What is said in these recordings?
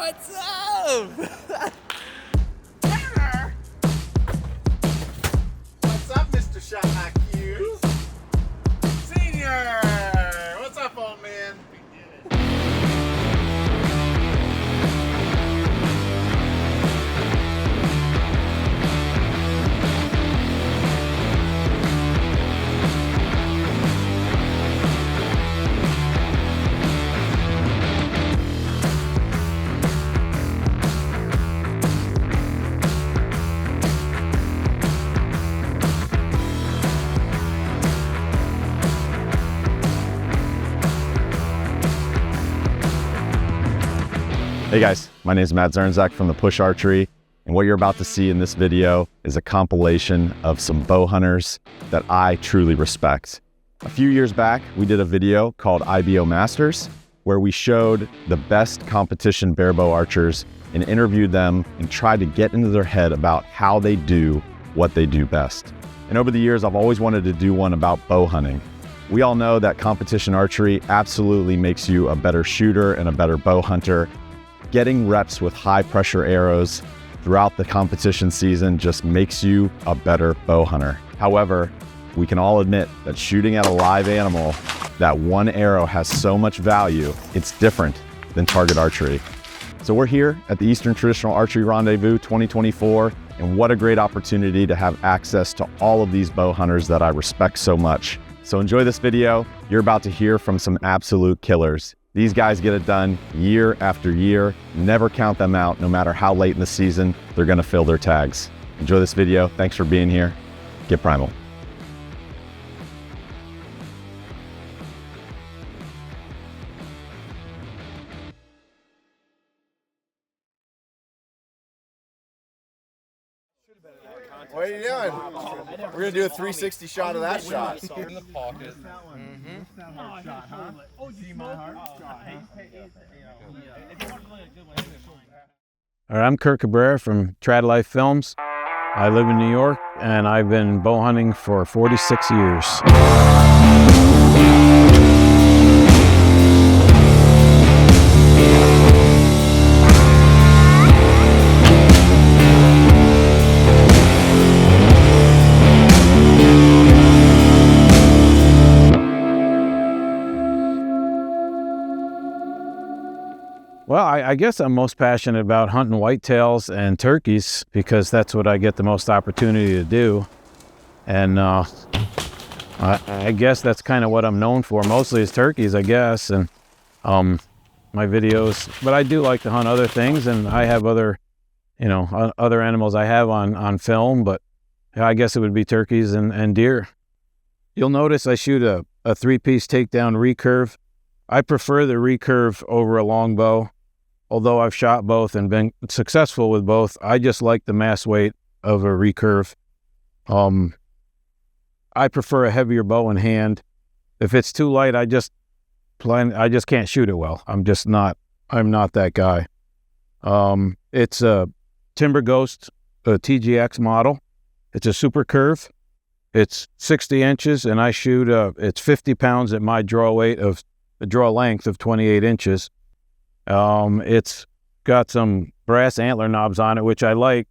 What's up? What's up, Mr. Shot IQ? Senior! What's up, old man? Hey guys, my name is Matt Zirnsak from the Push Archery, and what you're about to see in this video is a compilation of some bow hunters that I truly respect. A few years back, we did a video called IBO Masters, where we showed the best competition barebow archers and interviewed them and tried to get into their head about how they do what they do best. And over the years, I've always wanted to do one about bow hunting. We all know that competition archery absolutely makes you a better shooter and a better bow hunter. Getting reps with high pressure arrows throughout the competition season just makes you a better bow hunter. However, we can all admit that shooting at a live animal, that one arrow has so much value, it's different than target archery. So we're here at the Eastern Traditional Archery Rendezvous 2024, and what a great opportunity to have access to all of these bow hunters that I respect so much. So enjoy this video. You're about to hear from some absolute killers. These guys get it done year after year. Never count them out. No matter how late in the season, they're gonna fill their tags. Enjoy this video. Thanks for being here. Get primal. What are you doing? We're gonna do a 360 shot of that shot. In the pocket. All right, I'm Curt Cabrera from Trad Life Films. I live in New York, and I've been bow hunting for 46 years. Well, I guess I'm most passionate about hunting whitetails and turkeys because that's what I get the most opportunity to do. And I guess that's kind of what I'm known for. Mostly is turkeys, I guess, and my videos. But I do like to hunt other things, and I have other, other animals I have on film. But I guess it would be turkeys and deer. You'll notice I shoot a three-piece takedown recurve. I prefer the recurve over a longbow. Although I've shot both and been successful with both, I just like the mass weight of a recurve. I prefer a heavier bow in hand. If it's too light, I just can't shoot it well. I'm not that guy. It's a Timber Ghost, a TGX model. It's a super curve. It's 60 inches, and I shoot, it's 50 pounds at my draw weight of a draw length of 28 inches. It's got some brass antler knobs on it, which I like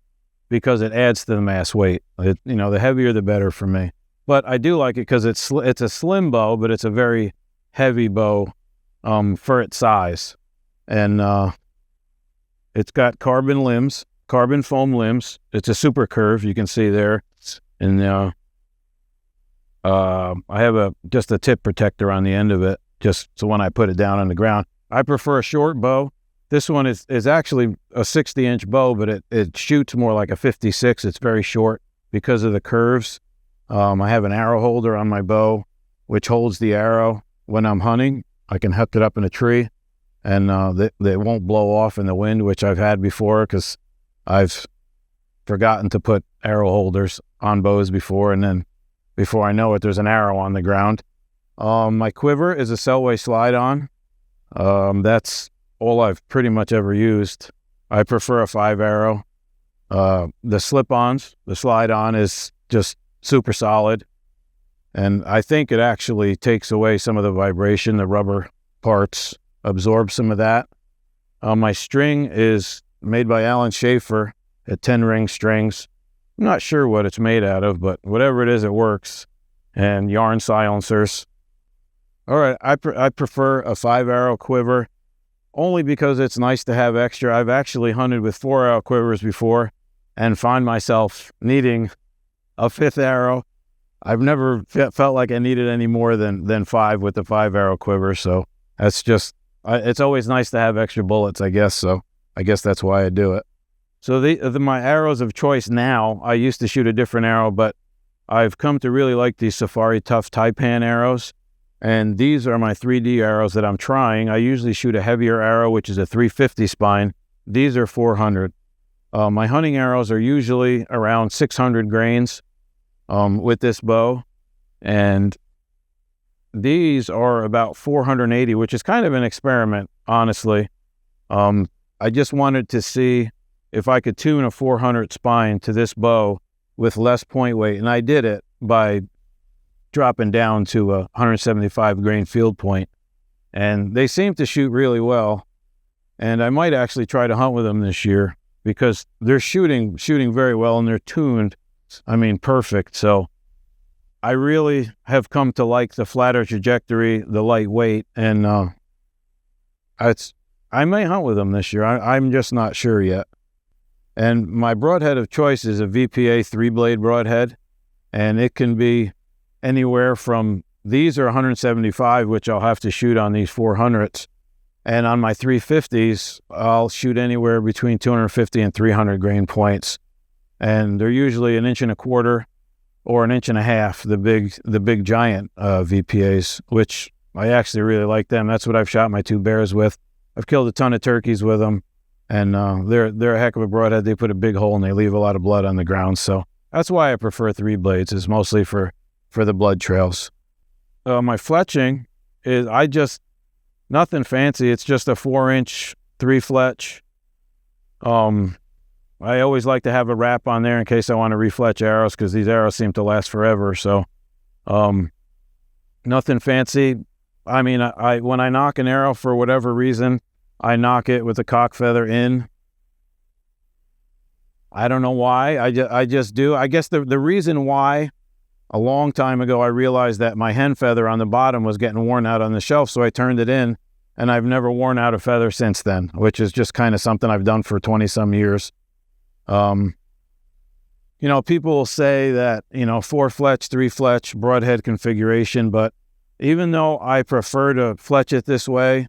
because it adds to the mass weight. The heavier the better for me. But I do like it because it's a slim bow, but it's a very heavy bow for its size. And it's got carbon foam limbs. It's a super curve, you can see there. And I have just a tip protector on the end of it, just so when I put it down on the ground. I prefer a short bow. This one is actually a 60-inch bow, but it shoots more like a 56. It's very short because of the curves. I have an arrow holder on my bow, which holds the arrow when I'm hunting. I can hook it up in a tree, and they won't blow off in the wind, which I've had before because I've forgotten to put arrow holders on bows before, and then before I know it, there's an arrow on the ground. My quiver is a Selway slide-on. That's all I've pretty much ever used. I prefer a 5-arrow. The slip-ons, the slide-on is just super solid. And I think it actually takes away some of the vibration. The rubber parts absorb some of that. My string is made by Alan Schaefer at 10-ring strings. I'm not sure what it's made out of, but whatever it is, it works. And yarn silencers. All right, I prefer a 5-arrow quiver only because it's nice to have extra. I've actually hunted with 4-arrow quivers before and find myself needing a 5th arrow. I've never felt like I needed any more than 5 with the 5-arrow quiver. So that's just, it's always nice to have extra bullets, I guess. So I guess that's why I do it. So my arrows of choice now, I used to shoot a different arrow, but I've come to really like these Safari Tough Taipan arrows. And these are my 3D arrows that I'm trying. I usually shoot a heavier arrow, which is a 350 spine. These are 400. My hunting arrows are usually around 600 grains with this bow. And these are about 480, which is kind of an experiment, honestly. I just wanted to see if I could tune a 400 spine to this bow with less point weight. And I did it by dropping down to a 175 grain field point. And they seem to shoot really well. And I might actually try to hunt with them this year because they're shooting very well and they're tuned, I mean, perfect. So I really have come to like the flatter trajectory, the lightweight, and I may hunt with them this year. I'm just not sure yet. And my broadhead of choice is a VPA 3-blade broadhead, and it can be anywhere from, these are 175, which I'll have to shoot on these 400s. And on my 350s, I'll shoot anywhere between 250 and 300 grain points. And they're usually 1.25 inches or 1.5 inches, the big giant VPAs, which I actually really like them. That's what I've shot my 2 bears with. I've killed a ton of turkeys with them, and they're a heck of a broadhead. They put a big hole and they leave a lot of blood on the ground. So that's why I prefer 3 blades, is mostly for the blood trails. My fletching is, nothing fancy. It's just a 4-inch 3-fletch. I always like to have a wrap on there in case I want to refletch arrows, because these arrows seem to last forever. So nothing fancy. I mean, when I knock an arrow for whatever reason, I knock it with the cock feather in. I don't know why. I just do. I guess the reason why, a long time ago, I realized that my hen feather on the bottom was getting worn out on the shelf, so I turned it in, and I've never worn out a feather since then, which is just kind of something I've done for 20-some years. You know, people will say that, 4-fletch, 3-fletch, broadhead configuration, but even though I prefer to fletch it this way,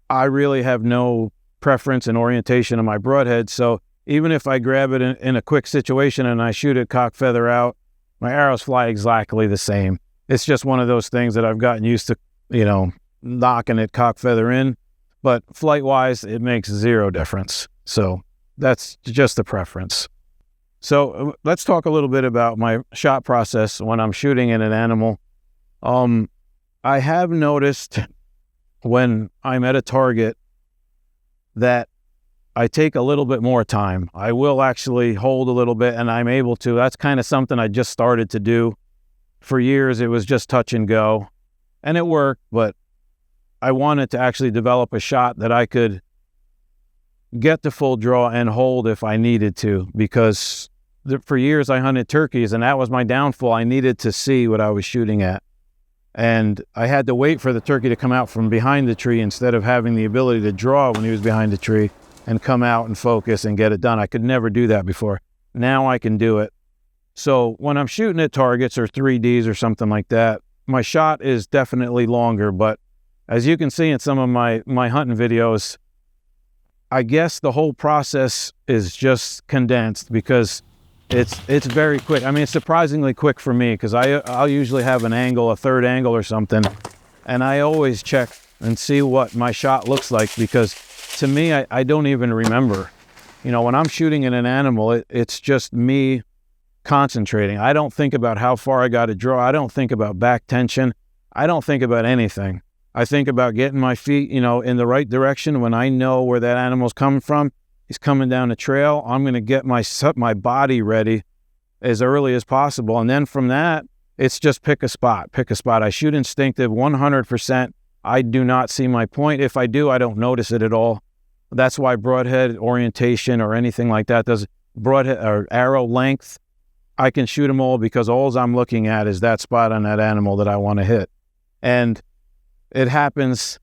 I really have no preference and orientation of my broadhead. So even if I grab it in a quick situation and I shoot it cock feather out, my arrows fly exactly the same. It's just one of those things that I've gotten used to, knocking it cock feather in, but flight-wise, it makes 0 difference. So that's just a preference. So let's talk a little bit about my shot process when I'm shooting at an animal. I have noticed when I'm at a target that I take a little bit more time. I will actually hold a little bit, and I'm able to. That's kind of something I just started to do. For years, it was just touch and go, and it worked, but I wanted to actually develop a shot that I could get to full draw and hold if I needed to, because for years I hunted turkeys, and that was my downfall. I needed to see what I was shooting at. And I had to wait for the turkey to come out from behind the tree instead of having the ability to draw when he was behind the tree and come out and focus and get it done. I could never do that before. Now I can do it. So when I'm shooting at targets or 3Ds or something like that, my shot is definitely longer. But as you can see in some of my hunting videos, I guess the whole process is just condensed because it's very quick. I mean, it's surprisingly quick for me, because I'll usually have an angle, a third angle or something, and I always check and see what my shot looks like, because to me, I don't even remember. When I'm shooting at an animal, it's just me concentrating. I don't think about how far I got to draw. I don't think about back tension. I don't think about anything. I think about getting my feet, in the right direction. When I know where that animal's coming from, he's coming down the trail, I'm going to get my body ready as early as possible. And then from that, it's just pick a spot. I shoot instinctive 100%. I do not see my point. If I do, I don't notice it at all. That's why broadhead orientation or anything like that does broadhead or arrow length. I can shoot them all because all I'm looking at is that spot on that animal that I want to hit. And it happens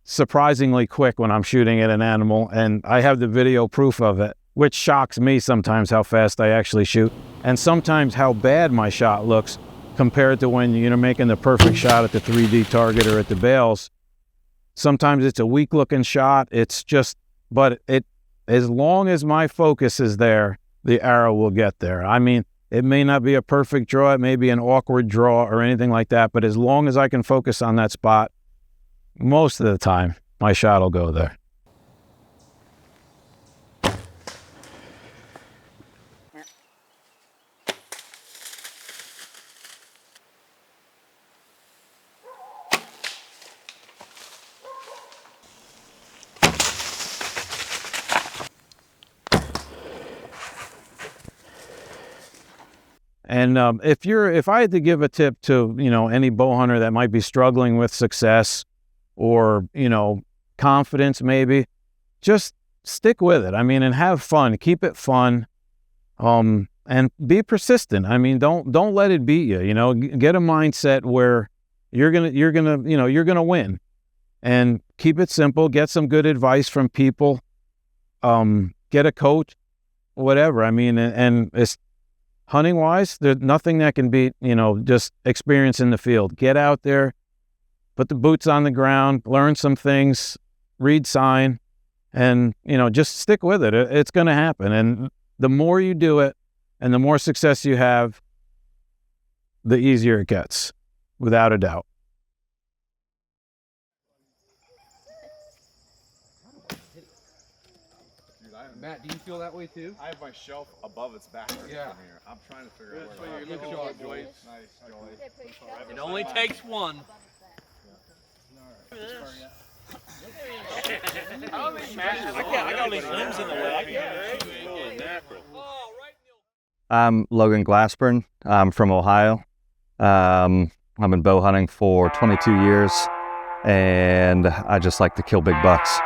surprisingly quick when I'm shooting at an animal, and I have the video proof of it, which shocks me sometimes how fast I actually shoot, and sometimes how bad my shot looks compared to when you're making the perfect shot at the 3D target or at the bales. Sometimes it's a weak looking shot. It's just, but as long as my focus is there, the arrow will get there. I mean, it may not be a perfect draw, it may be an awkward draw or anything like that, but as long as I can focus on that spot, most of the time, my shot will go there. And if I had to give a tip to, any bow hunter that might be struggling with success or, confidence maybe, just stick with it. I mean, and have fun, keep it fun, and be persistent. I mean, don't let it beat you, get a mindset where you're going to win, and keep it simple, get some good advice from people, get a coach, whatever. I mean, and it's, hunting wise, there's nothing that can beat, just experience in the field. Get out there, put the boots on the ground, learn some things, read sign, and, just stick with it. It's going to happen. And the more you do it and the more success you have, the easier it gets, without a doubt. Matt, do you feel that way too? I have my shelf above its back right Yeah. from here. I'm trying to figure out where Good shot, Joyce. Nice, Joyce. It only takes one. I got these limbs in the way. I'm Logan Glassburn. I'm from Ohio. I've been bow hunting for 22 years, and I just like to kill big bucks.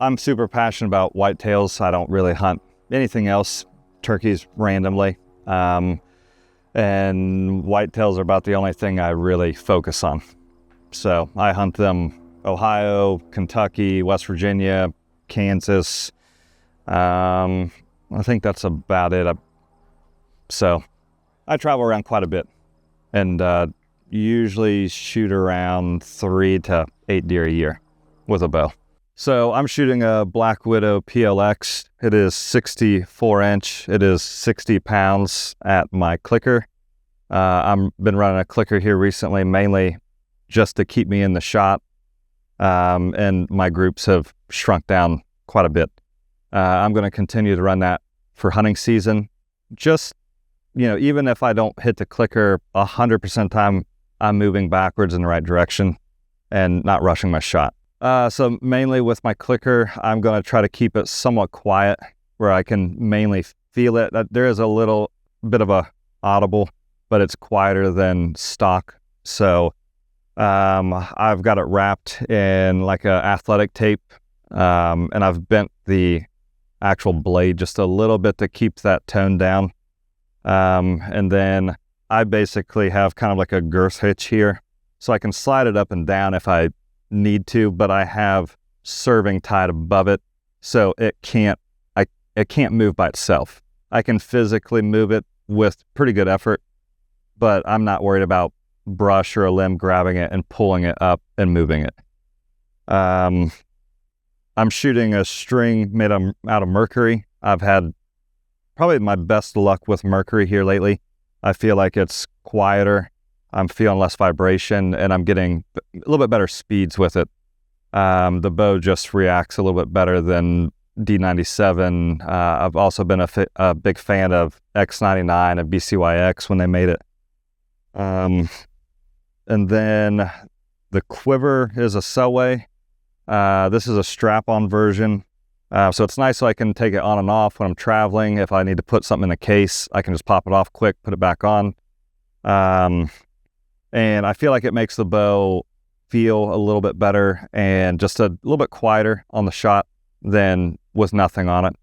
I'm super passionate about whitetails. I don't really hunt anything else, turkeys randomly. And whitetails are about the only thing I really focus on. So I hunt them Ohio, Kentucky, West Virginia, Kansas. I think that's about it. So I travel around quite a bit, and usually shoot around 3 to 8 deer a year with a bow. So I'm shooting a Black Widow PLX. It is 64 inch. It is 60 pounds at my clicker. I've been running a clicker here recently, mainly just to keep me in the shot. And my groups have shrunk down quite a bit. I'm going to continue to run that for hunting season. Just, even if I don't hit the clicker 100% of the time, I'm moving backwards in the right direction and not rushing my shot. So mainly with my clicker, I'm going to try to keep it somewhat quiet where I can mainly feel it. There is a little bit of a audible, but it's quieter than stock. So I've got it wrapped in like a athletic tape, and I've bent the actual blade just a little bit to keep that tone down. And then I basically have kind of like a girth hitch here, so I can slide it up and down if I need to, but I have serving tied above it, so it can't move by itself. I can physically move it with pretty good effort, but I'm not worried about brush or a limb grabbing it and pulling it up and moving it. I'm shooting a string made out of mercury. I've had probably my best luck with mercury here lately. I feel like it's quieter. I'm feeling less vibration, and I'm getting a little bit better speeds with it. The bow just reacts a little bit better than D97. I've also been a big fan of X99 and BCYX when they made it. And then the quiver is a Selway. This is a strap-on version. So it's nice so I can take it on and off when I'm traveling. If I need to put something in the case, I can just pop it off quick, put it back on. And I feel like it makes the bow feel a little bit better and just a little bit quieter on the shot than with nothing on it.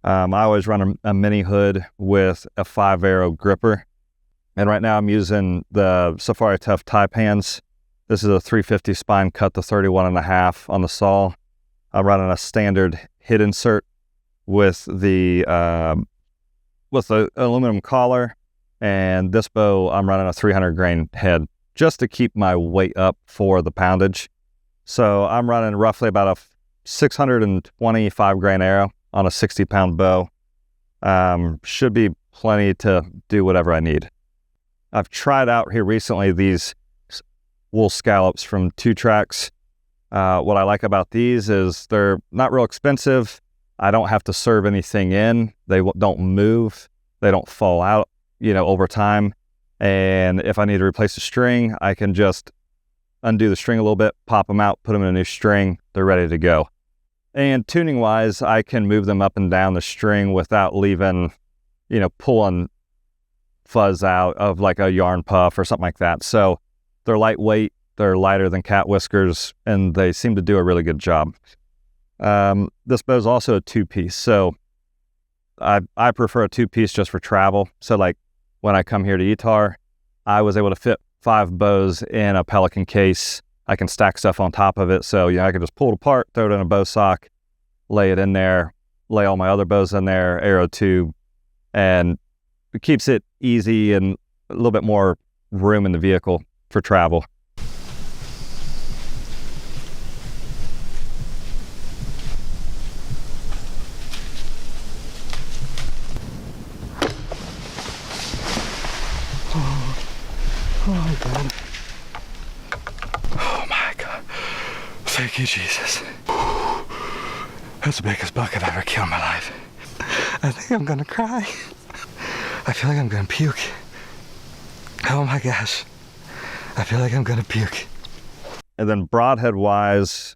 I always run a mini hood with a 5-arrow gripper. And right now I'm using the Safari Tough Taipans. This is a 350 spine cut to 31.5 on the saw. I'm running a standard hit insert with the aluminum collar, and this bow I'm running a 300 grain head just to keep my weight up for the poundage. So I'm running roughly about a 625 grain arrow on a 60-pound bow. Should be plenty to do whatever I need. I've tried out here recently these wool scallops from 2 Tracks. What I like about these is they're not real expensive. I don't have to serve anything in. They don't move. They don't fall out, over time. And if I need to replace the string, I can just undo the string a little bit, pop them out, put them in a new string. They're ready to go. And tuning wise, I can move them up and down the string without leaving, pulling fuzz out of like a yarn puff or something like that. So they're lightweight. They're lighter than cat whiskers, and they seem to do a really good job. This bow is also a 2-piece, so I prefer a 2-piece just for travel. So like when I come here to ETAR, I was able to fit 5 bows in a Pelican case. I can stack stuff on top of it, so I can just pull it apart, throw it in a bow sock, lay it in there, lay all my other bows in there, arrow tube, and it keeps it easy and a little bit more room in the vehicle for travel. Oh my God. Oh my God. Thank you, Jesus. That's the biggest buck I've ever killed in my life. I think I'm gonna cry. I feel like I'm gonna puke. Oh my gosh. I feel like I'm gonna puke. And then broadhead wise,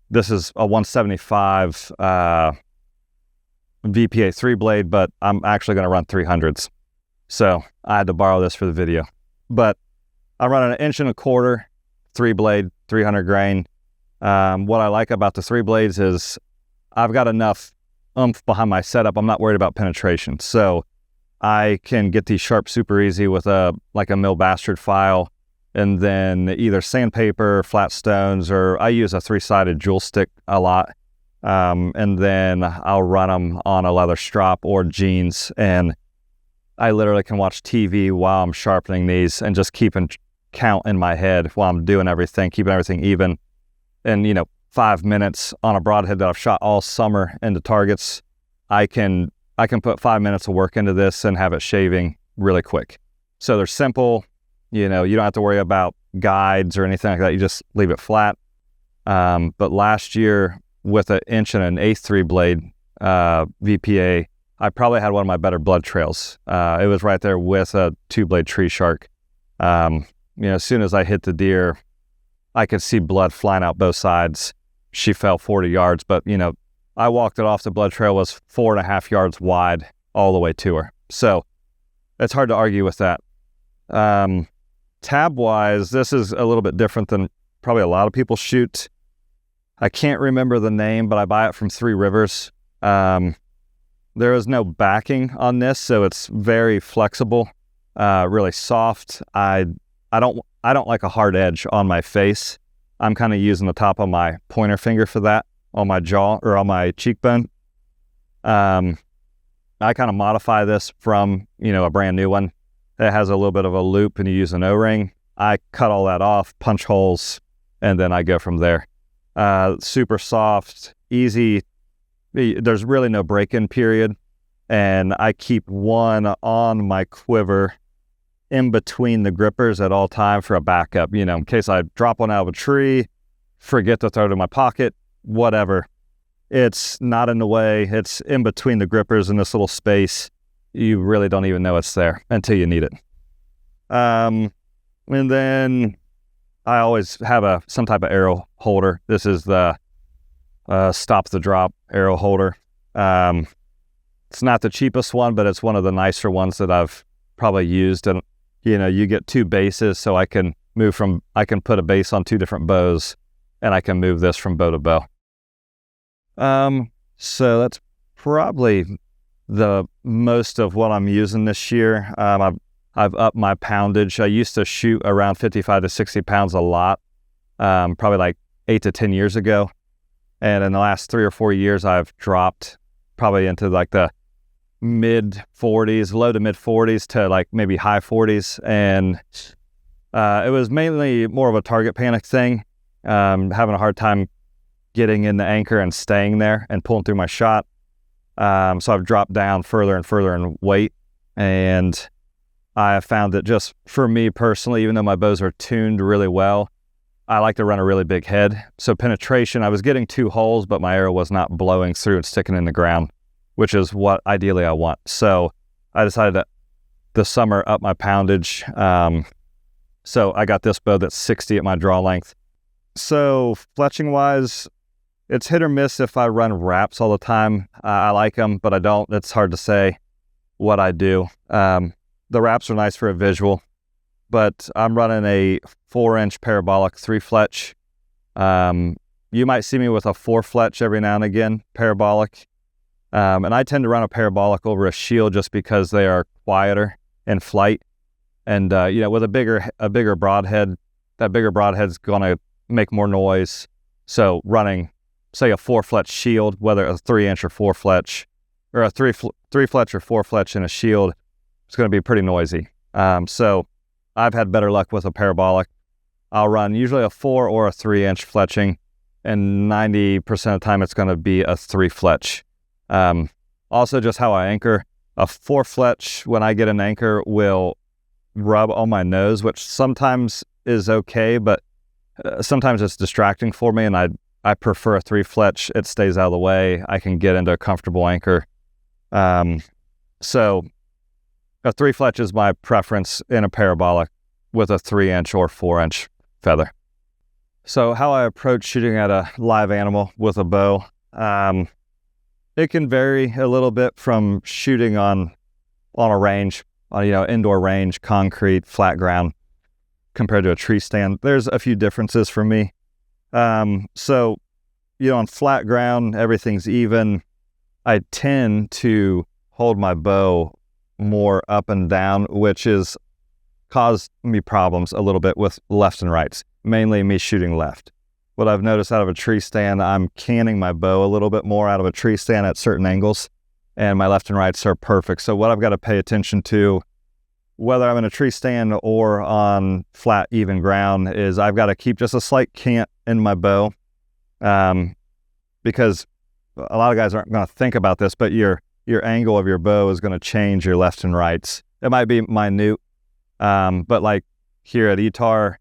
this is a 175 VPA 3-blade, but I'm actually gonna run 300s. So I had to borrow this for the video. But I'm running an 1.25 inch 3-blade, 300 grain. What I like about the 3 blades is I've got enough oomph behind my setup. I'm not worried about penetration. So I can get these sharp super easy with a mill bastard file, and then either sandpaper, flat stones, or I use a 3-sided jewel stick a lot. And then I'll run them on a leather strop or jeans, and I literally can watch TV while I'm sharpening these and just keeping count in my head while I'm doing everything, keeping everything even. And 5 minutes on a broadhead that I've shot all summer into targets, I can put 5 minutes of work into this and have it shaving really quick. So they're simple. You don't have to worry about guides or anything like that. You just leave it flat. But last year with an 1 1/8 3-blade VPA, I probably had one of my better blood trails. It was right there with a 2-blade tree shark. As soon as I hit the deer, I could see blood flying out both sides. She fell 40 yards, but I walked it off. The blood trail was 4.5 yards wide all the way to her. So it's hard to argue with that. Tab wise, this is a little bit different than probably a lot of people shoot. I can't remember the name, but I buy it from 3 Rivers. There is no backing on this, so it's very flexible, really soft. I don't like a hard edge on my face. I'm kind of using the top of my pointer finger for that on my jaw or on my cheekbone. I kind of modify this from, a brand new one. It has a little bit of a loop and you use an O-ring. I cut all that off, punch holes, and then I go from there. Super soft, easy. There's really no break-in period, and I keep one on my quiver in between the grippers at all time for a backup, in case I drop one out of a tree, forget to throw it in my pocket, whatever. It's not in the way. It's in between the grippers in this little space. You really don't even know it's there until you need it. And then I always have some type of arrow holder. This is the Stop the Drop arrow holder. It's not the cheapest one, but it's one of the nicer ones that I've probably used. And, you know, you get 2 bases, so I can put a base on 2 different bows, and I can move this from bow to bow. So that's probably the most of what I'm using this year. I've upped my poundage. I used to shoot around 55 to 60 pounds a lot, probably like 8 to 10 years ago. And in the last 3 or 4 years, I've dropped probably into like the mid 40s, low to mid 40s to like maybe high 40s. And it was mainly more of a target panic thing, having a hard time getting in the anchor and staying there and pulling through my shot. So I've dropped down further and further in weight. And I have found that just for me personally, even though my bows are tuned really well, I like to run a really big head. So penetration, I was getting 2 holes, but my arrow was not blowing through and sticking in the ground, which is what ideally I want. So I decided to this summer up my poundage. So I got this bow that's 60 at my draw length. So fletching wise, it's hit or miss if I run wraps all the time. I like them, but I don't. It's hard to say what I do. The wraps are nice for a visual, but I'm running a 4-inch parabolic 3-fletch. You might see me with a 4-fletch every now and again, parabolic. And I tend to run a parabolic over a shield just because they are quieter in flight. And, you know, with a bigger broadhead, that bigger broadhead's going to make more noise. So running, say, a 4-fletch shield, whether a 3-inch or 4-fletch, or a 3-fletch or 4-fletch in a shield, it's going to be pretty noisy. So I've had better luck with a parabolic. I'll run usually a 4 or a 3-inch fletching, and 90% of the time it's going to be a 3-fletch. Also, just how I anchor, a 4-fletch, when I get an anchor, will rub on my nose, which sometimes is okay, but sometimes it's distracting for me, and I prefer a 3-fletch. It stays out of the way. I can get into a comfortable anchor. So a 3-fletch is my preference in a parabolic with a 3-inch or 4-inch feather. So how I approach shooting at a live animal with a bow, it can vary a little bit from shooting on a range, on, you know, indoor range, concrete, flat ground, compared to a tree stand. There's a few differences for me. So, you know, on flat ground, everything's even. I tend to hold my bow more up and down, which has caused me problems a little bit with lefts and rights, mainly me shooting left. What I've noticed out of a tree stand, I'm canning my bow a little bit more out of a tree stand at certain angles, and my left and rights are perfect. So what I've got to pay attention to, whether I'm in a tree stand or on flat, even ground, is I've got to keep just a slight cant in my bow, because a lot of guys aren't going to think about this, but your angle of your bow is going to change your left and rights. It might be minute, but like here at ETAR,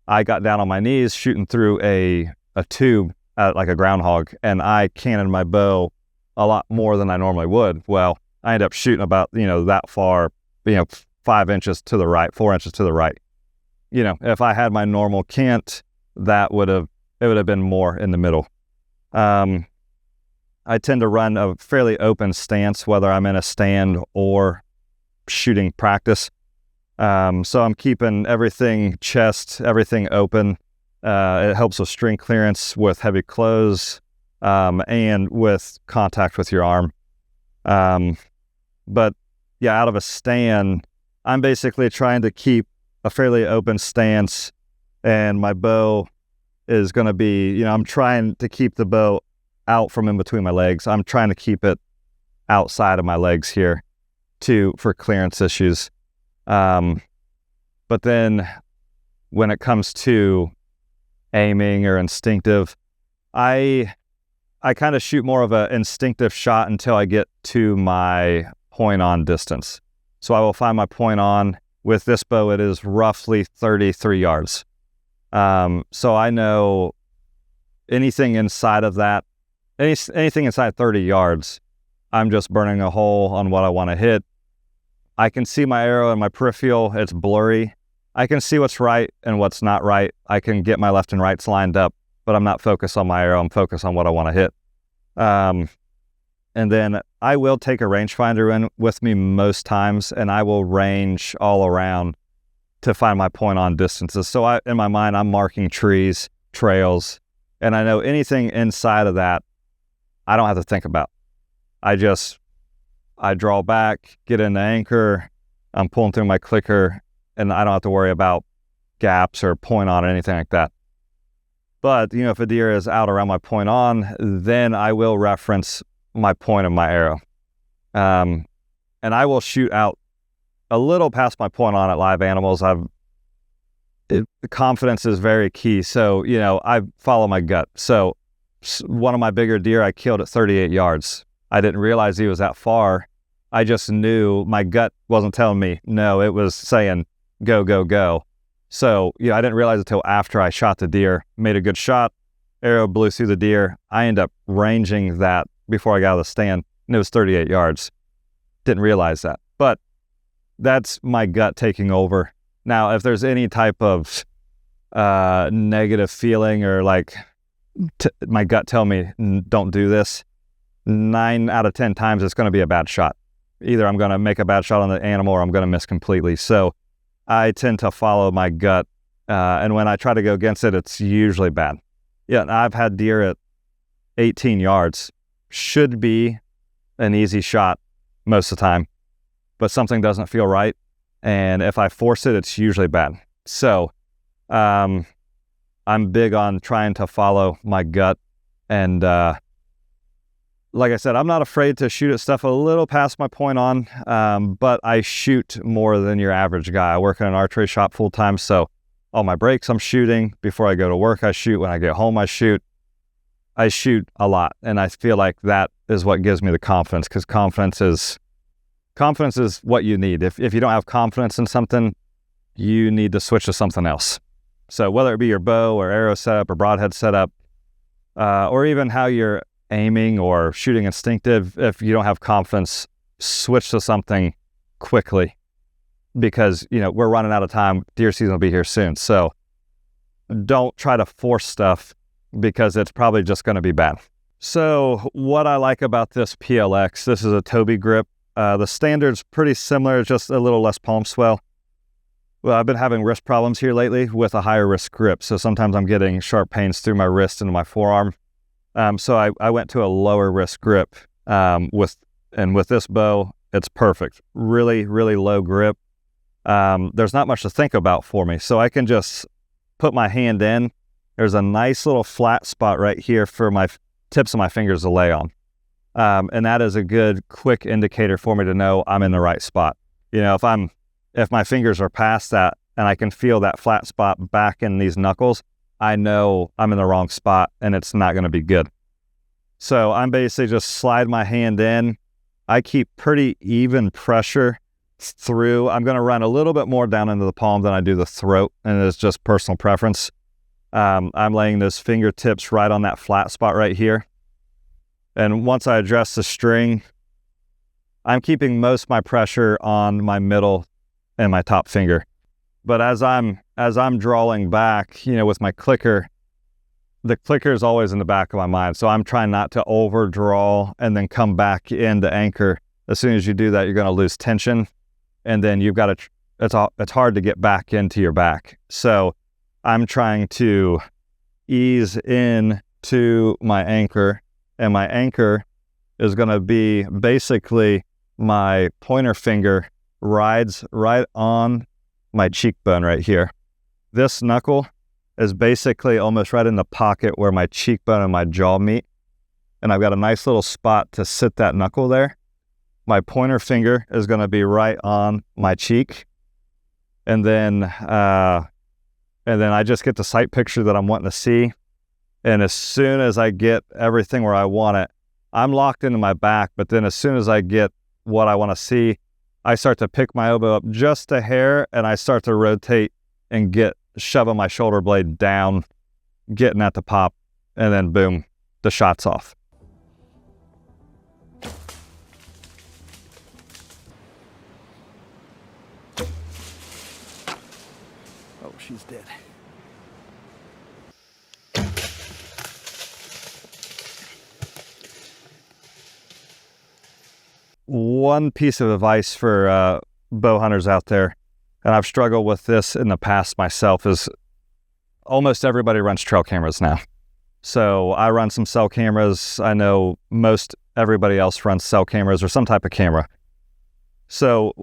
I got down on my knees shooting through a tube at like a groundhog, and I canted my bow a lot more than I normally would. Well, I ended up shooting about, you know, that far, you know, 5 inches to the right, 4 inches to the right. You know, if I had my normal cant, it would have been more in the middle. I tend to run a fairly open stance, whether I'm in a stand or shooting practice. So I'm keeping everything everything open. It helps with string clearance, with heavy close, and with contact with your arm. But yeah, out of a stand, I'm basically trying to keep a fairly open stance, and my bow is going to be, you know, I'm trying to keep the bow out from in between my legs. I'm trying to keep it outside of my legs here for clearance issues. But then when it comes to aiming or instinctive, I kind of shoot more of an instinctive shot until I get to my point on distance. So I will find my point on. With this bow, it is roughly 33 yards. So I know anything inside of that, anything inside 30 yards, I'm just burning a hole on what I want to hit. I can see my arrow in my peripheral. It's blurry. I can see what's right and what's not right. I can get my left and rights lined up, but I'm not focused on my arrow. I'm focused on what I want to hit. And then I will take a rangefinder in with me most times, and I will range all around to find my point on distances. So in my mind, I'm marking trees, trails, and I know anything inside of that, I don't have to think about. I draw back, get in the anchor, I'm pulling through my clicker, and I don't have to worry about gaps or point on or anything like that. But, if a deer is out around my point on, then I will reference my point of my arrow. And I will shoot out a little past my point on at live animals. The confidence is very key. So, I follow my gut. So one of my bigger deer I killed at 38 yards. I didn't realize he was that far. I just knew my gut wasn't telling me no, it was saying go, go, go. So, I didn't realize until after I shot the deer, made a good shot, arrow blew through the deer. I ended up ranging that before I got out of the stand, and it was 38 yards. Didn't realize that. But that's my gut taking over. Now, if there's any type of negative feeling or my gut tell me don't do this, 9 out of 10 times it's going to be a bad shot. Either I'm going to make a bad shot on the animal or I'm going to miss completely. So I tend to follow my gut, and when I try to go against it, it's usually bad. Yeah, I've had deer at 18 yards. Should be an easy shot most of the time, but something doesn't feel right, and if I force it, it's usually bad. So I'm big on trying to follow my gut, and like I said, I'm not afraid to shoot at stuff a little past my point on, but I shoot more than your average guy. I work in an archery shop full time, so all my breaks I'm shooting. Before I go to work, I shoot. When I get home, I shoot. I shoot a lot, and I feel like that is what gives me the confidence, because confidence is what you need. If you don't have confidence in something, you need to switch to something else. So whether it be your bow or arrow setup or broadhead setup, or even how you're aiming or shooting instinctive, if you don't have confidence, switch to something quickly, because we're running out of time. Deer season will be here soon, so don't try to force stuff, because it's probably just going to be bad. So what I like about this PLX, this is a Toby grip. The standard's pretty similar, just a little less palm swell. Well, I've been having wrist problems here lately with a higher wrist grip, so sometimes I'm getting sharp pains through my wrist into my forearm. So I went to a lower wrist grip with this bow. It's perfect. Really, really low grip. There's not much to think about for me, so I can just put my hand in. There's a nice little flat spot right here for my tips of my fingers to lay on. And that is a good, quick indicator for me to know I'm in the right spot. If my fingers are past that and I can feel that flat spot back in these knuckles, I know I'm in the wrong spot and it's not going to be good. So I'm basically just slide my hand in. I keep pretty even pressure through. I'm going to run a little bit more down into the palm than I do the throat, and it's just personal preference. I'm laying those fingertips right on that flat spot right here. And once I adjust the string, I'm keeping most of my pressure on my middle and my top finger. But as I'm drawing back, with my clicker, the clicker is always in the back of my mind. So I'm trying not to overdraw and then come back into anchor. As soon as you do that, you're going to lose tension, and then you've got to. It's hard to get back into your back. So I'm trying to ease in to my anchor, and my anchor is going to be basically my pointer finger rides right on my cheekbone right here. This knuckle is basically almost right in the pocket where my cheekbone and my jaw meet, and I've got a nice little spot to sit that knuckle there. My pointer finger is going to be right on my cheek, and then I just get the sight picture that I'm wanting to see. And as soon as I get everything where I want it, I'm locked into my back. But then as soon as I get what I want to see, I start to pick my elbow up just a hair, and I start to rotate and shoving my shoulder blade down, getting at the pop, and then boom, the shot's off. she's dead. One piece of advice for bow hunters out there, and I've struggled with this in the past myself, is almost everybody runs trail cameras now. So I run some cell cameras. I know most everybody else runs cell cameras or some type of camera. So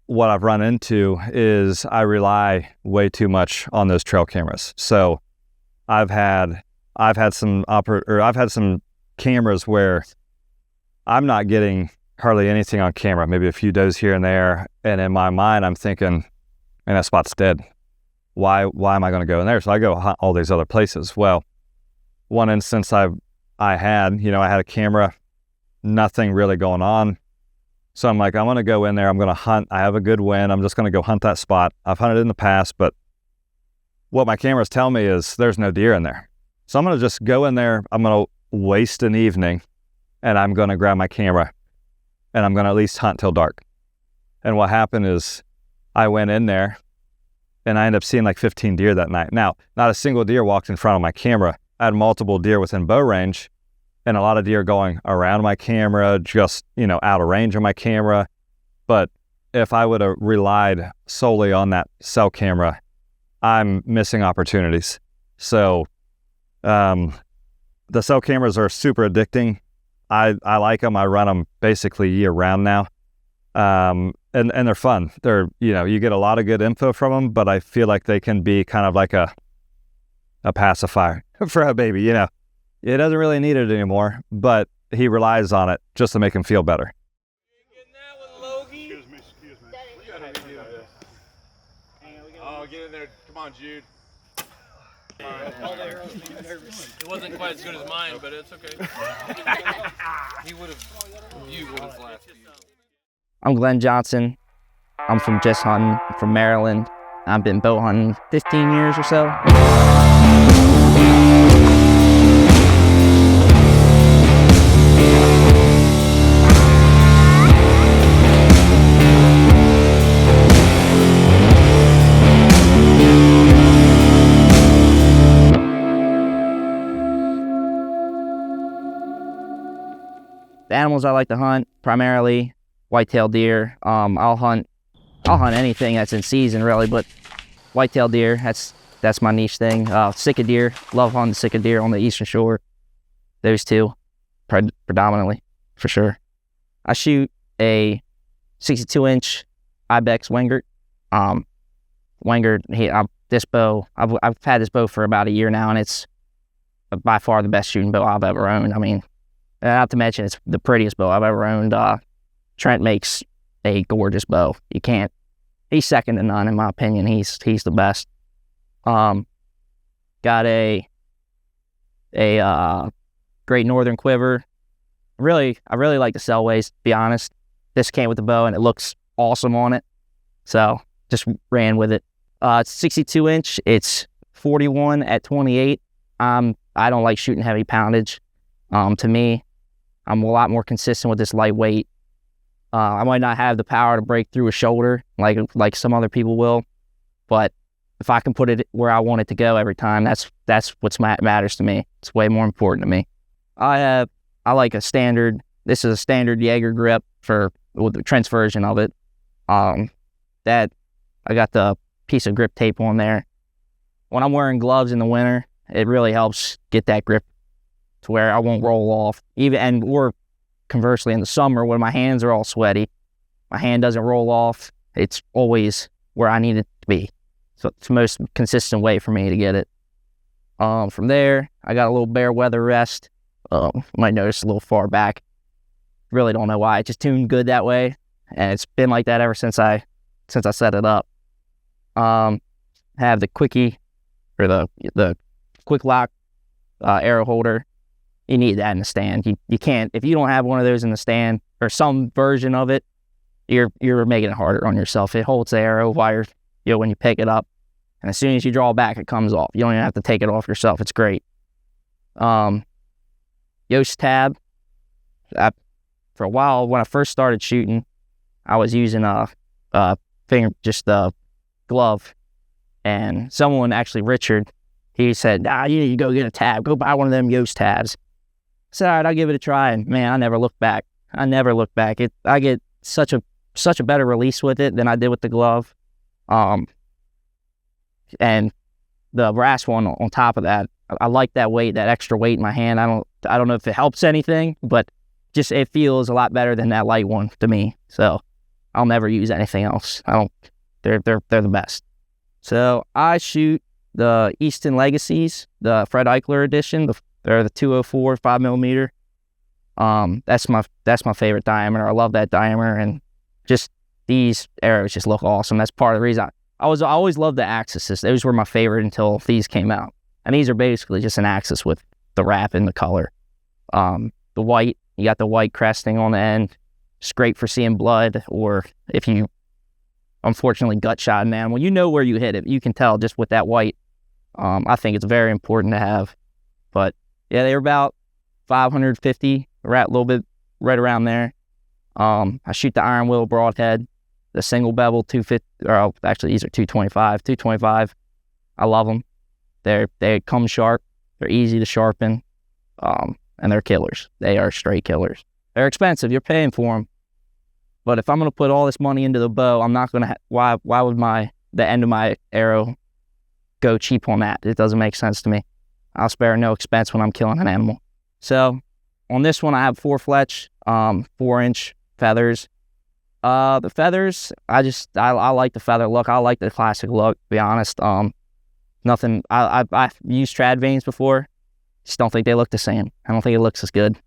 what I've run into is I rely way too much on those trail cameras. So I've had some cameras where I'm not getting hardly anything on camera, maybe a few does here and there. And in my mind, I'm thinking, man, that spot's dead. Why am I going to go in there? So I go hunt all these other places. Well, one instance I had a camera, nothing really going on. So I'm like, I'm going to go in there. I'm going to hunt. I have a good wind. I'm just going to go hunt that spot. I've hunted in the past, but what my cameras tell me is there's no deer in there. So I'm going to just go in there. I'm going to waste an evening, and I'm going to grab my camera, and I'm going to at least hunt till dark. And what happened is I went in there, and I ended up seeing like 15 deer that night. Now, not a single deer walked in front of my camera. I had multiple deer within bow range, and a lot of deer going around my camera, just, out of range of my camera. But if I would have relied solely on that cell camera, I'm missing opportunities. So the cell cameras are super addicting. I like them. I run them basically year round now. And they're fun. They're, you get a lot of good info from them, but I feel like they can be kind of like a pacifier for a baby, It doesn't really need it anymore, but he relies on it just to make him feel better. Getting that with Logie? Excuse me. We gotta redo this. Oh, get in there. Come on, Jude. All the arrows made me nervous. It wasn't quite as good as mine, but it's okay. You would have laughed. I'm Glenn Johnson. I'm from Just Hunting, I'm from Maryland. I've been bow hunting 15 years or so. The animals I like to hunt, primarily white-tailed deer. I'll hunt anything that's in season, really, but white-tailed deer, that's my niche thing. Sika deer, love hunting Sika deer on the Eastern Shore. Those two, predominantly, for sure. I shoot a 62-inch Ibex Wengert. This bow, I've had this bow for about a year now, and it's by far the best shooting bow I've ever owned. I mean, not to mention it's the prettiest bow I've ever owned. Trent makes a gorgeous bow. He's second to none in my opinion. He's the best. Got a Great Northern quiver. I really like the Selways, to be honest. This came with the bow and it looks awesome on it. So just ran with it. It's 62 inch. It's 41 at 28. I don't like shooting heavy poundage. To me, I'm a lot more consistent with this lightweight. I might not have the power to break through a shoulder like some other people will, but if I can put it where I want it to go every time, that's what matters to me. It's way more important to me. I like a standard. This is a standard Jaeger grip with the Trent's version of it. That I got the piece of grip tape on there. When I'm wearing gloves in the winter, it really helps get that grip to where I won't roll off. Or conversely in the summer when my hands are all sweaty, my hand doesn't roll off. It's always where I need it to be. So it's the most consistent way for me to get it. From there, I got a little bare weather rest. You might notice a little far back. Really don't know why. It just tuned good that way, and it's been like that ever since I set it up. Have the quickie or the quick lock arrow holder. You need that in the stand. You can't, if you don't have one of those in the stand or some version of it, you're making it harder on yourself. It holds the arrow while when you pick it up, and as soon as you draw back, it comes off. You don't even have to take it off yourself. It's great. Yost tab. For a while, when I first started shooting, I was using a glove, And someone, actually Richard, he said, you need to go get a tab. Go buy one of them Yost tabs. I said, all right, I'll give it a try. And man, I never looked back. I get such a better release with it than I did with the glove. And the brass one on top of that, I like that weight, that extra weight in my hand. I don't know if it helps anything, but just it feels a lot better than that light one to me. So I'll never use anything else. They're the best. So I shoot the Easton Legacies, the Fred Eichler edition. They're the 204 5mm. That's my favorite diameter. I love that diameter, and just these arrows just look awesome. That's part of the reason I always loved the Axis. Those were my favorite until these came out. And these are basically just an Axis with the wrap and the color. The white, you got the white cresting on the end. It's great for seeing blood, or if you unfortunately gut shot an animal, you know where you hit it. You can tell just with that white. I think it's very important to have. But yeah, they were about 550, a little bit right around there. I shoot the iron wheel broadhead, the single bevel 250, or actually these are 225. I love them. They come sharp. They're easy to sharpen, and they're killers. They are straight killers. They're expensive. You're paying for them. But if I'm going to put all this money into the bow, I'm not going to. Why would the end of my arrow go cheap on that? It doesn't make sense to me. I'll spare no expense when I'm killing an animal. So on this one, I have 4-fletch, 4-inch feathers. The feathers, I like the feather look. I like the classic look, to be honest. Nothing. I've used trad vanes before. Just don't think they look the same. I don't think it looks as good.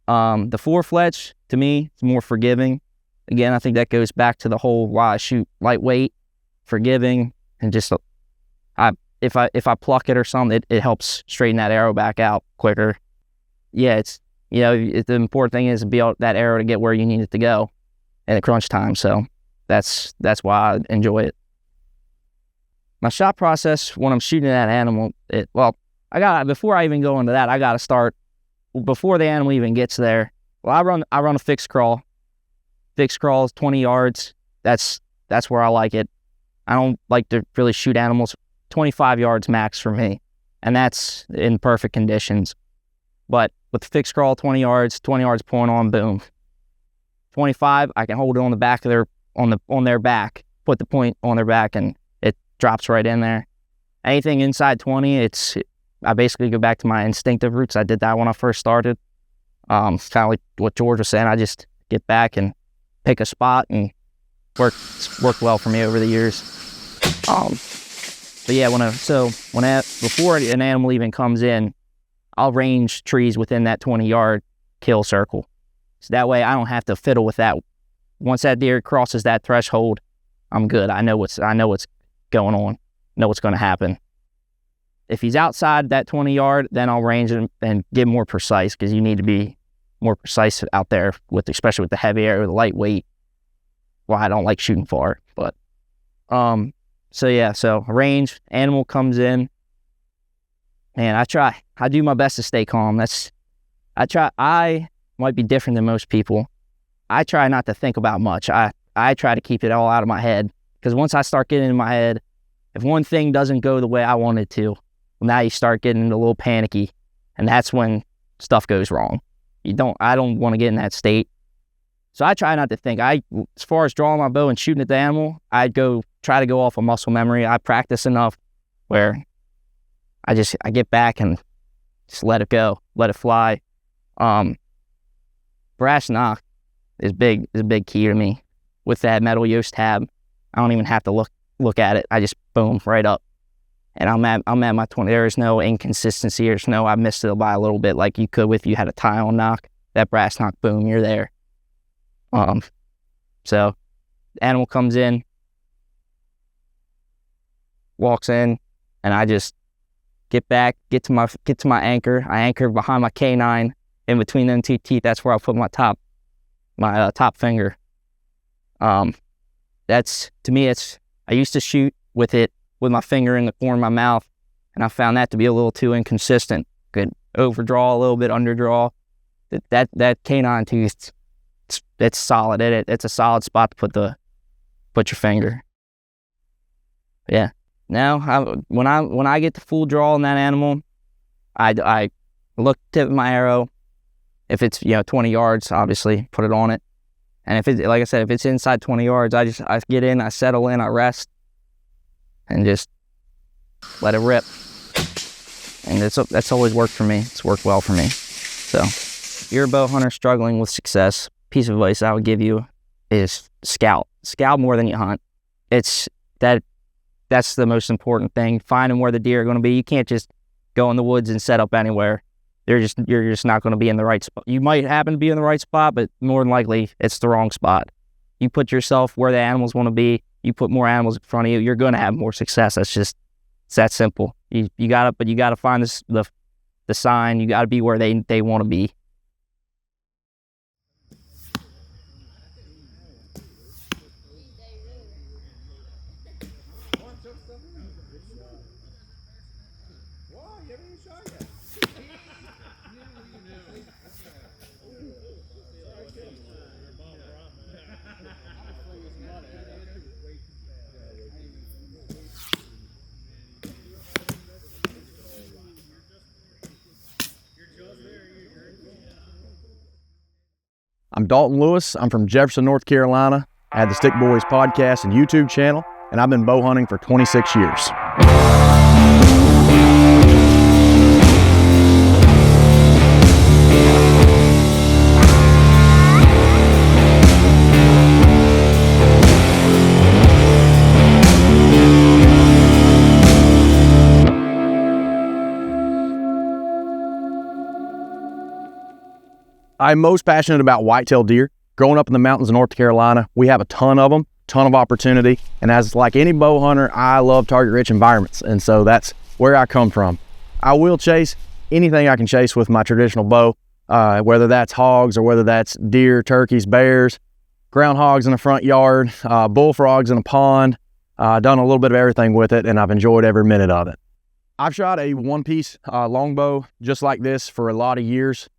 The 4-fletch, to me, is more forgiving. Again, I think that goes back to the whole why I shoot lightweight, forgiving, and just if I pluck it or something, it helps straighten that arrow back out quicker. Yeah, the important thing is to be able that arrow to get where you need it to go at crunch time. So that's why I enjoy it. My shot process when I'm shooting that animal, before I even go into that, I got to start before the animal even gets there. Well, I run a fixed crawl. Fixed crawl is 20 yards. That's where I like it. I don't like to really shoot animals 25 yards max for me, and that's in perfect conditions. But with the fixed crawl, 20 yards point on, boom. 25, I can hold it on the back of on their back, put the point on their back, and it drops right in there. Anything inside 20, I basically go back to my instinctive roots. I did that when I first started. It's kind of like what George was saying. I just get back and pick a spot, and worked well for me over the years. But yeah, before an animal even comes in, I'll range trees within that 20-yard kill circle. So that way I don't have to fiddle with that. Once that deer crosses that threshold, I'm good. I know what's going on, know what's going to happen. If he's outside that 20-yard, then I'll range him and get more precise, because you need to be more precise out there, especially with the heavy arrow, the lightweight. Well, I don't like shooting far, but so range, animal comes in, and I do my best to stay calm. I might be different than most people. I try not to think about much. I try to keep it all out of my head, because once I start getting in my head, if one thing doesn't go the way I want it to, now you start getting a little panicky, and that's when stuff goes wrong. I don't want to get in that state. So I try not to think. As far as drawing my bow and shooting at the animal, I try to go off of muscle memory. I practice enough where I get back and just let it go, let it fly. Brass knock is a big key to me. With that metal Yost tab, I don't even have to look at it. I just boom right up, and I'm at my 20. There is no inconsistency. There's no I missed it by a little bit like you could if you had a tie on knock. That brass knock, boom, you're there. So animal comes in, walks in, and I just get back, get to my anchor. I anchor behind my canine, in between them two teeth. That's where I'll put my top finger. That's, to me, I used to shoot with it with my finger in the corner of my mouth, and I found that to be a little too inconsistent. Could overdraw a little bit, underdraw. That canine tooth, it's solid. It's a solid spot to put your finger. Yeah, Now, when I get the full draw on that animal, I look, tip my arrow. If it's 20 yards, obviously put it on it. And if it's, like I said, if it's inside 20 yards, I get in, I settle in, I rest, and just let it rip. And that's always worked for me. It's worked well for me. So, if you're a bow hunter struggling with success, piece of advice I would give you is scout. Scout more than you hunt. That's the most important thing. Finding where the deer are going to be. You can't just go in the woods and set up anywhere. You're just not going to be in the right spot. You might happen to be in the right spot, but more than likely it's the wrong spot. You put yourself where the animals want to be. You put more animals in front of you. You're going to have more success. It's that simple. You gotta find the sign. You gotta be where they want to be. I'm Dalton Lewis. I'm from Jefferson, North Carolina. I had the Stick Boys podcast and YouTube channel, and I've been bow hunting for 26 years. I'm most passionate about whitetail deer. Growing up in the mountains of North Carolina, we have a ton of them, ton of opportunity. And as like any bow hunter, I love target-rich environments. And so that's where I come from. I will chase anything I can chase with my traditional bow, whether that's hogs or whether that's deer, turkeys, bears, groundhogs in the front yard, bullfrogs in a pond. Done a little bit of everything with it, and I've enjoyed every minute of it. I've shot a one-piece longbow just like this for a lot of years.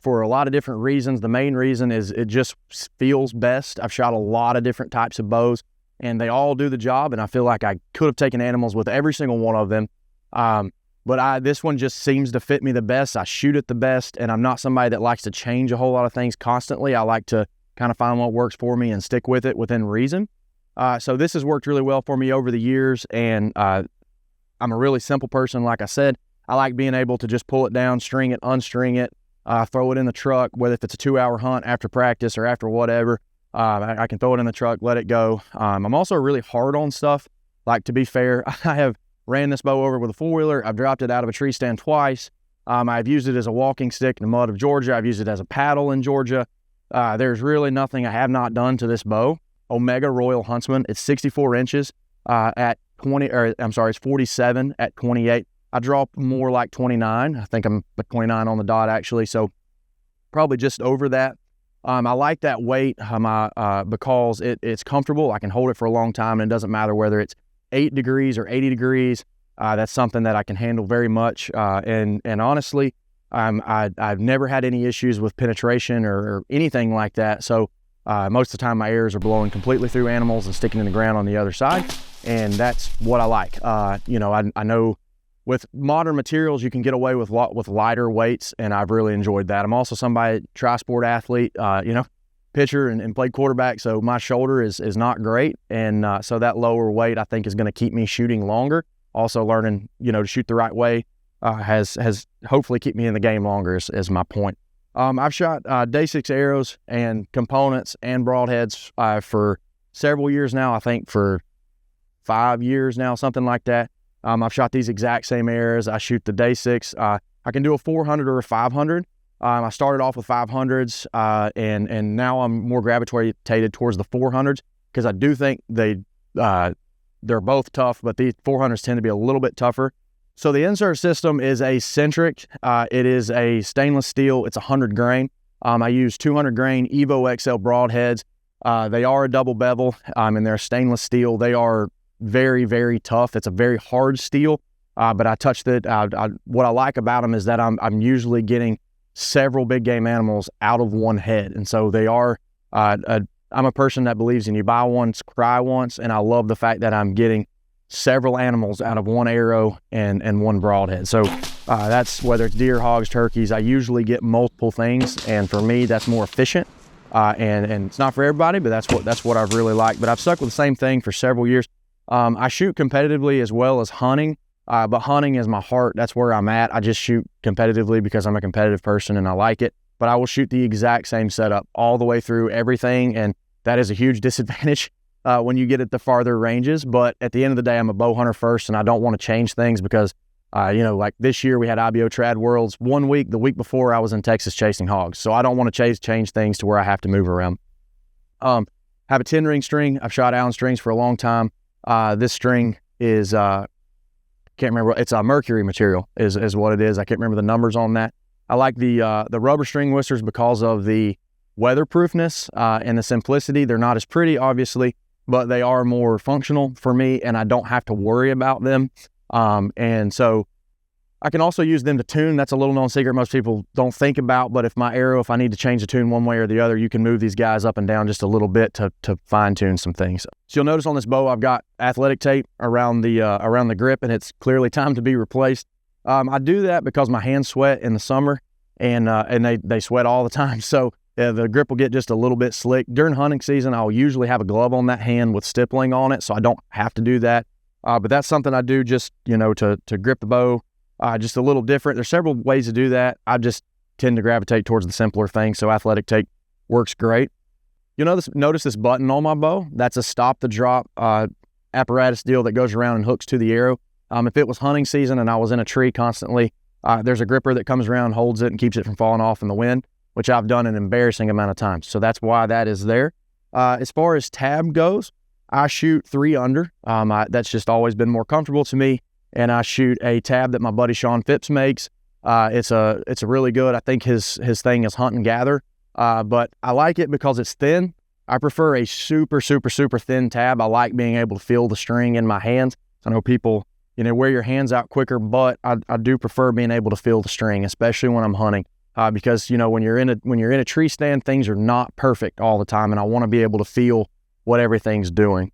For a lot of different reasons. The main reason is it just feels best. I've shot a lot of different types of bows, and they all do the job, and I feel like I could have taken animals with every single one of them. But this one just seems to fit me the best. I shoot it the best, and I'm not somebody that likes to change a whole lot of things constantly. I like to kind of find what works for me and stick with it within reason. So this has worked really well for me over the years, and I'm a really simple person. Like I said, I like being able to just pull it down, string it, unstring it, throw it in the truck, whether if it's a 2-hour hunt after practice or after whatever. I can throw it in the truck, let it go. I'm also really hard on stuff. Like, to be fair, I have ran this bow over with a 4-wheeler. I've dropped it out of a tree stand twice. I've used it as a walking stick in the mud of Georgia. I've used it as a paddle in Georgia. There's really nothing I have not done to this bow. Omega Royal Huntsman. It's 64 inches at 20, or I'm sorry, it's 47 at 28. I draw more like 29. I think I'm 29 on the dot actually, so probably just over that. I like that weight because it's comfortable. I can hold it for a long time, and it doesn't matter whether it's 8 degrees or 80 degrees. That's something that I can handle very much. And honestly, I've never had any issues with penetration or anything like that. So most of the time my arrows are blowing completely through animals and sticking in the ground on the other side, and that's what I like. I know with modern materials, you can get away with lighter weights, and I've really enjoyed that. I'm also somebody, tri-sport athlete, pitcher and played quarterback, so my shoulder is not great, and so that lower weight I think is going to keep me shooting longer. Also learning, to shoot the right way has hopefully kept me in the game longer is my point. I've shot Day 6 arrows and components and broadheads for several years now. I think for 5 years now, something like that. I've shot these exact same arrows. I shoot the Day 6. I can do a 400 or a 500. I started off with 500s, and now I'm more gravitated towards the 400s because I do think they're both tough, but the 400s tend to be a little bit tougher. So the insert system is a centric. It is a stainless steel. It's 100 grain. I use 200 grain Evo XL broadheads. They are a double bevel, and they're stainless steel. They are very, very tough. It's a very hard steel, but I touched it. What I like about them is that I'm usually getting several big game animals out of one head, and so they are. I'm a person that believes in you buy once, cry once, and I love the fact that I'm getting several animals out of one arrow and one broadhead. So that's whether it's deer, hogs, turkeys, I usually get multiple things. And for me, that's more efficient. And it's not for everybody, but that's what I've really liked. But I've stuck with the same thing for several years. I shoot competitively as well as hunting, but hunting is my heart. That's where I'm at. I just shoot competitively because I'm a competitive person and I like it. But I will shoot the exact same setup all the way through everything, and that is a huge disadvantage when you get at the farther ranges. But at the end of the day, I'm a bow hunter first, and I don't want to change things because, like this year we had IBO Trad Worlds 1 week. The week before I was in Texas chasing hogs, so I don't want to change things to where I have to move around. Have a 10-ring string. I've shot Allen strings for a long time. This string is can't remember. It's a mercury material is what it is. I can't remember the numbers on that. I like the rubber string whistles because of the weatherproofness and the simplicity. They're not as pretty, obviously, but they are more functional for me, and I don't have to worry about them. And so I can also use them to tune. That's a little known secret most people don't think about, but if I need to change the tune one way or the other, you can move these guys up and down just a little bit to fine tune some things. So you'll notice on this bow, I've got athletic tape around the grip, and it's clearly time to be replaced. I do that because my hands sweat in the summer, and they sweat all the time. So the grip will get just a little bit slick. During hunting season, I'll usually have a glove on that hand with stippling on it, so I don't have to do that. But that's something I do just, to grip the bow just a little different. There's several ways to do that. I just tend to gravitate towards the simpler thing, so athletic tape works great. You'll notice this button on my bow. That's a stop the drop apparatus deal that goes around and hooks to the arrow. If it was hunting season and I was in a tree constantly, there's a gripper that comes around, holds it, and keeps it from falling off in the wind, which I've done an embarrassing amount of times. So that's why that is there. As far as tab goes, I shoot 3 under. That's just always been more comfortable to me. And I shoot a tab that my buddy Sean Phipps makes. It's a really good. I think his thing is hunt and gather. But I like it because it's thin. I prefer a super, super, super thin tab. I like being able to feel the string in my hands. I know people, wear your hands out quicker, but I do prefer being able to feel the string, especially when I'm hunting. Because when you're in a tree stand, things are not perfect all the time, and I want to be able to feel what everything's doing.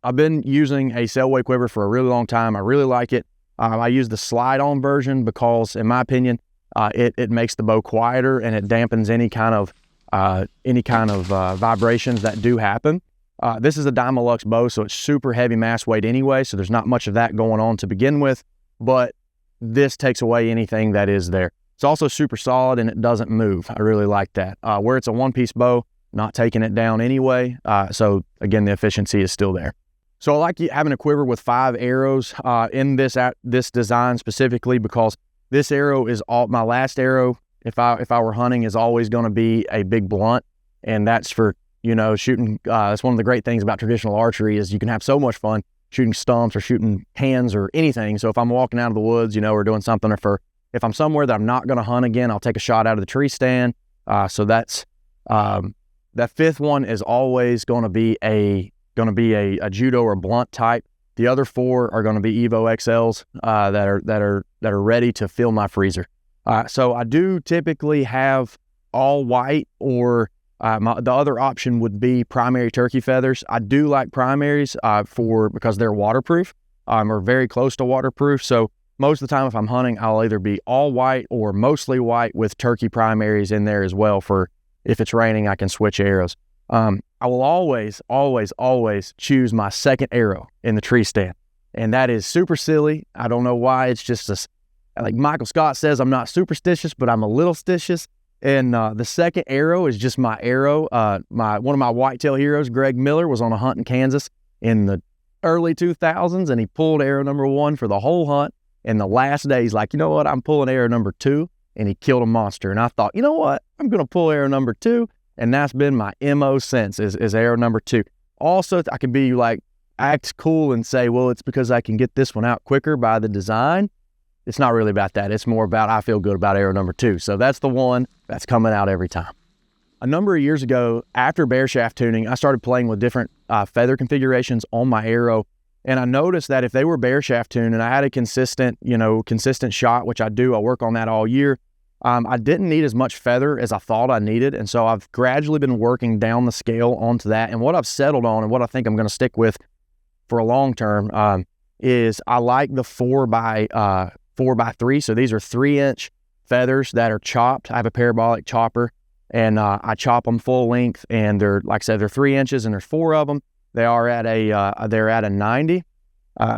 I've been using a sailway quiver for a really long time. I really like it. I use the slide-on version because, in my opinion, it makes the bow quieter and it dampens any kind of vibrations that do happen. This is a Dymolux bow, so it's super heavy mass weight anyway, so there's not much of that going on to begin with, but this takes away anything that is there. It's also super solid and it doesn't move. I really like that. Where it's a one-piece bow, not taking it down anyway, so again, the efficiency is still there. So I like having a quiver with 5 arrows in this design specifically because this arrow is my last arrow. If I were hunting, is always going to be a big blunt, and that's for shooting. That's one of the great things about traditional archery is you can have so much fun shooting stumps or shooting hands or anything. So if I'm walking out of the woods, or doing something, if I'm somewhere that I'm not going to hunt again, I'll take a shot out of the tree stand. So that's that 5th one is always going to be a judo or blunt type. The other 4 are going to be Evo XLs that are ready to fill my freezer. So I do typically have all white, or the other option would be primary turkey feathers. I do like primaries because they're waterproof or very close to waterproof. So most of the time if I'm hunting, I'll either be all white or mostly white with turkey primaries in there as well for if it's raining, I can switch arrows. I will always, always, always choose my 2nd arrow in the tree stand. And that is super silly. I don't know why. It's just like Michael Scott says, I'm not superstitious, but I'm a little stitious. And the 2nd arrow is just my arrow. One of my whitetail heroes, Greg Miller, was on a hunt in Kansas in the early 2000s, and he pulled arrow number 1 for the whole hunt. And the last day, he's like, you know what? I'm pulling arrow number 2, and he killed a monster. And I thought, you know what? I'm going to pull arrow number 2. And that's been my MO since is arrow number 2. Also, I can be like, act cool and say, well, it's because I can get this one out quicker by the design. It's not really about that. It's more about I feel good about arrow number 2. So that's the one that's coming out every time. A number of years ago, after bear shaft tuning, I started playing with different feather configurations on my arrow. And I noticed that if they were bear shaft tuned and I had a consistent shot, which I do, I work on that all year, I didn't need as much feather as I thought I needed. And so I've gradually been working down the scale onto that. And what I've settled on and what I think I'm going to stick with for a long term is I like the 4x3. So these are 3-inch feathers that are chopped. I have a parabolic chopper, and I chop them full length, and they're, like I said, they're 3 inches, and there's 4 of them. They are at a 90,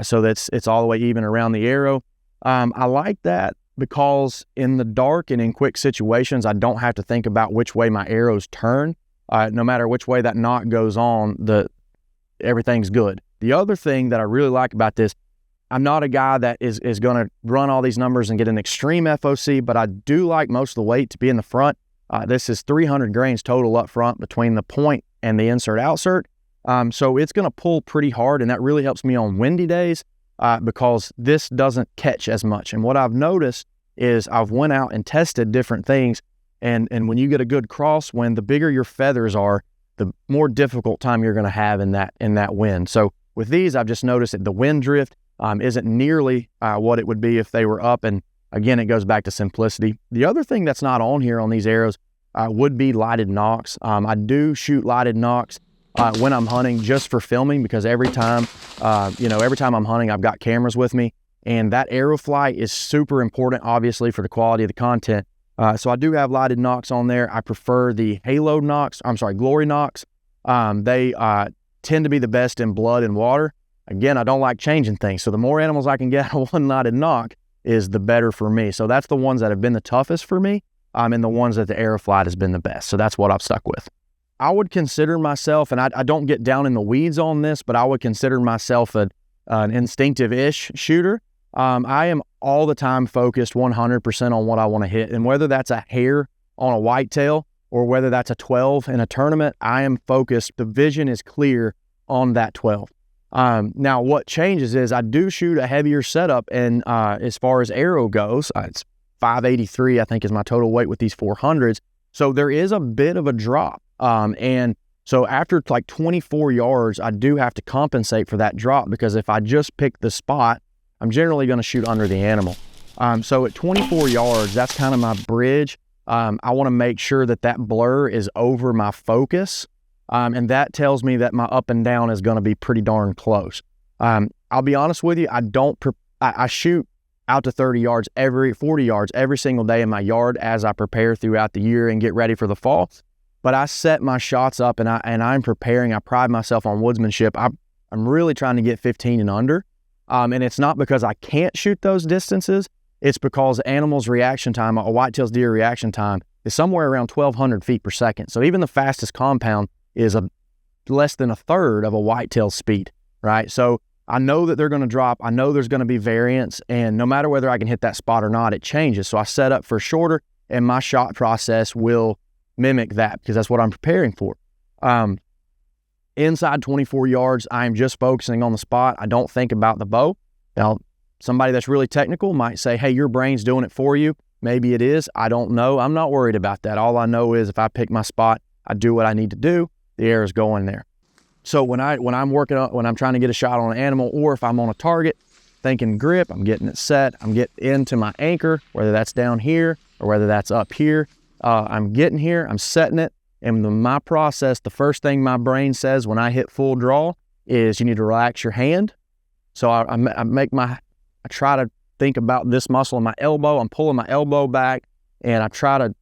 so it's all the way even around the arrow. I like that because in the dark and in quick situations, I don't have to think about which way my arrows turn. No matter which way that knot goes on, everything's good. The other thing that I really like about this, I'm not a guy that is going to run all these numbers and get an extreme FOC, but I do like most of the weight to be in the front. This is 300 grains total up front between the point and the insert-outsert. So it's going to pull pretty hard, and that really helps me on windy days because this doesn't catch as much. And what I've noticed is I've went out and tested different things, and when you get a good crosswind, the bigger your feathers are, the more difficult time you're going to have in that wind. So with these, I've just noticed that the wind drift isn't nearly what it would be if they were up. And again, it goes back to simplicity. The other thing that's not on here on these arrows would be lighted nocks. I do shoot lighted nocks when I'm hunting just for filming, because every time I'm hunting, I've got cameras with me, and that arrow flight is super important, obviously, for the quality of the content. So I do have lighted nocks on there. I prefer the halo nocks, glory nocks. They tend to be the best in blood and water. Again, I don't like changing things. So the more animals I can get on one lighted nock is the better for me. So that's the ones that have been the toughest for me, and the ones that the arrow flight has been the best. So that's what I've stuck with. I would consider myself, and I don't get down in the weeds on this, but I would consider myself an instinctive-ish shooter. I am all the time focused 100% on what I want to hit. And whether that's a hair on a whitetail or whether that's a 12 in a tournament, I am focused. The vision is clear on that 12. Now, what changes is I do shoot a heavier setup, and as far as arrow goes, it's 583, I think, is my total weight with these 400s. So there is a bit of a drop. And so after like 24 yards, I do have to compensate for that drop, because if I just pick the spot, I'm generally going to shoot under the animal. So at 24 yards, that's kind of my bridge. I want to make sure that that blur is over my focus. And that tells me that my up and down is going to be pretty darn close. I'll be honest with you, I shoot out to 40 yards every single day in my yard as I prepare throughout the year and get ready for the fall. But I set my shots up, and I'm preparing. I pride myself on woodsmanship. I'm really trying to get 15 and under. And it's not because I can't shoot those distances. It's because animals' reaction time, a whitetail's deer reaction time, is somewhere around 1,200 feet per second. So even the fastest compound is less than a third of a whitetail speed, right? So I know that they're going to drop. I know there's going to be variance, and no matter whether I can hit that spot or not, it changes. So I set up for shorter, and my shot process will mimic that, because that's what I'm preparing for. Inside 24 yards, I am just focusing on the spot. I don't think about the bow. Now, somebody that's really technical might say, hey, your brain's doing it for you. Maybe it is. I don't know. I'm not worried about that. All I know is if I pick my spot, I do what I need to do, the arrow's going there. So when I'm trying to get a shot on an animal, or if I'm on a target, thinking grip, I'm getting it set, I'm getting into my anchor, whether that's down here or whether that's up here. I'm getting here, I'm setting it, and my process, the first thing my brain says when I hit full draw is you need to relax your hand. So I try to think about this muscle in my elbow. I'm pulling my elbow back, and I try to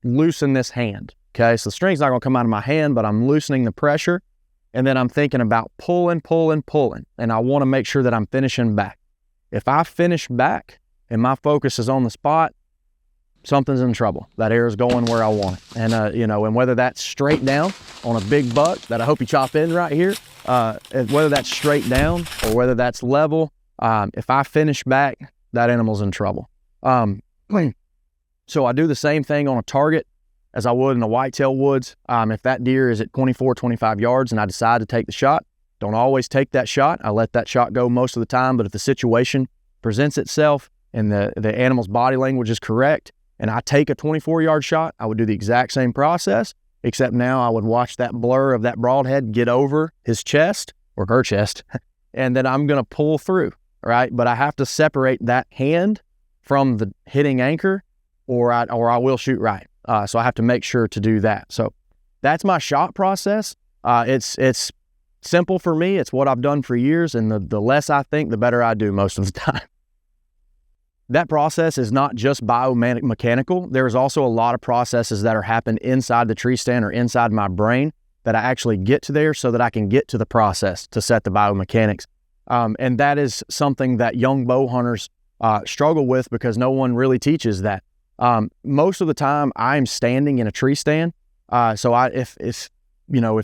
loosen this hand. Okay, so the string's not gonna come out of my hand, but I'm loosening the pressure, and then I'm thinking about pulling, and I wanna make sure that I'm finishing back. If I finish back and my focus is on the spot, something's in trouble. That arrow's going where I want it. And, and whether that's straight down on a big buck that I hope you chop in right here, whether that's straight down or whether that's level, if I finish back, that animal's in trouble. So I do the same thing on a target as I would in the whitetail woods. If that deer is at 24, 25 yards and I decide to take the shot, don't always take that shot. I let that shot go most of the time, but if the situation presents itself and the animal's body language is correct, and I take a 24-yard shot, I would do the exact same process, except now I would watch that blur of that broadhead get over his chest or her chest, and then I'm going to pull through, right? But I have to separate that hand from the hitting anchor, or I will shoot right. So I have to make sure to do that. So that's my shot process. It's simple for me. It's what I've done for years, and the less I think, the better I do most of the time. That process is not just biomechanical. There's also a lot of processes that are happening inside the tree stand or inside my brain that I actually get to there so that I can get to the process to set the biomechanics. And that is something that young bow hunters struggle with because no one really teaches that. Most of the time I'm standing in a tree stand. If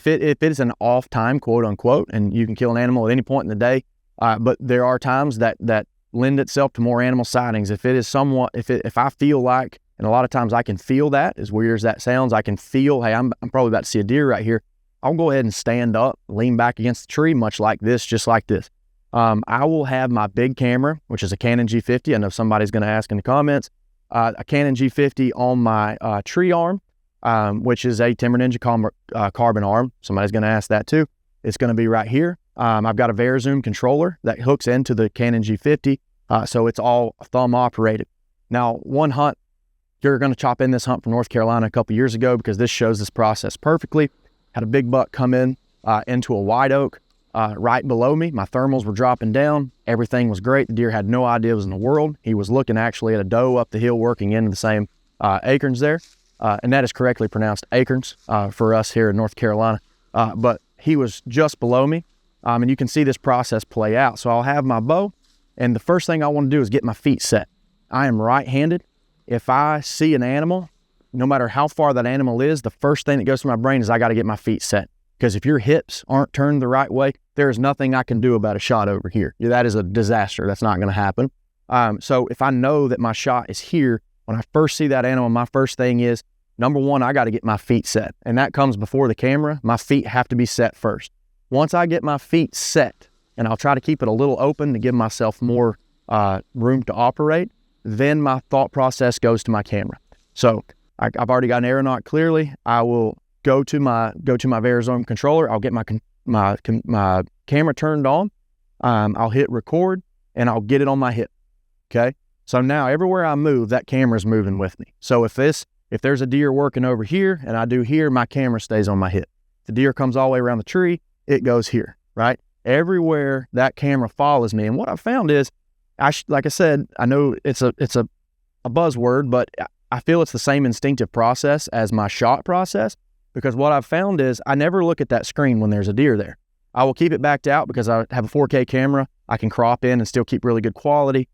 it is an off time, quote unquote, and you can kill an animal at any point in the day. But there are times that lend itself to more animal sightings. If it is somewhat, if I feel like, and a lot of times I can feel that, as weird as that sounds, I can feel, hey, I'm probably about to see a deer right here. I'll go ahead and stand up, lean back against the tree, much like this, just like this. I will have my big camera, which is a Canon G50. I know somebody's going to ask in the comments. A Canon G50 on my tree arm, which is a Timber Ninja carbon arm. Somebody's going to ask that too. It's going to be right here. I've got a VariZoom controller that hooks into the Canon G50, so it's all thumb operated. Now, one hunt, you're going to chop in this hunt from North Carolina a couple years ago because this shows this process perfectly. Had a big buck come in into a white oak right below me. My thermals were dropping down. Everything was great. The deer had no idea it was in the world. He was looking actually at a doe up the hill working into the same acorns there. And that is correctly pronounced acorns for us here in North Carolina. But he was just below me. And you can see this process play out. So I'll have my bow, and the first thing I want to do is get my feet set. I am right-handed. If I see an animal, no matter how far that animal is, the first thing that goes to my brain is I got to get my feet set. Because if your hips aren't turned the right way, there is nothing I can do about a shot over here. That is a disaster. That's not going to happen. So if I know that my shot is here, when I first see that animal, my first thing is, number one, I got to get my feet set. And that comes before the camera. My feet have to be set first. Once I get my feet set, and I'll try to keep it a little open to give myself more room to operate, then my thought process goes to my camera. So I've already got an aeronaut clearly. I will go to my VariZoom controller. I'll get my camera turned on. I'll hit record, and I'll get it on my hip. Okay. So now everywhere I move, that camera's moving with me. So if there's a deer working over here and I do here, my camera stays on my hip. If the deer comes all the way around the tree, it goes here, right? Everywhere that camera follows me. And what I found is, like I said, I know it's a buzzword, but I feel it's the same instinctive process as my shot process, because what I've found is I never look at that screen when there's a deer there. I will keep it backed out because I have a 4K camera. I can crop in and still keep really good quality.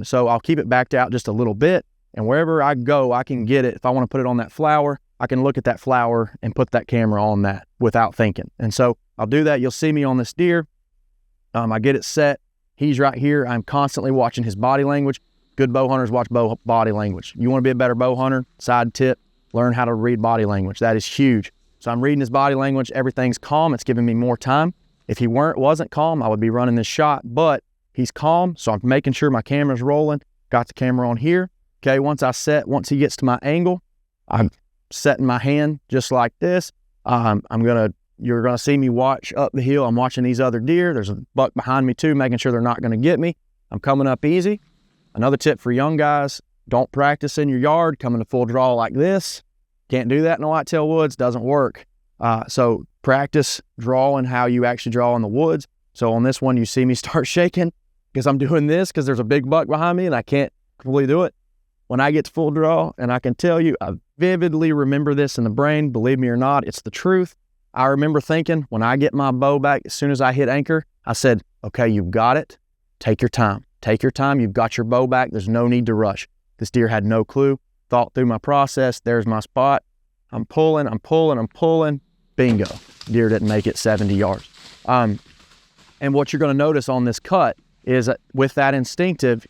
So I'll keep it backed out just a little bit, and wherever I go, I can get it. If I want to put it on that flower, I can look at that flower and put that camera on that without thinking. And so I'll do that. You'll see me on this deer. I get it set. He's right here. I'm constantly watching his body language. Good bow hunters watch body language. You want to be a better bow hunter? Side tip, learn how to read body language. That is huge. So I'm reading his body language. Everything's calm. It's giving me more time. If he wasn't calm, I would be running this shot, but he's calm. So I'm making sure my camera's rolling. Got the camera on here. Okay, once he gets to my angle, I'm setting my hand just like this. You're gonna see me watch up the hill. I'm watching these other deer. There's a buck behind me too, making sure they're not gonna get me. I'm coming up easy. Another tip for young guys, don't practice in your yard, coming to full draw like this. Can't do that in the whitetail woods, doesn't work. So practice drawing how you actually draw in the woods. So on this one, you see me start shaking because I'm doing this because there's a big buck behind me and I can't completely do it. When I get to full draw, and I can tell you, I vividly remember this in the brain, believe me or not, it's the truth. I remember thinking when I get my bow back, as soon as I hit anchor, I said, okay, you've got it. Take your time. Take your time. You've got your bow back. There's no need to rush. This deer had no clue. Thought through my process. There's my spot. I'm pulling. Bingo. Deer didn't make it 70 yards. And what you're going to notice on this cut is that with that instinctive,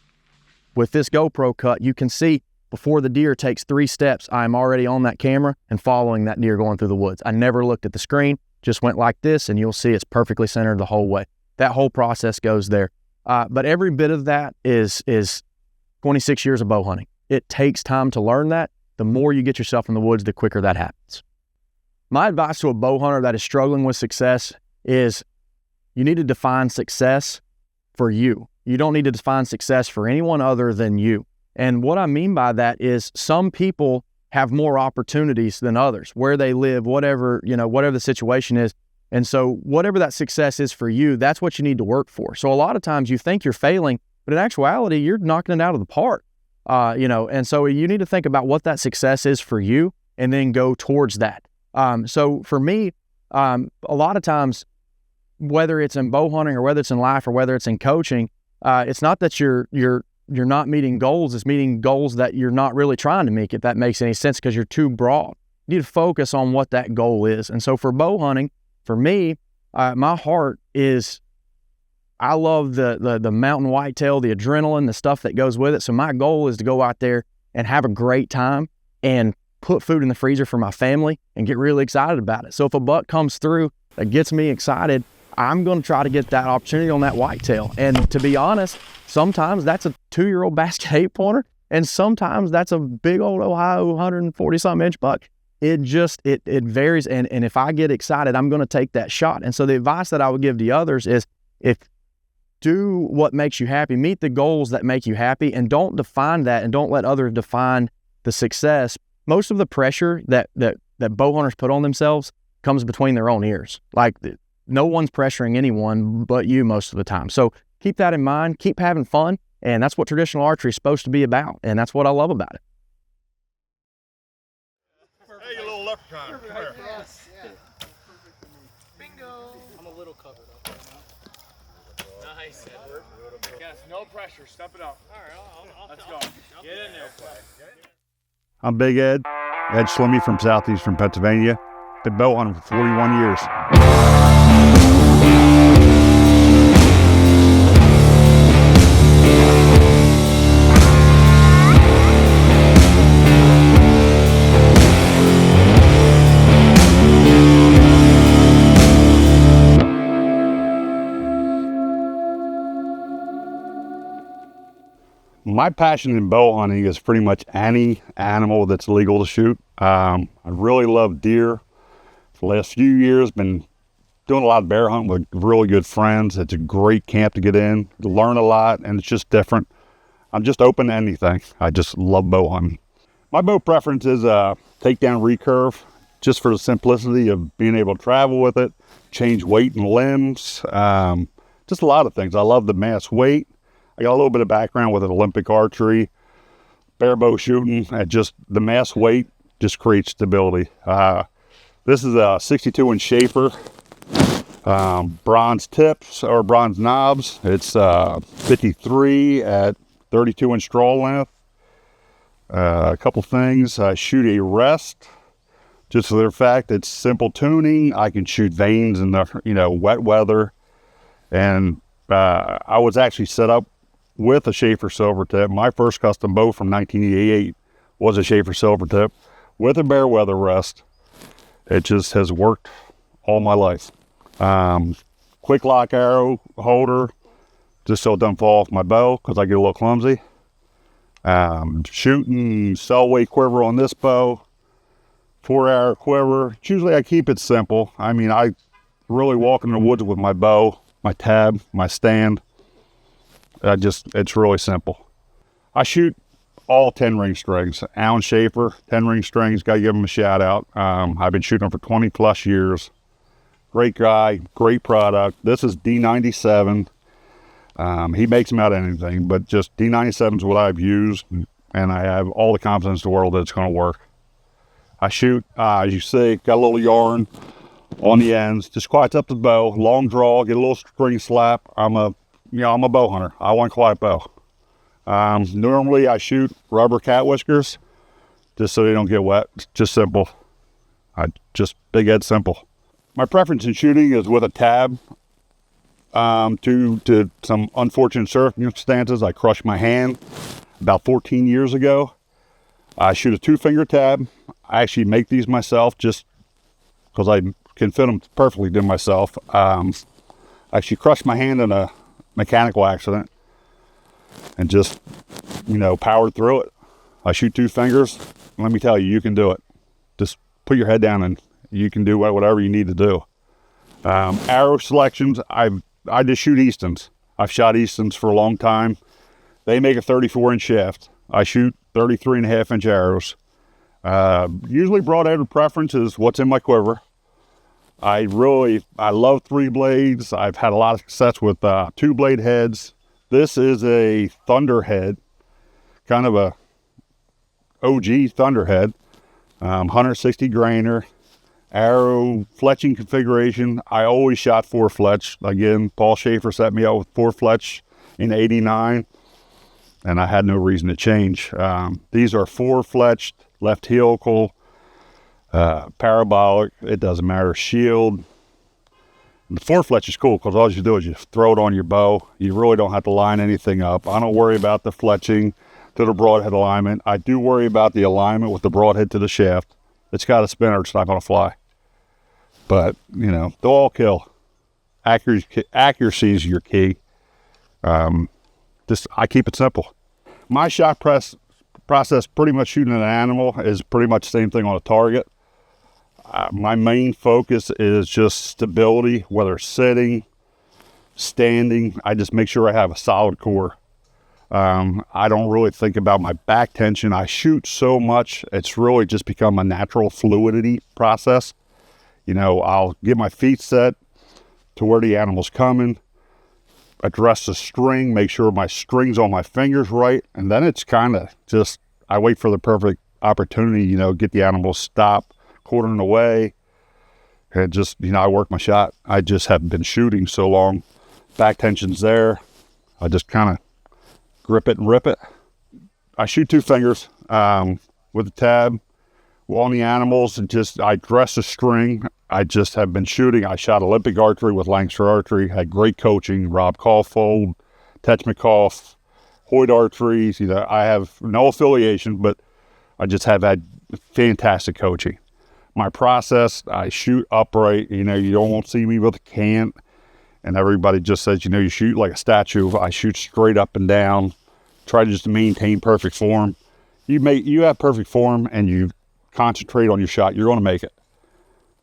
with this GoPro cut, you can see before the deer takes 3 steps, I'm already on that camera and following that deer going through the woods. I never looked at the screen, just went like this, and you'll see it's perfectly centered the whole way. That whole process goes there. But every bit of that is 26 years of bow hunting. It takes time to learn that. The more you get yourself in the woods, the quicker that happens. My advice to a bow hunter that is struggling with success is you need to define success for you. You don't need to define success for anyone other than you. And what I mean by that is some people have more opportunities than others. Where they live, whatever the situation is, And so whatever that success is for you, that's what you need to work for. So a lot of times you think you're failing, but in actuality, you're knocking it out of the park. And so you need to think about what that success is for you and then go towards that. So for me, a lot of times, whether it's in bow hunting or whether it's in life or whether it's in coaching, it's not that you're not meeting goals. It's meeting goals that you're not really trying to make, if that makes any sense, because you're too broad. You need to focus on what that goal is. And so for bow hunting, for me, my heart is, I love the mountain whitetail, the adrenaline, the stuff that goes with it. So my goal is to go out there and have a great time and put food in the freezer for my family and get really excited about it. So if a buck comes through that gets me excited, I'm going to try to get that opportunity on that whitetail. And to be honest, sometimes that's a 2-year-old basket 8-pointer, and sometimes that's a big old Ohio 140-something inch buck. It varies. And if I get excited, I'm going to take that shot. And so the advice that I would give to others is, do what makes you happy, meet the goals that make you happy, and don't define that, and don't let others define the success. Most of the pressure that bow hunters put on themselves comes between their own ears. Like, no one's pressuring anyone but you most of the time. So keep that in mind, keep having fun, and that's what traditional archery is supposed to be about, and that's what I love about it. Hey, you little leprechaun. Come here. Bingo. I'm a little covered up right now. Nice, Edward. Yes, no pressure. Step it up. All right, I'll Let's go. Get in there. I'm Big Ed Schlimme from southeastern Pennsylvania. Been bow hunting for 41 years. My passion in bow hunting is pretty much any animal that's legal to shoot. I really love deer. For the last few years, been doing a lot of bear hunting with really good friends. It's a great camp to get in, learn a lot, and it's just different. I'm just open to anything. I just love bow hunting. My bow preference is a takedown recurve, just for the simplicity of being able to travel with it, change weight and limbs, just a lot of things. I love the mass weight. I got a little bit of background with Olympic archery, bare bow shooting, and just the mass weight just creates stability. This is a 62-inch Schaefer, bronze tips or bronze knobs. It's 53 at 32-inch draw length. A couple things, I shoot a rest, just for the fact it's simple tuning. I can shoot veins in the wet weather, and I was actually set up with a Schaefer silver tip. My first custom bow from 1988 was a Schaefer silver tip with a bare weather rest. It just has worked all my life. Quick lock arrow holder, just so it doesn't fall off my bow because I get a little clumsy. Shooting cell weight quiver on this bow, 4-arrow quiver. Usually I keep it simple. I mean, I really walk in the woods with my bow, my tab, my stand. It's really simple. I shoot all 10-ring strings. Alan Schaefer, 10-ring strings, got to give him a shout out. I've been shooting them for 20 plus years. Great guy, great product. This is D97. He makes them out of anything, but just D97 is what I've used, and I have all the confidence in the world that it's going to work. I shoot, as you see, got a little yarn on the ends, just quiets up the bow, long draw, get a little string slap. I'm a bow hunter. I want a quiet bow. Normally I shoot rubber cat whiskers just so they don't get wet. It's just simple. Just Big Ed simple. My preference in shooting is with a tab. To some unfortunate circumstances, I crushed my hand about 14 years ago. I shoot a 2-finger tab. I actually make these myself just because I can fit them perfectly to myself. I actually crushed my hand in a mechanical accident and just powered through it. I shoot 2 fingers. Let me tell you, you can do it. Just put your head down and you can do whatever you need to do. Arrow selections, I just shoot Eastons. I've shot Eastons for a long time. They make a 34-inch shaft. I shoot 33.5-inch arrows. Usually broad-headed preference is what's in my quiver. I love 3 blades. I've had a lot of success with 2 blade heads. This is a Thunderhead, kind of a OG Thunderhead, 160 grainer, arrow fletching configuration. I always shot 4 fletch. Again, Paul Schaefer set me up with 4 fletch in '89, and I had no reason to change. These are 4 fletched, left helical, parabolic, it doesn't matter, shield. The 4 fletch is cool because all you do is you throw it on your bow. You really don't have to line anything up. I don't worry about the fletching to the broadhead alignment. I do worry about the alignment with the broadhead to the shaft. It's got a spinner, it's not going to fly. But, you know, they'll all kill. Accuracy is your key. I keep it simple. My shot process, pretty much shooting an animal, is pretty much the same thing on a target. My main focus is just stability, whether sitting, standing. I just make sure I have a solid core. I don't really think about my back tension. I shoot so much, it's really just become a natural fluidity process. You know, I'll get my feet set to where the animal's coming, address the string, make sure my string's on my fingers right, and then it's kind of just, I wait for the perfect opportunity, you know, get the animal stop, quartering away, and just, you know, I work my shot. I just haven't been shooting so long. Back tension's there. I just kind of grip it and rip it. I shoot 2 fingers with the tab on the animals, and just, I dress the string. I just have been shooting. I shot Olympic archery with Lancaster Archery, had great coaching, Rob Caulfold, Tetch McCoff, Hoyt Archery. You know, I have no affiliation, but I just have had fantastic coaching. My process, I shoot upright. You know, you won't see me with a cant, and everybody just says, you know, you shoot like a statue. I shoot straight up and down, try to just maintain perfect form. You have perfect form and you concentrate on your shot, you're going to make it.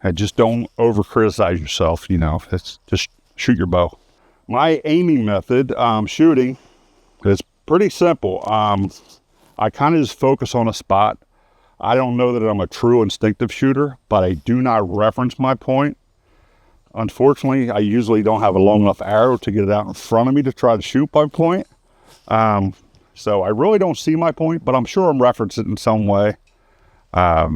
And just don't over criticize yourself. You know, it's just shoot your bow. My aiming method, shooting, is pretty simple. I kind of just focus on a spot. I don't know that I'm a true instinctive shooter, but I do not reference my point. Unfortunately, I usually don't have a long enough arrow to get it out in front of me to try to shoot my point. So I really don't see my point, but I'm sure I'm referencing it in some way. I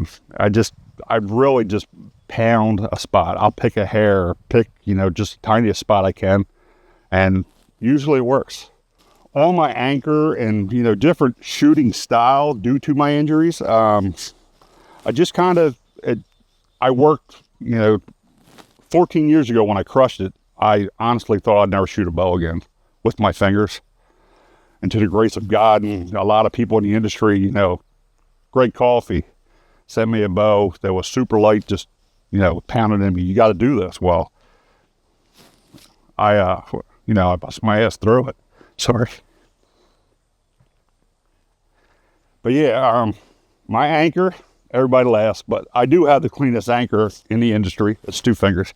really just pound a spot. I'll pick a hair, pick, you know, just the tiniest spot I can, and usually it works. On my anchor and, you know, different shooting style due to my injuries, I just kind of, I worked, you know, 14 years ago when I crushed it, I honestly thought I'd never shoot a bow again with my fingers. And to the grace of God and a lot of people in the industry, you know, Greg Coffey sent me a bow that was super light, just, you know, pounding in me. You got to do this. Well, I bust my ass through it. Sorry. But yeah, my anchor, everybody laughs, but I do have the cleanest anchor in the industry. It's 2 fingers.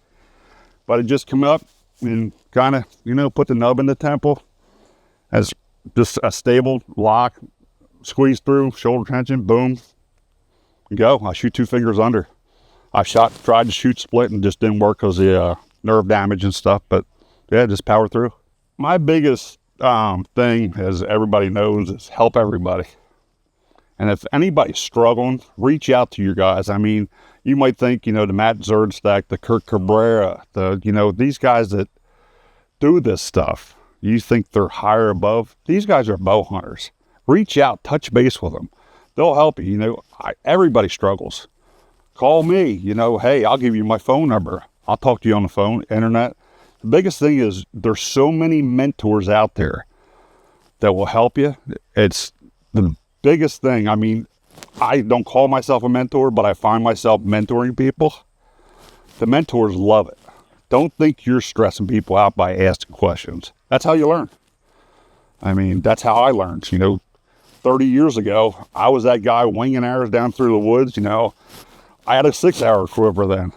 But I just come up and kind of, you know, put the nub in the temple as just a stable lock, squeeze through, shoulder tension, boom, go. I shoot 2 fingers under. I tried to shoot split and just didn't work because of the nerve damage and stuff, but yeah, just power through. My biggest thing, as everybody knows, is help everybody. And if anybody's struggling, reach out to your guys. I mean, you might think, you know, the Matt Zirnsak, the Curt Cabrera, you know, these guys that do this stuff, you think they're higher above. These guys are bow hunters. Reach out, touch base with them. They'll help you. You know, everybody struggles. Call me, you know, hey, I'll give you my phone number. I'll talk to you on the phone, internet. The biggest thing is there's so many mentors out there that will help you. It's the biggest thing. I mean, I don't call myself a mentor, but I find myself mentoring people. The mentors love it. Don't think you're stressing people out by asking questions. That's how you learn. I mean, that's how I learned. You know, 30 years ago, I was that guy winging arrows down through the woods. You know, I had a 6-hour quiver then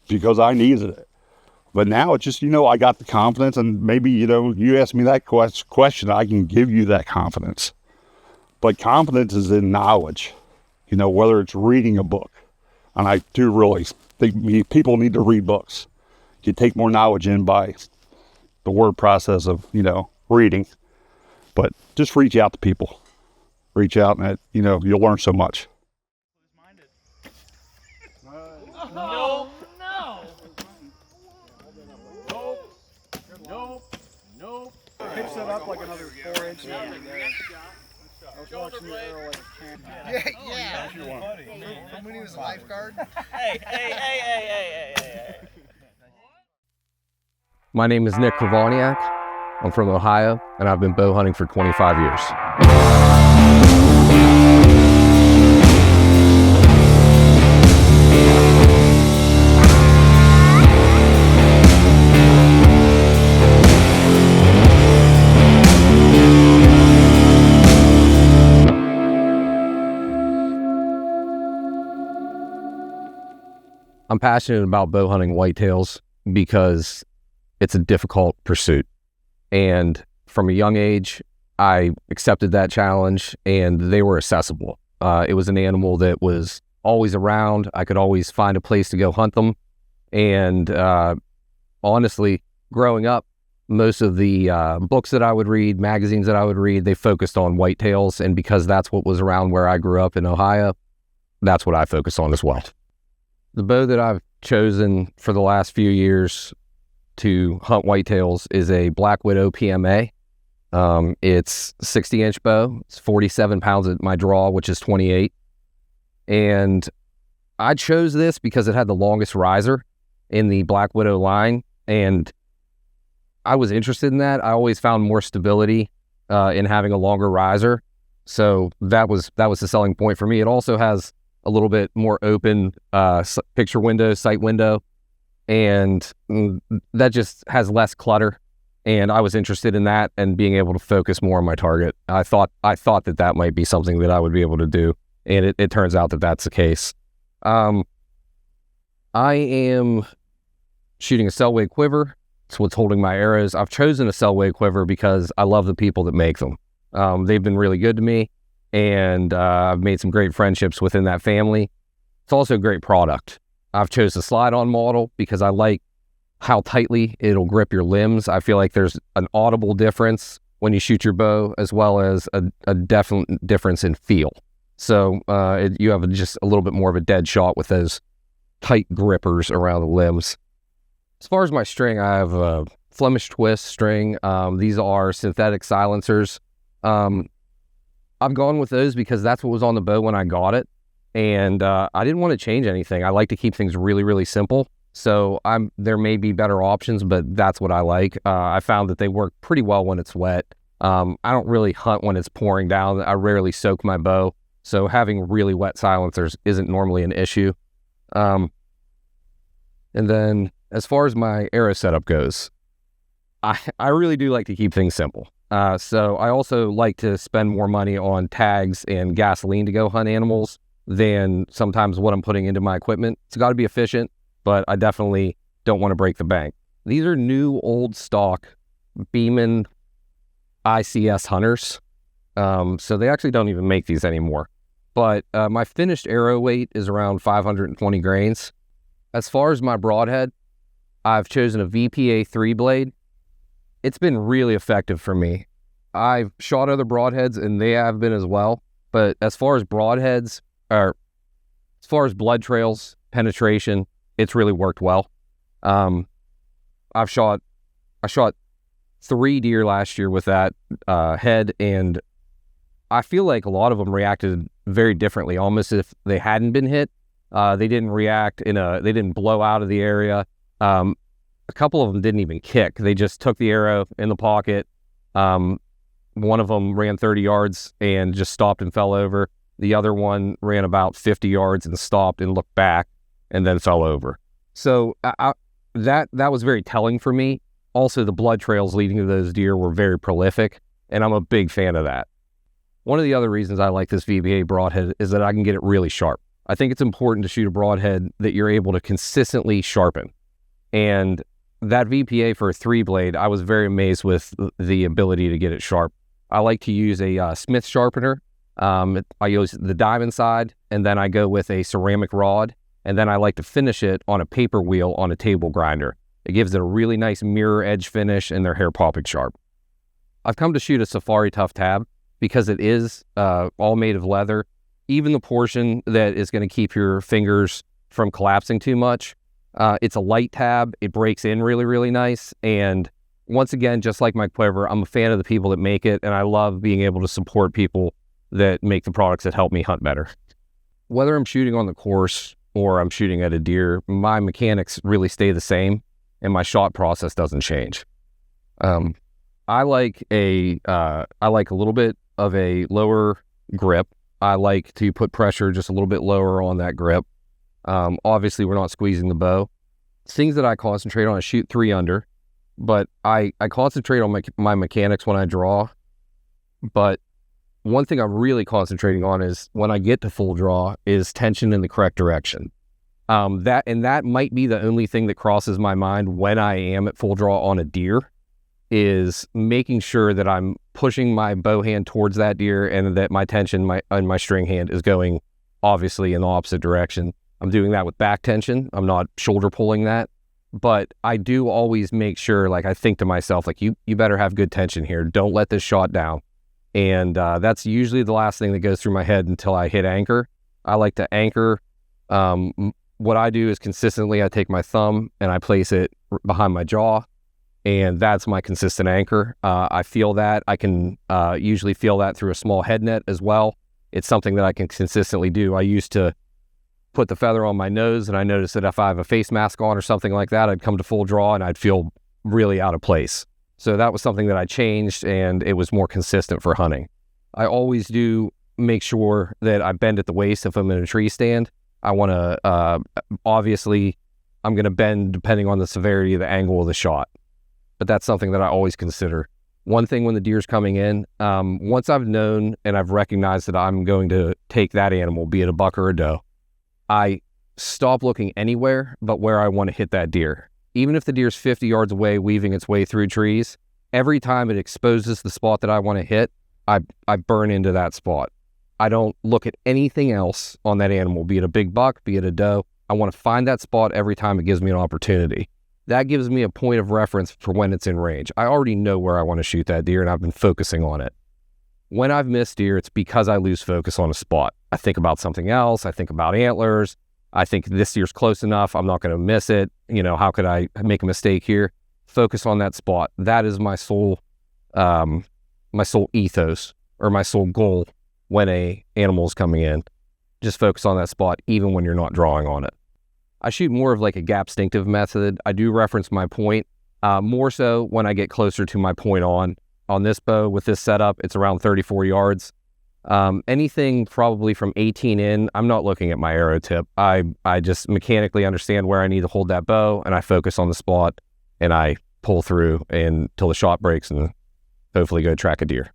because I needed it. But now it's just, you know, I got the confidence, and maybe, you know, you ask me that question, I can give you that confidence. But confidence is in knowledge, you know, whether it's reading a book. And I do really think people need to read books. You take more knowledge in by the word process of, you know, reading. But just reach out to people. Reach out and, you know, you'll learn so much. No, no. Nope. Pitch that up like another 4 inches. I was watching the arrow like a can. Yeah. From when he was a lifeguard. Hey. My name is Nick Krivoniak. I'm from Ohio, and I've been bow hunting for 25 years. I'm passionate about bow hunting whitetails because it's a difficult pursuit. And from a young age, I accepted that challenge, and they were accessible. It was an animal that was always around. I could always find a place to go hunt them. And honestly, growing up, most of the books that I would read, magazines that I would read, they focused on whitetails. And because that's what was around where I grew up in Ohio, that's what I focus on as well. The bow that I've chosen for the last few years to hunt whitetails is a Black Widow PMA. It's 60-inch bow. It's 47 pounds at my draw, which is 28. And I chose this because it had the longest riser in the Black Widow line, and I was interested in that. I always found more stability in having a longer riser, so that was the selling point for me. It also has a little bit more open picture window, sight window, and that just has less clutter. And I was interested in that and being able to focus more on my target. I thought that might be something that I would be able to do, and it turns out that that's the case. I am shooting a Selway quiver. It's what's holding my arrows. I've chosen a Selway quiver because I love the people that make them. They've been really good to me, and I've made some great friendships within that family. It's also a great product. I've chosen a slide-on model because I like how tightly it'll grip your limbs. I feel like there's an audible difference when you shoot your bow, as well as a definite difference in feel. So you have just a little bit more of a dead shot with those tight grippers around the limbs. As far as my string, I have a Flemish twist string. These are synthetic silencers. I've gone with those because that's what was on the bow when I got it. And I didn't want to change anything. I like to keep things really, really simple. So there may be better options, but that's what I like. I found that they work pretty well when it's wet. I don't really hunt when it's pouring down. I rarely soak my bow. So having really wet silencers isn't normally an issue. And then as far as my arrow setup goes, I really do like to keep things simple. So I also like to spend more money on tags and gasoline to go hunt animals than sometimes what I'm putting into my equipment. It's got to be efficient, but I definitely don't want to break the bank. These are new old stock Beeman ICS hunters. So they actually don't even make these anymore. But my finished arrow weight is around 520 grains. As far as my broadhead, I've chosen a VPA 3 blade. It's been really effective for me. I've shot other broadheads and they have been as well. But as far as broadheads, or as far as blood trails, penetration, it's really worked well. I shot 3 deer last year with that head, and I feel like a lot of them reacted very differently, almost as if they hadn't been hit. They didn't react they didn't blow out of the area. A couple of them didn't even kick. They just took the arrow in the pocket. One of them ran 30 yards and just stopped and fell over. The other one ran about 50 yards and stopped and looked back and then fell over. So that was very telling for me. Also, the blood trails leading to those deer were very prolific, and I'm a big fan of that. One of the other reasons I like this VPA broadhead is that I can get it really sharp. I think it's important to shoot a broadhead that you're able to consistently sharpen. And that VPA for a 3 blade, I was very amazed with the ability to get it sharp. I like to use a Smith sharpener. I use the diamond side, and then I go with a ceramic rod, and then I like to finish it on a paper wheel on a table grinder. It gives it a really nice mirror edge finish, and they're hair popping sharp. I've come to shoot a Safari Tough tab because it is all made of leather. Even the portion that is going to keep your fingers from collapsing too much, it's a light tab. It breaks in really, really nice. And once again, just like my quiver, I'm a fan of the people that make it, and I love being able to support people that make the products that help me hunt better. Whether I'm shooting on the course or I'm shooting at a deer, my mechanics really stay the same, and my shot process doesn't change. I like a little bit of a lower grip. I like to put pressure just a little bit lower on that grip. Obviously, we're not squeezing the bow. Things that I concentrate on, I shoot 3 under, but I concentrate on my mechanics when I draw. But one thing I'm really concentrating on is when I get to full draw is tension in the correct direction. That might be the only thing that crosses my mind when I am at full draw on a deer, is making sure that I'm pushing my bow hand towards that deer and that my tension on my string hand is going obviously in the opposite direction. I'm doing that with back tension. I'm not shoulder pulling that, but I do always make sure, like, I think to myself, like, you better have good tension here. Don't let this shot down. And that's usually the last thing that goes through my head until I hit anchor. I like to anchor. What I do is consistently, I take my thumb and I place it behind my jaw, and that's my consistent anchor. I feel that. I can usually feel that through a small head net as well. It's something that I can consistently do. I used to put the feather on my nose, and I noticed that if I have a face mask on or something like that, I'd come to full draw and I'd feel really out of place. So that was something that I changed, and it was more consistent for hunting. I always do make sure that I bend at the waist if I'm in a tree stand. I want to, obviously, I'm going to bend depending on the severity of the angle of the shot. But that's something that I always consider. One thing when the deer's coming in, once I've known and I've recognized that I'm going to take that animal, be it a buck or a doe, I stop looking anywhere but where I want to hit that deer. Even if the deer's 50 yards away, weaving its way through trees, every time it exposes the spot that I want to hit, I burn into that spot. I don't look at anything else on that animal, be it a big buck, be it a doe. I want to find that spot every time it gives me an opportunity. That gives me a point of reference for when it's in range. I already know where I want to shoot that deer, and I've been focusing on it. When I've missed deer, it's because I lose focus on a spot. I think about something else. I think about antlers. I think this deer's close enough. I'm not going to miss it. You know, how could I make a mistake here? Focus on that spot. That is my sole ethos, or my sole goal when a animal is coming in. Just focus on that spot, even when you're not drawing on it. I shoot more of like a gap-stinctive method. I do reference my point, more so when I get closer to my point on. On this bow, with this setup, it's around 34 yards. Anything probably from 18 in, I'm not looking at my arrow tip. I just mechanically understand where I need to hold that bow, and I focus on the spot, and I pull through until the shot breaks and hopefully go track a deer.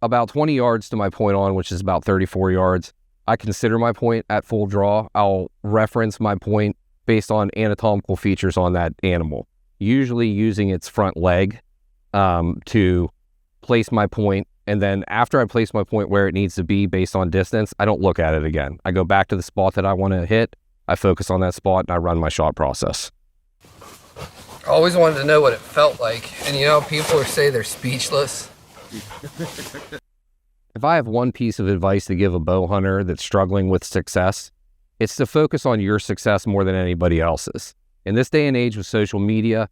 About 20 yards to my point on, which is about 34 yards, I consider my point at full draw. I'll reference my point based on anatomical features on that animal, usually using its front leg to place my point. And then after I place my point where it needs to be based on distance, I don't look at it again. I go back to the spot that I want to hit. I focus on that spot, and I run my shot process. I always wanted to know what it felt like. And you know, people say they're speechless. If I have one piece of advice to give a bow hunter that's struggling with success, it's to focus on your success more than anybody else's. In this day and age with social media,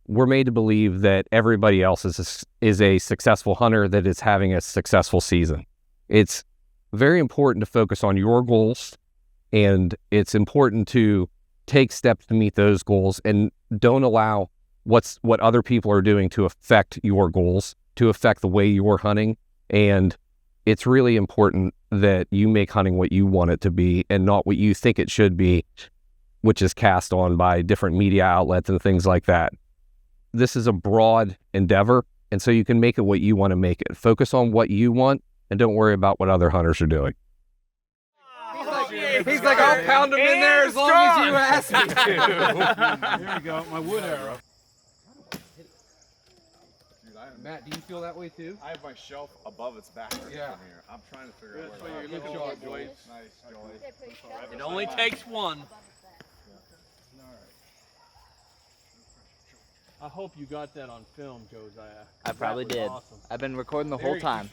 we're made to believe that everybody else is a successful hunter that is having a successful season. It's very important to focus on your goals, and it's important to take steps to meet those goals, and don't allow what other people are doing to affect your goals, to affect the way you're hunting. And it's really important that you make hunting what you want it to be and not what you think it should be, which is cast on by different media outlets and things like that. This is a broad endeavor, and so you can make it what you want to make it. Focus on what you want, and don't worry about what other hunters are doing. He's like, I'll pound him in there as long as you ask me to. Here we go, my wood arrow. Matt, do you feel that way too? I have my shelf above its back right Yeah. from here. I'm trying to figure out where You're looking for it, Joyce. Nice, Joey. It only takes one. I hope you got that on film, Josiah. I probably That was did. awesome. I've been recording the whole time.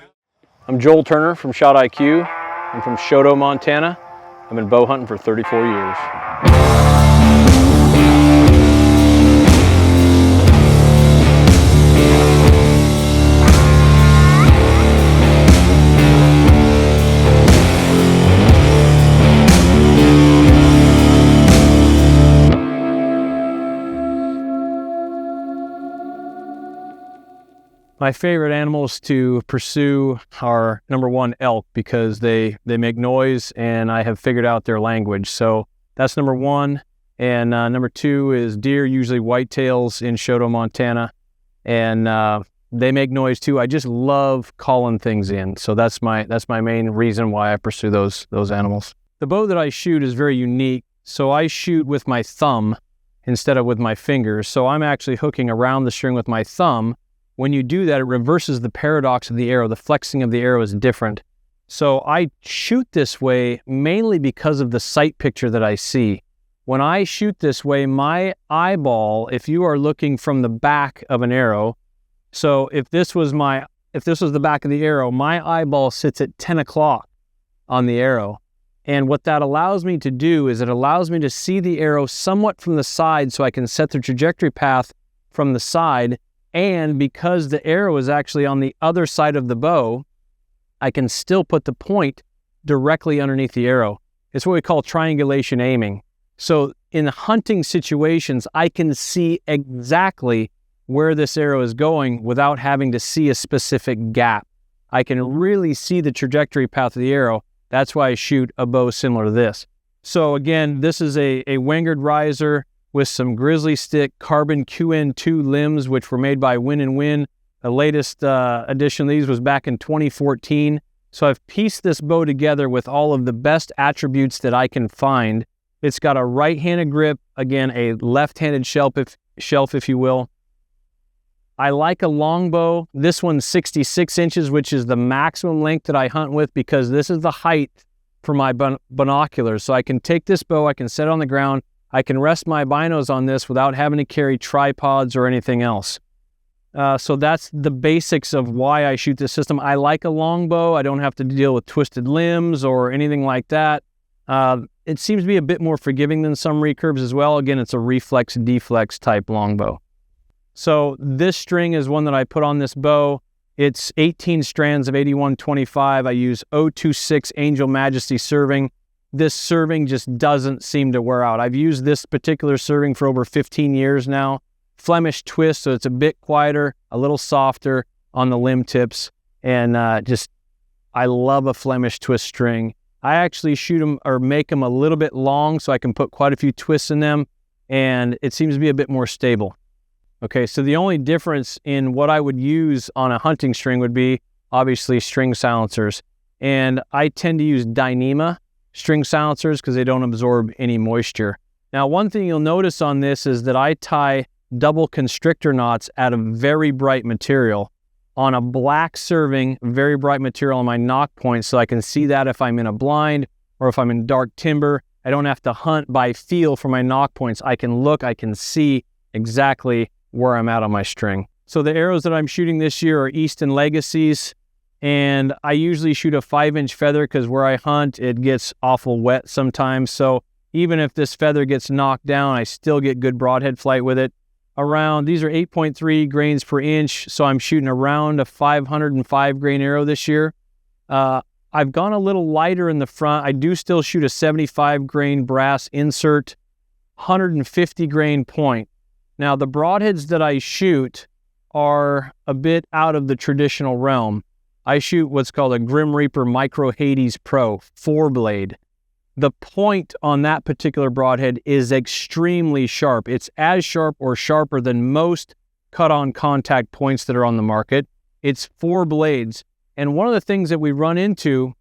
I'm Joel Turner from Shot IQ. I'm from Choteau, Montana. I've been bow hunting for 34 years. My favorite animals to pursue are, number one, elk, because they make noise and I have figured out their language. So that's number one. And number two is deer, usually whitetails in Choteau, Montana. And they make noise too. I just love calling things in. So that's my main reason why I pursue those animals. The bow that I shoot is very unique. So I shoot with my thumb instead of with my fingers. So I'm actually hooking around the string with my thumb. When you do that, it reverses the paradox of the arrow. The flexing of the arrow is different. So I shoot this way mainly because of the sight picture that I see. When I shoot this way, my eyeball, if you are looking from the back of an arrow, so if this was the back of the arrow, my eyeball sits at 10 o'clock on the arrow. And what that allows me to do is it allows me to see the arrow somewhat from the side so I can set the trajectory path from the side. And because the arrow is actually on the other side of the bow, I can still put the point directly underneath the arrow. It's what we call triangulation aiming. So in hunting situations, I can see exactly where this arrow is going without having to see a specific gap. I can really see the trajectory path of the arrow. That's why I shoot a bow similar to this. So again, this is a Wengard riser with some grizzly stick carbon QN2 limbs, which were made by Win & Win. The latest edition of these was back in 2014. So I've pieced this bow together with all of the best attributes that I can find. It's got a right-handed grip, again, a left-handed shelf, if you will. I like a long bow. This one's 66 inches, which is the maximum length that I hunt with because this is the height for my binoculars. So I can take this bow, I can set it on the ground, I can rest my binos on this without having to carry tripods or anything else. So that's the basics of why I shoot this system. I like a long bow. I don't have to deal with twisted limbs or anything like that. It seems to be a bit more forgiving than some recurves as well. Again, it's a reflex deflex type longbow. So this string is one that I put on this bow. It's 18 strands of 8125. I use 026 Angel Majesty serving. This serving just doesn't seem to wear out. I've used this particular serving for over 15 years now. Flemish twist, so it's a bit quieter, a little softer on the limb tips. And I love a Flemish twist string. I actually shoot them or make them a little bit long so I can put quite a few twists in them. And it seems to be a bit more stable. Okay, so the only difference in what I would use on a hunting string would be obviously string silencers. And I tend to use Dyneema string silencers because they don't absorb any moisture. Now, one thing you'll notice on this is that I tie double constrictor knots out of very bright material on a black serving, very bright material on my knock point so I can see that if I'm in a blind or if I'm in dark timber. I don't have to hunt by feel for my knock points. I can look, I can see exactly where I'm at on my string. So the arrows that I'm shooting this year are Easton Legacies. And I usually shoot a 5-inch feather because where I hunt, it gets awful wet sometimes. So even if this feather gets knocked down, I still get good broadhead flight with it. These are 8.3 grains per inch. So I'm shooting around a 505 grain arrow this year. I've gone a little lighter in the front. I do still shoot a 75 grain brass insert, 150 grain point. Now the broadheads that I shoot are a bit out of the traditional realm. I shoot what's called a Grim Reaper Micro Hades Pro 4-blade. The point on that particular broadhead is extremely sharp. It's as sharp or sharper than most cut-on contact points that are on the market. It's 4 blades. And one of the things that we run into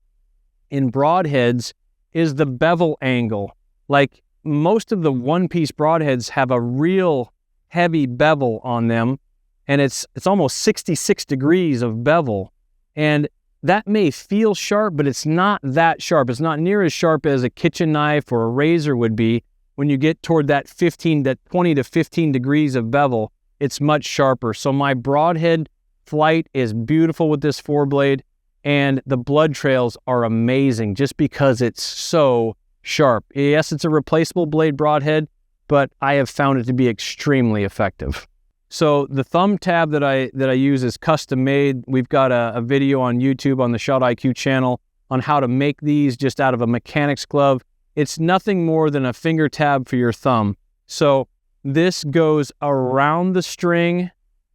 in broadheads is the bevel angle. Like most of the one-piece broadheads have a real heavy bevel on them. and it's almost 66 degrees of bevel. And that may feel sharp, but it's not that sharp. It's not near as sharp as a kitchen knife or a razor would be. When you get toward that 20 to 15 degrees of bevel, it's much sharper. So my broadhead flight is beautiful with this 4-blade, and the blood trails are amazing just because it's so sharp. Yes, it's a replaceable blade broadhead, but I have found it to be extremely effective. So the thumb tab that I use is custom made. We've got a video on YouTube on the Shot IQ channel on how to make these just out of a mechanic's glove. It's nothing more than a finger tab for your thumb. So this goes around the string,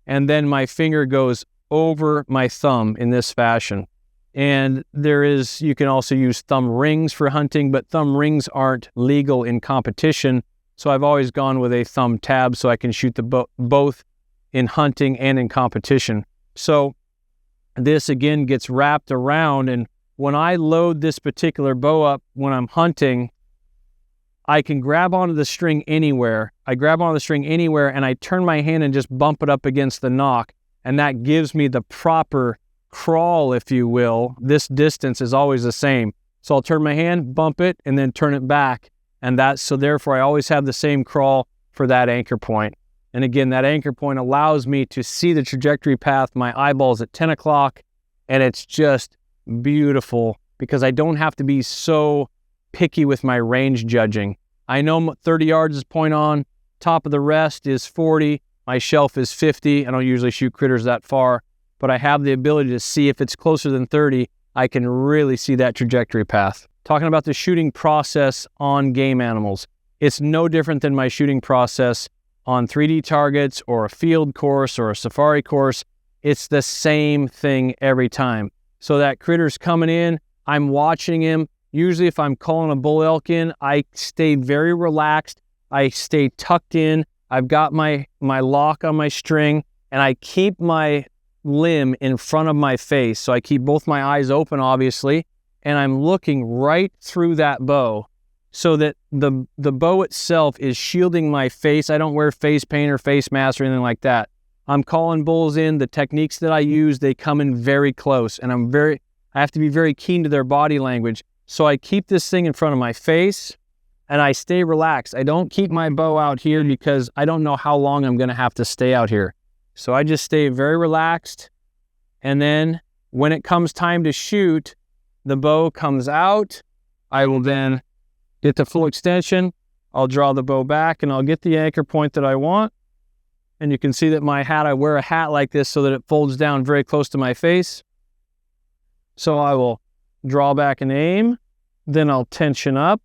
and then my finger goes over my thumb in this fashion. And you can also use thumb rings for hunting, but thumb rings aren't legal in competition. So I've always gone with a thumb tab so I can shoot both in hunting and in competition. So this again gets wrapped around, and when I load this particular bow up when I'm hunting, I can grab onto the string anywhere. I grab onto the string anywhere, and I turn my hand and just bump it up against the nock, and that gives me the proper crawl, if you will. This distance is always the same. So I'll turn my hand, bump it, and then turn it back. And so therefore I always have the same crawl for that anchor point. And again, that anchor point allows me to see the trajectory path. My eyeball's at 10 o'clock, and it's just beautiful because I don't have to be so picky with my range judging. I know 30 yards is point on, top of the rest is 40, my shelf is 50. I don't usually shoot critters that far, but I have the ability to see if it's closer than 30, I can really see that trajectory path. Talking about the shooting process on game animals, it's no different than my shooting process on 3D targets or a field course or a safari course. It's the same thing every time. So that critter's coming in, I'm watching him. Usually if I'm calling a bull elk in, I stay very relaxed. I stay tucked in. I've got my lock on my string, and I keep my limb in front of my face. So I keep both my eyes open, obviously, and I'm looking right through that bow so that the bow itself is shielding my face. I don't wear face paint or face mask or anything like that. I'm calling bulls in. The techniques that I use, they come in very close, and I have to be very keen to their body language. So I keep this thing in front of my face, and I stay relaxed. I don't keep my bow out here because I don't know how long I'm going to have to stay out here. So I just stay very relaxed, and then when it comes time to shoot, the bow comes out. I will then get to full extension. I'll draw the bow back, and I'll get the anchor point that I want. And you can see that my hat, I wear a hat like this so that it folds down very close to my face. So I will draw back and aim, then I'll tension up,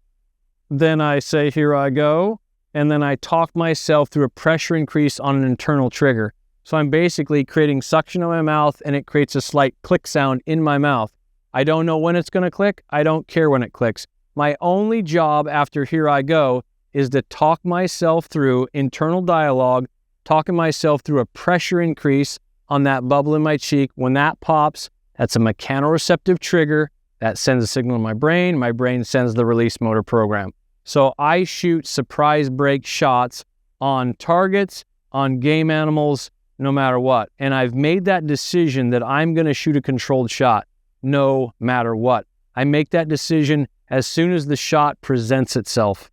then I say, here I go, and then I talk myself through a pressure increase on an internal trigger. So I'm basically creating suction in my mouth, and it creates a slight click sound in my mouth. I don't know when it's going to click. I don't care when it clicks. My only job after here I go is to talk myself through internal dialogue, talking myself through a pressure increase on that bubble in my cheek. When that pops, that's a mechanoreceptive trigger that sends a signal to my brain sends the release motor program. So I shoot surprise break shots on targets, on game animals, no matter what. And I've made that decision that I'm going to shoot a controlled shot no matter what. I make that decision as soon as the shot presents itself.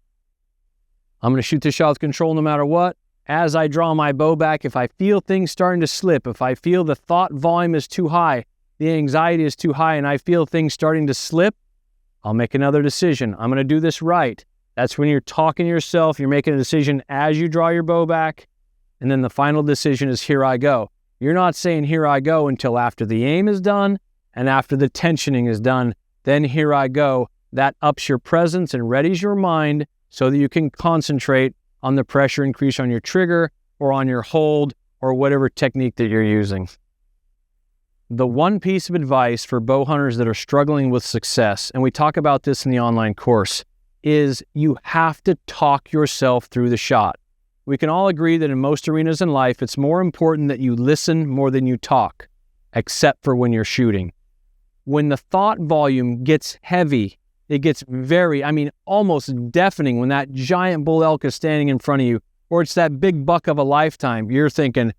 I'm going to shoot the shot with control no matter what. As I draw my bow back, if I feel things starting to slip, if I feel the thought volume is too high, the anxiety is too high, and I feel things starting to slip, I'll make another decision. I'm going to do this right. That's when you're talking to yourself, you're making a decision as you draw your bow back, and then the final decision is here I go. You're not saying here I go until after the aim is done and after the tensioning is done. Then here I go. That ups your presence and readies your mind so that you can concentrate on the pressure increase on your trigger or on your hold or whatever technique that you're using. The one piece of advice for bow hunters that are struggling with success, and we talk about this in the online course, is you have to talk yourself through the shot. We can all agree that in most arenas in life, it's more important that you listen more than you talk, except for when you're shooting. When the thought volume gets heavy, it gets almost deafening when that giant bull elk is standing in front of you, or it's that big buck of a lifetime. You're thinking,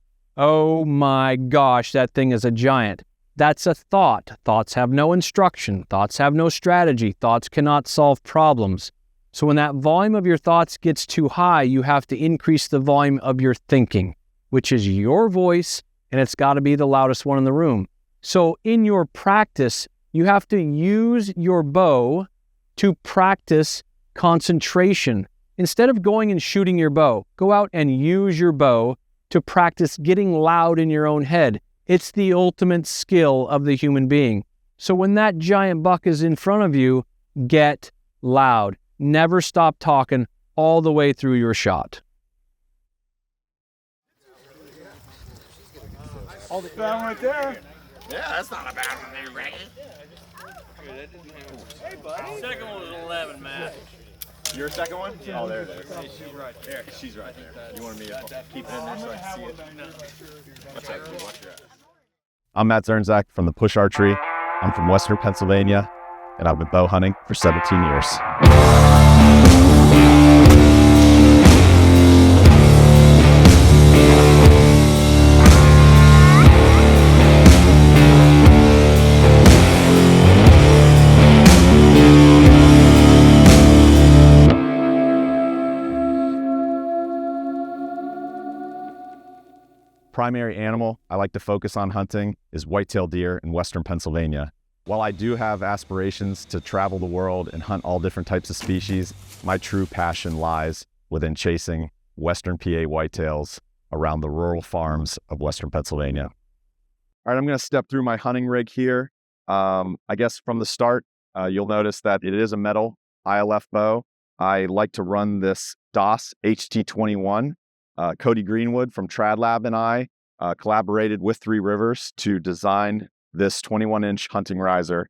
Oh my gosh, that thing is a giant. That's a thought. Thoughts have no instruction. Thoughts have no strategy. Thoughts cannot solve problems. So when that volume of your thoughts gets too high, you have to increase the volume of your thinking, which is your voice, and it's got to be the loudest one in the room. So in your practice, you have to use your bow to practice concentration. Instead of going and shooting your bow, go out and use your bow to practice getting loud in your own head. It's the ultimate skill of the human being. So when that giant buck is in front of you, get loud. Never stop talking all the way through your shot. All the found right there. Yeah, that's not a bad one there, Reggie. Hey, buddy. Second one was 11, Matt. Your second one? Oh, there it is. She's right there. She's right there. You wanted me to keep it in there so I can see it? Watch out, dude. Watch your eyes. I'm Matt Zirnsak from the Push Archery. I'm from Western Pennsylvania, and I've been bow hunting for 17 years. Primary animal I like to focus on hunting is whitetail deer in Western Pennsylvania. While I do have aspirations to travel the world and hunt all different types of species, my true passion lies within chasing Western PA whitetails around the rural farms of Western Pennsylvania. All right, I'm going to step through my hunting rig here. I guess from the start, you'll notice that it is a metal ILF bow. I like to run this DOS HT21. Cody Greenwood from Trad Lab and I collaborated with Three Rivers to design this 21-inch hunting riser.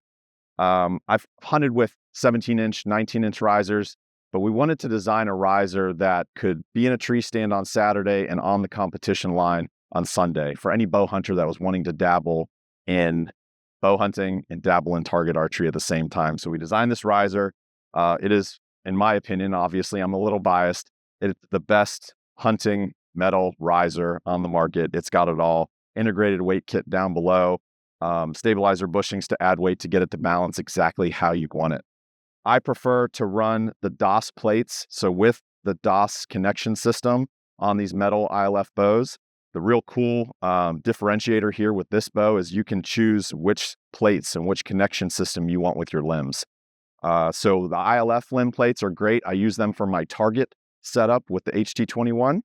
I've hunted with 17-inch, 19-inch risers, but we wanted to design a riser that could be in a tree stand on Saturday and on the competition line on Sunday for any bow hunter that was wanting to dabble in bow hunting and dabble in target archery at the same time. So we designed this riser. It is, in my opinion, obviously I'm a little biased, it's the best hunting metal riser on the market. It's got it all. Integrated weight kit down below, stabilizer bushings to add weight to get it to balance exactly how you want it. I prefer to run the DOS plates. So with the DOS connection system on these metal ILF bows, the real cool differentiator here with this bow is you can choose which plates and which connection system you want with your limbs. So the ILF limb plates are great. I use them for my target setup with the HT21,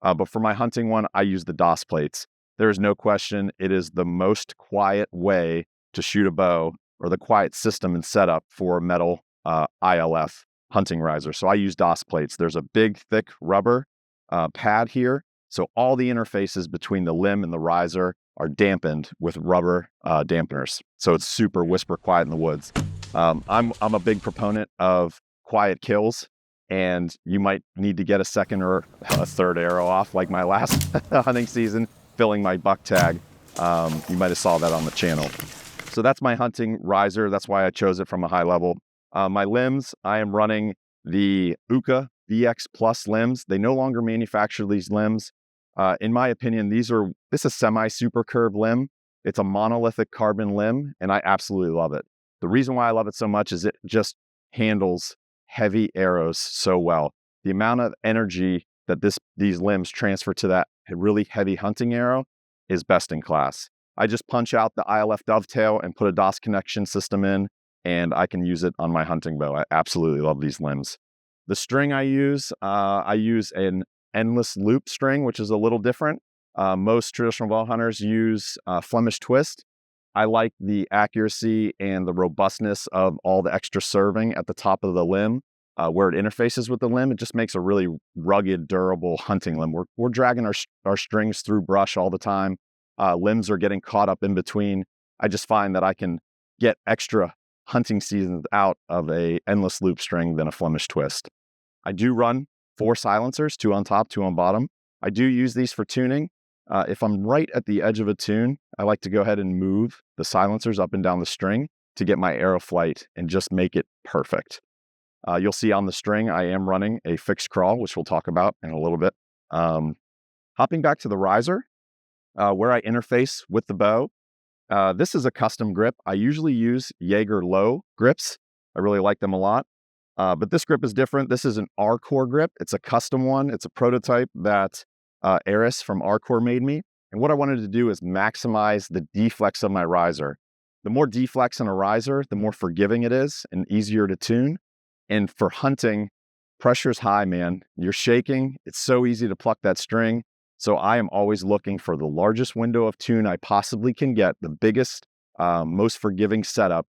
but for my hunting one, I use the DOS plates. There is no question it is the most quiet way to shoot a bow, or the quiet system and setup for a metal ILF hunting riser. So I use DOS plates. There's a big, thick rubber pad here, so all the interfaces between the limb and the riser are dampened with rubber dampeners. So it's super whisper quiet in the woods. I'm a big proponent of quiet kills. And you might need to get a second or a third arrow off, like my last hunting season, filling my buck tag. You might have saw that on the channel. So that's my hunting riser. That's why I chose it from a high level. My limbs, I am running the Uka VX Plus limbs. They no longer manufacture these limbs. In my opinion, this is a semi-super curve limb. It's a monolithic carbon limb, and I absolutely love it. The reason why I love it so much is it just handles heavy arrows so well. The amount of energy that these limbs transfer to that really heavy hunting arrow is best in class. I just punch out the ILF dovetail and put a DOS connection system in, and I can use it on my hunting bow. I absolutely love these limbs. The string I use an endless loop string, which is a little different. Most traditional bow hunters use Flemish twist. I like the accuracy and the robustness of all the extra serving at the top of the limb, where it interfaces with the limb. It just makes a really rugged, durable hunting limb. We're dragging our strings through brush all the time. Limbs are getting caught up in between. I just find that I can get extra hunting seasons out of a endless loop string than a Flemish twist. I do run 4 silencers, 2 on top, 2 on bottom. I do use these for tuning. If I'm right at the edge of a tune, I like to go ahead and move the silencers up and down the string to get my arrow flight and just make it perfect. You'll see on the string, I am running a fixed crawl, which we'll talk about in a little bit. Hopping back to the riser, where I interface with the bow. This is a custom grip. I usually use Jaeger low grips. I really like them a lot. But this grip is different. This is an R-Core grip. It's a custom one. It's a prototype that Eris from R-Core made me. And what I wanted to do is maximize the deflex of my riser. The more deflex in a riser, the more forgiving it is and easier to tune. And for hunting, pressure's high, man. You're shaking. It's so easy to pluck that string. So I am always looking for the largest window of tune I possibly can get, the biggest, most forgiving setup,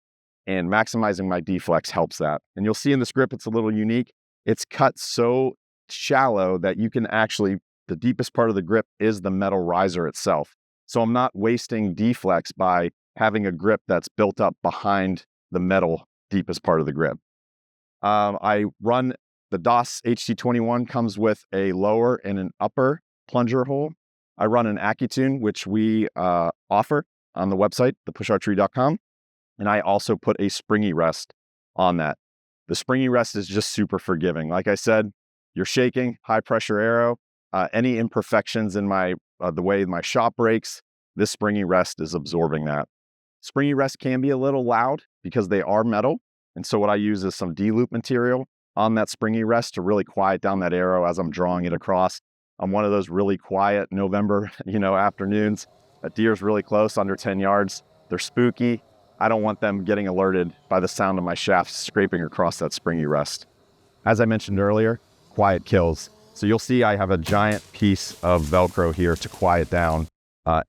and maximizing my deflex helps that. And you'll see in this grip, it's a little unique. It's cut so shallow that you can actually, the deepest part of the grip is the metal riser itself. So I'm not wasting deflex by having a grip that's built up behind the metal deepest part of the grip. I run the DOS HT21 comes with a lower and an upper plunger hole. I run an AccuTune, which we offer on the website, thepusharchery.com. And I also put a springy rest on that. The springy rest is just super forgiving. Like I said, you're shaking, high pressure arrow, any imperfections in my the way my shop breaks, this springy rest is absorbing that. Springy rest can be a little loud because they are metal. And so what I use is some D-loop material on that springy rest to really quiet down that arrow as I'm drawing it across. I'm one of those really quiet November, afternoons. A deer's really close, under 10 yards. They're spooky. I don't want them getting alerted by the sound of my shaft scraping across that springy rest. As I mentioned earlier, quiet kills. So you'll see I have a giant piece of Velcro here to quiet down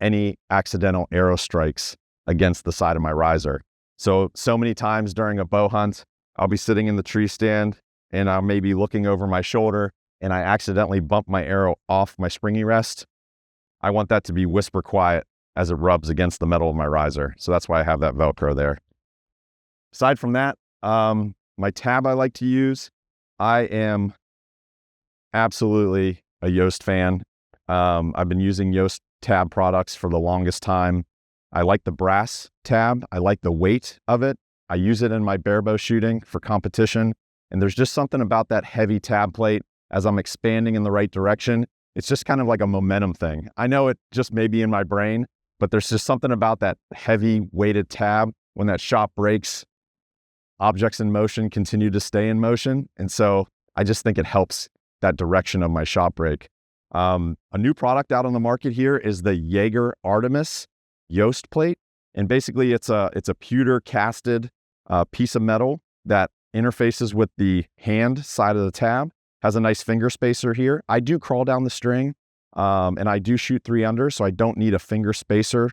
any accidental arrow strikes against the side of my riser. So many times during a bow hunt, I'll be sitting in the tree stand and I'll maybe looking over my shoulder and I accidentally bump my arrow off my springy rest. I want that to be whisper quiet as it rubs against the metal of my riser. So that's why I have that Velcro there. Aside from that, my tab I like to use, I am absolutely a Yost fan. I've been using Yost tab products for the longest time. I like the brass tab. I like the weight of it. I use it in my barebow shooting for competition. And there's just something about that heavy tab plate as I'm expanding in the right direction. It's just kind of like a momentum thing. I know it just may be in my brain, but there's just something about that heavy weighted tab. When that shop breaks, objects in motion continue to stay in motion. And so I just think it helps that direction of my shop break. A new product out on the market here is the Jaeger Artemis Yost plate. And basically it's a pewter casted piece of metal that interfaces with the hand side of the tab, has a nice finger spacer here. I do crawl down the string and I do shoot 3-under, so I don't need a finger spacer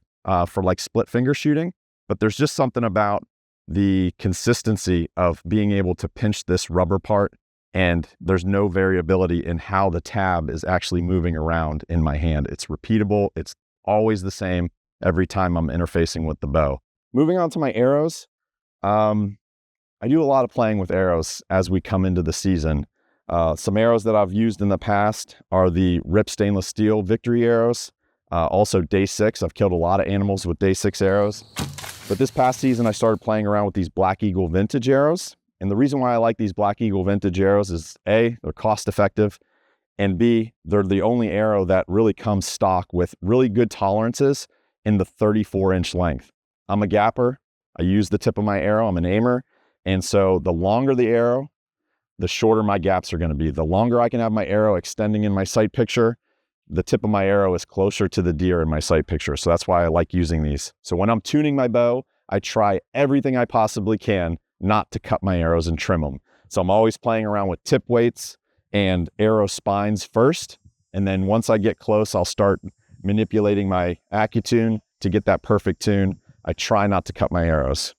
for like split finger shooting. But there's just something about the consistency of being able to pinch this rubber part, and there's no variability in how the tab is actually moving around in my hand. It's repeatable. It's always the same every time I'm interfacing with the bow. Moving on to my arrows. I do a lot of playing with arrows as we come into the season. Some arrows that I've used in the past are the Rip Stainless Steel Victory arrows. Also Day 6, I've killed a lot of animals with Day 6 arrows. But this past season, I started playing around with these Black Eagle Vintage arrows. And the reason why I like these Black Eagle Vintage arrows is A, they're cost effective, and B, they're the only arrow that really comes stock with really good tolerances in the 34-inch length. I'm a gapper. I use the tip of my arrow. I'm an aimer. And so the longer the arrow, the shorter my gaps are going to be. The longer I can have my arrow extending in my sight picture, the tip of my arrow is closer to the deer in my sight picture. So that's why I like using these. So when I'm tuning my bow, I try everything I possibly can not to cut my arrows and trim them. So I'm always playing around with tip weights and arrow spines first. And then once I get close, I'll start manipulating my AccuTune to get that perfect tune. I try not to cut my arrows.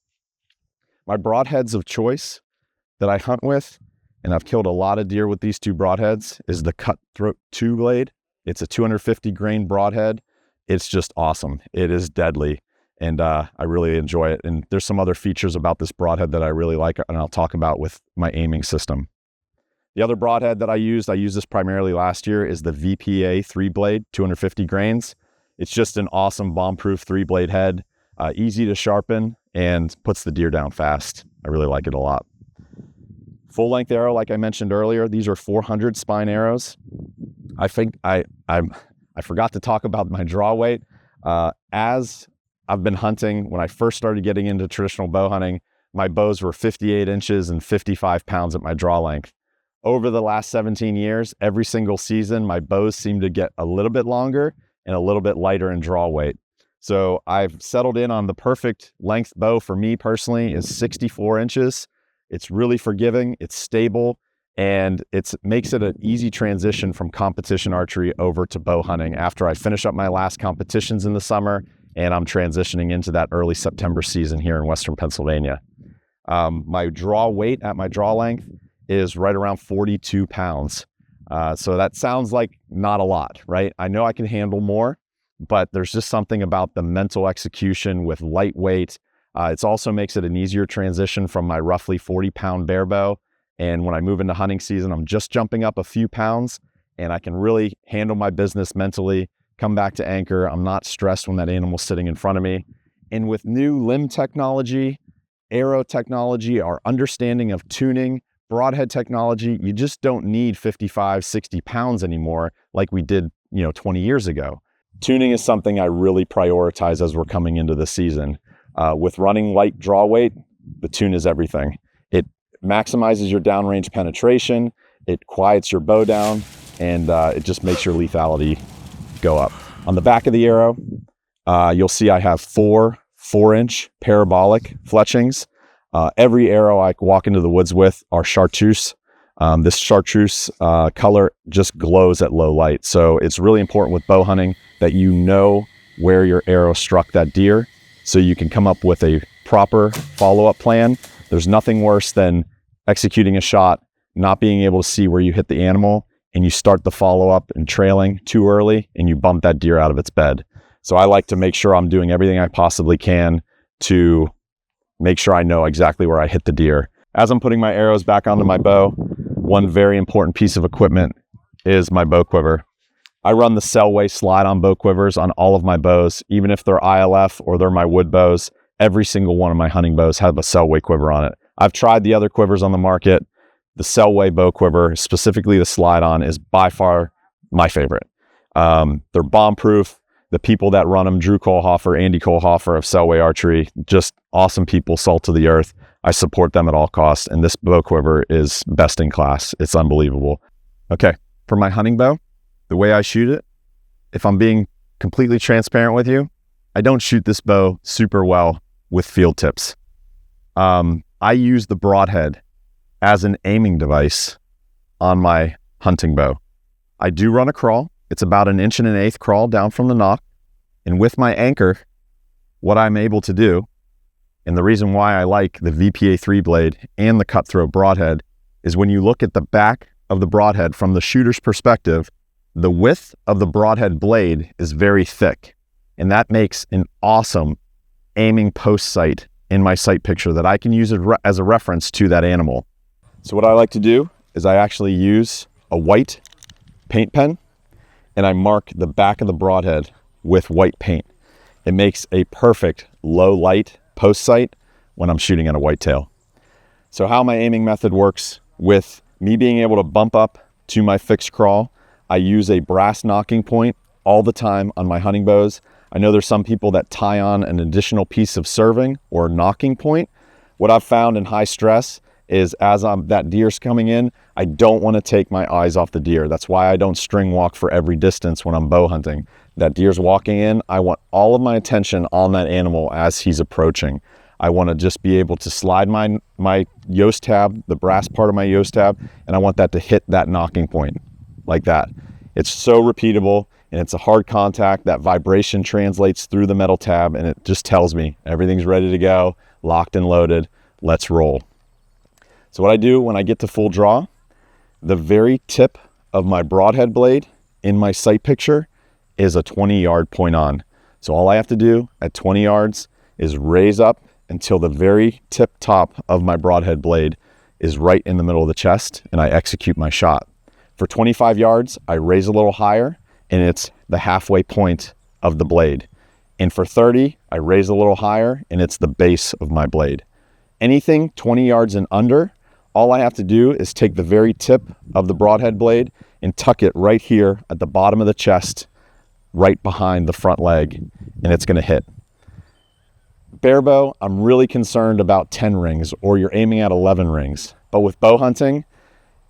My broadheads of choice that I hunt with, and I've killed a lot of deer with these two broadheads, is the Cutthroat 2 blade. It's a 250 grain broadhead. It's just awesome. It is deadly, and I really enjoy it. And there's some other features about this broadhead that I really like, and I'll talk about with my aiming system. The other broadhead that I used this primarily last year, is the VPA 3 blade, 250 grains. It's just an awesome bomb-proof 3-blade head, easy to sharpen, and puts the deer down fast. I really like it a lot. Full length arrow, like I mentioned earlier, these are 400 spine arrows. I think I forgot to talk about my draw weight. As I've been hunting, when I first started getting into traditional bow hunting, my bows were 58 inches and 55 pounds at my draw length. Over the last 17 years, every single season, my bows seem to get a little bit longer and a little bit lighter in draw weight. So I've settled in on the perfect length bow for me personally is 64 inches. It's really forgiving, it's stable, and it makes it an easy transition from competition archery over to bow hunting after I finish up my last competitions in the summer and I'm transitioning into that early September season here in Western Pennsylvania. My draw weight at my draw length is right around 42 pounds. So that sounds like not a lot, right? I know I can handle more, but there's just something about the mental execution with lightweight. It also makes it an easier transition from my roughly 40-pound bare bow. And when I move into hunting season, I'm just jumping up a few pounds and I can really handle my business mentally, come back to anchor. I'm not stressed when that animal's sitting in front of me. And with new limb technology, arrow technology, our understanding of tuning, broadhead technology, you just don't need 55, 60 pounds anymore like we did, 20 years ago. Tuning is something I really prioritize as we're coming into the season. With running light draw weight, the tune is everything. It maximizes your downrange penetration, it quiets your bow down, and it just makes your lethality go up. On the back of the arrow, you'll see I have 4 4-inch parabolic fletchings. Every arrow I walk into the woods with are chartreuse. This chartreuse color just glows at low light. So it's really important with bow hunting that you know where your arrow struck that deer so you can come up with a proper follow-up plan. There's nothing worse than executing a shot, not being able to see where you hit the animal, and you start the follow-up and trailing too early and you bump that deer out of its bed. So I like to make sure I'm doing everything I possibly can to make sure I know exactly where I hit the deer. As I'm putting my arrows back onto my bow, one very important piece of equipment is my bow quiver. I run the Selway slide-on bow quivers on all of my bows, even if they're ILF or they're my wood bows. Every single one of my hunting bows have a Selway quiver on it. I've tried the other quivers on the market. The Selway bow quiver, specifically the slide-on, is by far my favorite. They're bomb-proof. The people that run them, Drew Kohlhofer, Andy Kohlhofer of Selway Archery, just awesome people, salt of the earth. I support them at all costs, and this bow quiver is best in class. It's unbelievable. Okay, for my hunting bow, the way I shoot it, if I'm being completely transparent with you, I don't shoot this bow super well with field tips. I use the broadhead as an aiming device on my hunting bow. I do run a crawl. It's about 1 1/8 inch crawl down from the nock. And with my anchor, what I'm able to do, and the reason why I like the VPA 3 blade and the cutthroat broadhead, is when you look at the back of the broadhead from the shooter's perspective, the width of the broadhead blade is very thick. And that makes an awesome aiming post sight in my sight picture that I can use as a reference to that animal. So what I like to do is I actually use a white paint pen and I mark the back of the broadhead with white paint. It makes a perfect low light post sight when I'm shooting at a whitetail. So how my aiming method works, with me being able to bump up to my fixed crawl, I use a brass knocking point all the time on my hunting bows. I know there's some people that tie on an additional piece of serving or knocking point. What I've found in high stress is as that deer's coming in, I don't want to take my eyes off the deer. That's why I don't string walk for every distance when I'm bow hunting. That deer's walking in, I want all of my attention on that animal as he's approaching. I want to just be able to slide my yost tab, the brass part of my yost tab, and I want that to hit that knocking point like that. It's so repeatable and it's a hard contact. That vibration translates through the metal tab and it just tells me everything's ready to go, locked and loaded, let's roll. So what I do when I get to full draw, the very tip of my broadhead blade in my sight picture is a 20-yard point on. So all I have to do at 20 yards is raise up until the very tip top of my broadhead blade is right in the middle of the chest and I execute my shot. For 25 yards, I raise a little higher and it's the halfway point of the blade. And for 30, I raise a little higher and it's the base of my blade. Anything 20 yards and under, all I have to do is take the very tip of the broadhead blade and tuck it right here at the bottom of the chest right behind the front leg, and it's gonna hit. Bare bow, I'm really concerned about 10 rings, or you're aiming at 11 rings. But with bow hunting,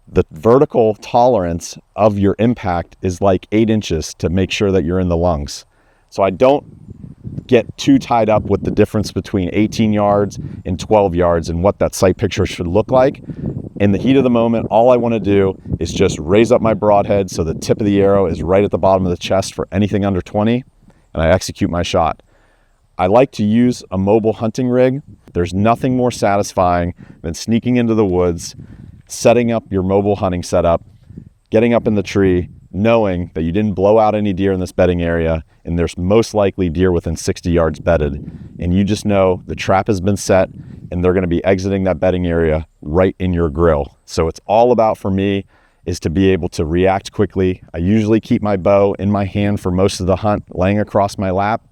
the vertical tolerance of your impact is like 8 inches to make sure that you're in the lungs. So I don't get too tied up with the difference between 18 yards and 12 yards and what that sight picture should look like. In the heat of the moment, all I want to do is just raise up my broadhead so the tip of the arrow is right at the bottom of the chest for anything under 20, and I execute my shot. I like to use a mobile hunting rig. There's nothing more satisfying than sneaking into the woods, setting up your mobile hunting setup, getting up in the tree, knowing that you didn't blow out any deer in this bedding area, and there's most likely deer within 60 yards bedded. And you just know the trap has been set and they're gonna be exiting that bedding area right in your grill. So it's all about, for me, is to be able to react quickly. I usually keep my bow in my hand for most of the hunt, laying across my lap.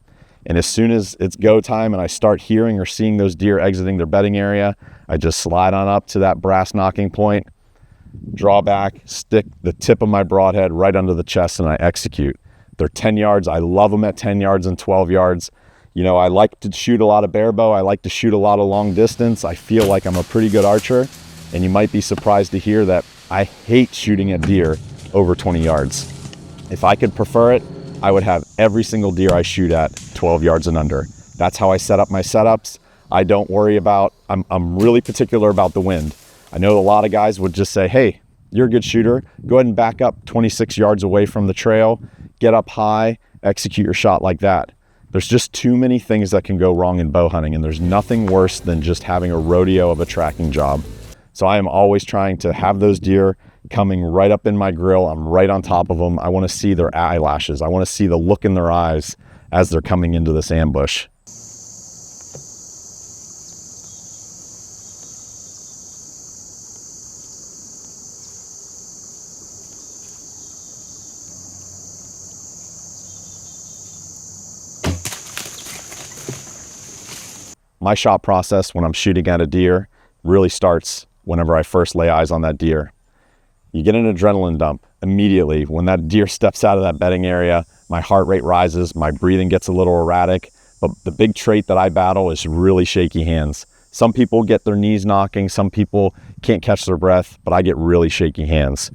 And as soon as it's go time and I start hearing or seeing those deer exiting their bedding area, I just slide on up to that brass knocking point, draw back, stick the tip of my broadhead right under the chest, and I execute. They're 10 yards. I love them at 10 yards and 12 yards. You know, I like to shoot a lot of bare bow. I like to shoot a lot of long distance. I feel like I'm a pretty good archer, and you might be surprised to hear that I hate shooting at deer over 20 yards. If I could prefer it, I would have every single deer I shoot at 12 yards and under. That's how I set up my setups. I don't worry about, I'm really particular about the wind. I know a lot of guys would just say, hey, you're a good shooter. Go ahead and back up 26 yards away from the trail, get up high, execute your shot like that. There's just too many things that can go wrong in bow hunting, and there's nothing worse than just having a rodeo of a tracking job. So I am always trying to have those deer coming right up in my grill. I'm right on top of them. I want to see their eyelashes. I want to see the look in their eyes as they're coming into this ambush. My shot process when I'm shooting at a deer really starts whenever I first lay eyes on that deer. You get an adrenaline dump immediately. When that deer steps out of that bedding area, my heart rate rises, my breathing gets a little erratic, but the big trait that I battle is really shaky hands. Some people get their knees knocking, some people can't catch their breath, but I get really shaky hands.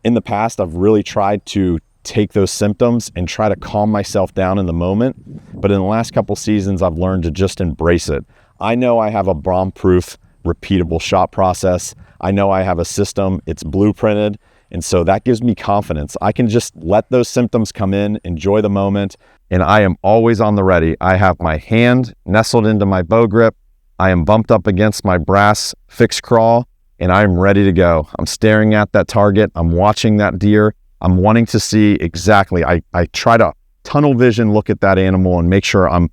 In the past, I've really tried to take those symptoms and try to calm myself down in the moment. But in the last couple seasons, I've learned to just embrace it. I know I have a bomb-proof, repeatable shot process. I know I have a system, it's blueprinted. And so that gives me confidence. I can just let those symptoms come in, enjoy the moment, and I am always on the ready. I have my hand nestled into my bow grip. I am bumped up against my brass fixed crawl, and I'm ready to go. I'm staring at that target. I'm watching that deer. I'm wanting to see exactly, I try to tunnel vision look at that animal and make sure I'm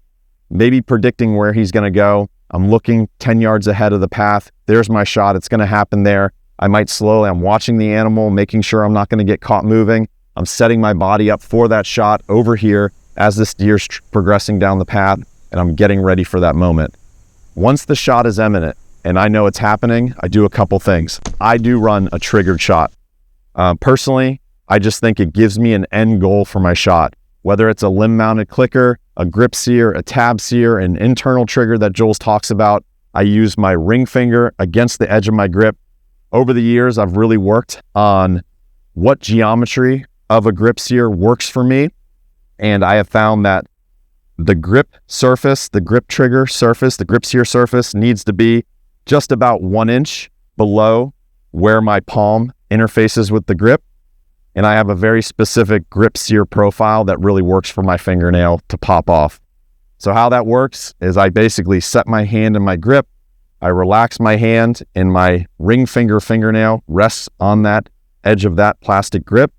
maybe predicting where he's gonna go. I'm looking 10 yards ahead of the path. There's my shot, it's gonna happen there. I might slowly, I'm watching the animal, making sure I'm not gonna get caught moving. I'm setting my body up for that shot over here as this deer's progressing down the path, and I'm getting ready for that moment. Once the shot is imminent and I know it's happening, I do a couple things. I do run a triggered shot. Personally, I just think it gives me an end goal for my shot. Whether it's a limb-mounted clicker, a grip sear, a tab sear, an internal trigger that Jules talks about, I use my ring finger against the edge of my grip. Over the years, I've really worked on what geometry of a grip sear works for me. And I have found that the grip surface, the grip trigger surface, the grip sear surface needs to be just about 1 inch below where my palm interfaces with the grip. And I have a very specific grip sear profile that really works for my fingernail to pop off. So how that works is I basically set my hand in my grip, I relax my hand, and my ring finger fingernail rests on that edge of that plastic grip.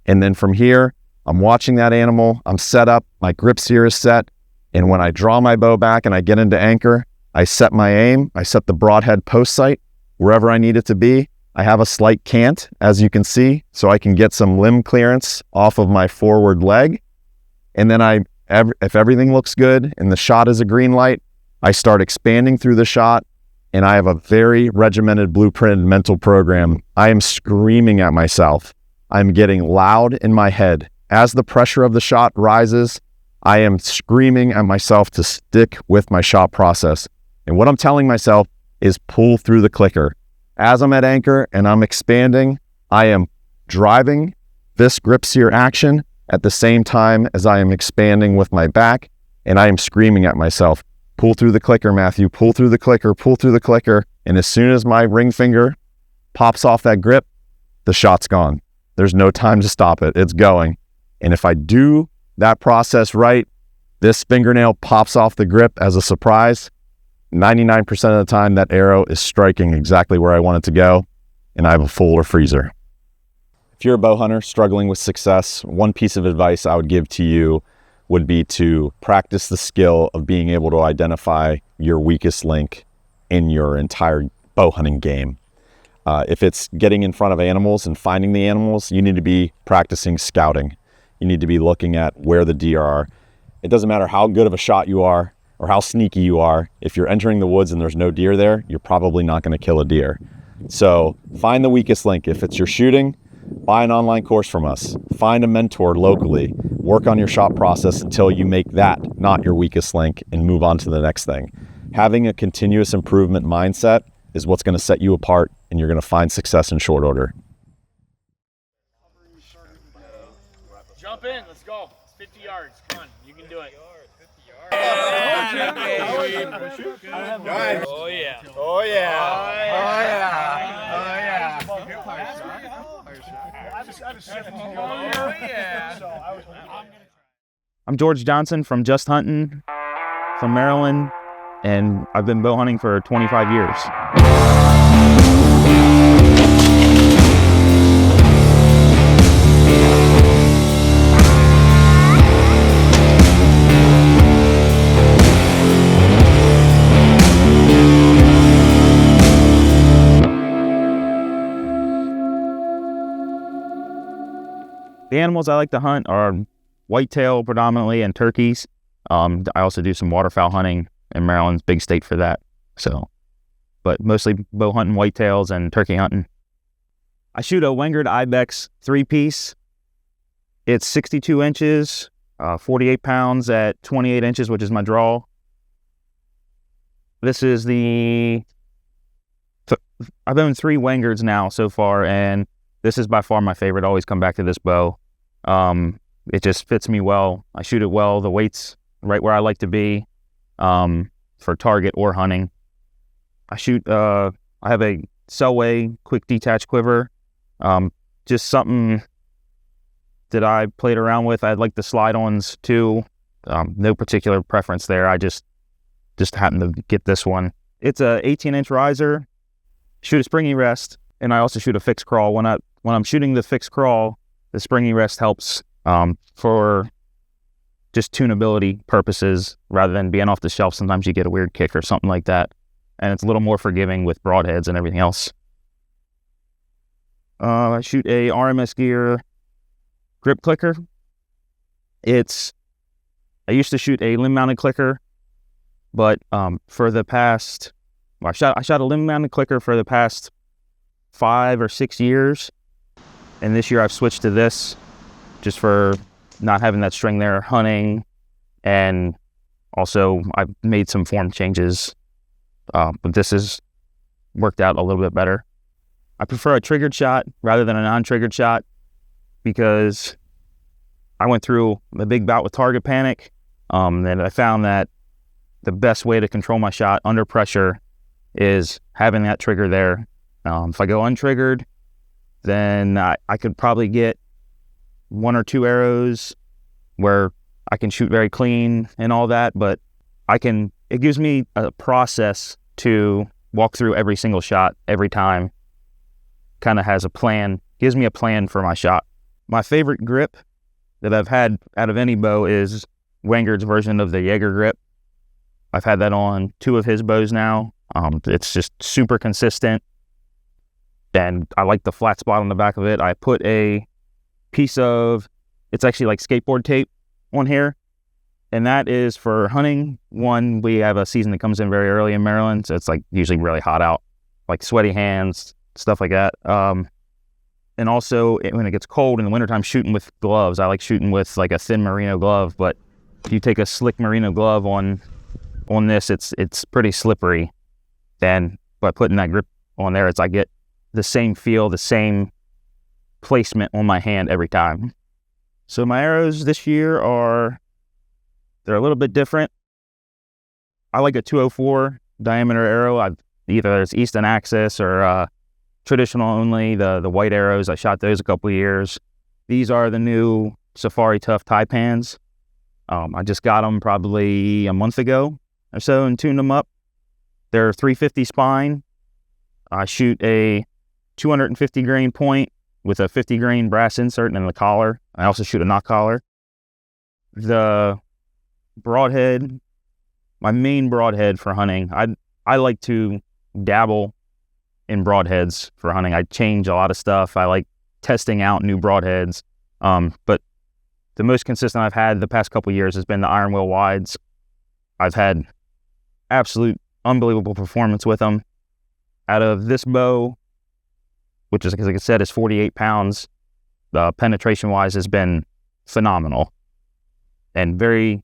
And then from here, I'm watching that animal, I'm set up, my grip sear is set, and when I draw my bow back and I get into anchor, I set my aim, I set the broadhead post sight wherever I need it to be. I have a slight cant, as you can see, so I can get some limb clearance off of my forward leg. And then if everything looks good and the shot is a green light, I start expanding through the shot, and I have a very regimented, blueprinted mental program. I am screaming at myself. I'm getting loud in my head as the pressure of the shot rises, I am screaming at myself to stick with my shot process. And what I'm telling myself is pull through the clicker. As I'm at anchor and I'm expanding, I am driving this grip sear action at the same time as I am expanding with my back, and I am screaming at myself, pull through the clicker, Matthew, pull through the clicker, pull through the clicker. And as soon as my ring finger pops off that grip, the shot's gone. There's no time to stop it. It's going. And if I do that process right, this fingernail pops off the grip as a surprise. 99% of the time, that arrow is striking exactly where I want it to go, and I have a fuller freezer. If you're a bow hunter struggling with success, one piece of advice I would give to you would be to practice the skill of being able to identify your weakest link in your entire bow hunting game. If it's getting in front of animals and finding the animals, you need to be practicing scouting. You need to be looking at where the deer are. It doesn't matter how good of a shot you are or how sneaky you are. If you're entering the woods and there's no deer there, you're probably not going to kill a deer. So find the weakest link. If it's your shooting, buy an online course from us. Find a mentor locally. Work on your shot process until you make that not your weakest link and move on to the next thing. Having a continuous improvement mindset is what's going to set you apart, and you're going to find success in short order. Jump in, let's go. It's 50 yards. Come on, you can do it. Oh yeah. Oh yeah. Oh yeah. I'm George Johnson from Just Hunting, from Maryland, and I've been bow hunting for 25 years. The animals I like to hunt are whitetail predominantly and turkeys. I also do some waterfowl hunting, and Maryland's a big state for that. So, but mostly bow hunting, whitetails, and turkey hunting. I shoot a Wengert Ibex 3-piece. It's 62 inches, 48 pounds at 28 inches, which is my draw. This is I've owned 3 Wengerts now so far, and this is by far my favorite. I always come back to this bow. It just fits me well. I shoot it well. The weight's right where I like to be for target or hunting. I have a Selway quick detach quiver. Just something that I played around with. I like the slide-ons too. No particular preference there. I just happened to get this one. It's a 18-inch riser. Shoot a springy rest, and I also shoot a fixed crawl. When I'm shooting the fixed crawl, the springy rest helps for just tunability purposes rather than being off the shelf. Sometimes you get a weird kick or something like that, and it's a little more forgiving with broadheads and everything else. I shoot a RMS Gear grip clicker. I used to shoot a limb-mounted clicker, but for the past, I shot a limb-mounted clicker for the past 5 or 6 years. And this year I've switched to this just for not having that string there hunting. And also I've made some form changes, but this has worked out a little bit better. I prefer a triggered shot rather than a non-triggered shot because I went through a big bout with target panic. And I found that the best way to control my shot under pressure is having that trigger there. If I go untriggered, then I could probably get 1 or 2 arrows where I can shoot very clean and all that, but it gives me a process to walk through every single shot every time. Kind of has a plan, gives me a plan for my shot. My favorite grip that I've had out of any bow is Wengert's version of the Jaeger grip. I've had that on 2 of his bows now. It's just super consistent. And I like the flat spot on the back of it. I put a piece of, it's actually like skateboard tape on here. And that is for hunting. One, we have a season that comes in very early in Maryland. So it's like usually really hot out, like sweaty hands, stuff like that. And And also when it gets cold in the wintertime, shooting with gloves. I like shooting with like a thin merino glove, but if you take a slick merino glove on this, it's pretty slippery. Then by putting that grip on there, I get the same feel, the same placement on my hand every time. So my arrows this year they're a little bit different. I like a 204 diameter arrow. Either it's Easton Axis or traditional only, the white arrows. I shot those a couple of years. These are the new Safari Tough Taipans. I just got them probably a month ago or so and tuned them up. They're 350 spine. I shoot a 250 grain point with a 50 grain brass insert in the collar. I also shoot a knock collar. The broadhead, my main broadhead for hunting, I like to dabble in broadheads for hunting. I change a lot of stuff. I like testing out new broadheads. But the most consistent I've had the past couple of years has been the iron wheel wides. I've had absolute unbelievable performance with them. Out of this bow, which is, like I said, is 48 pounds, penetration wise has been phenomenal and very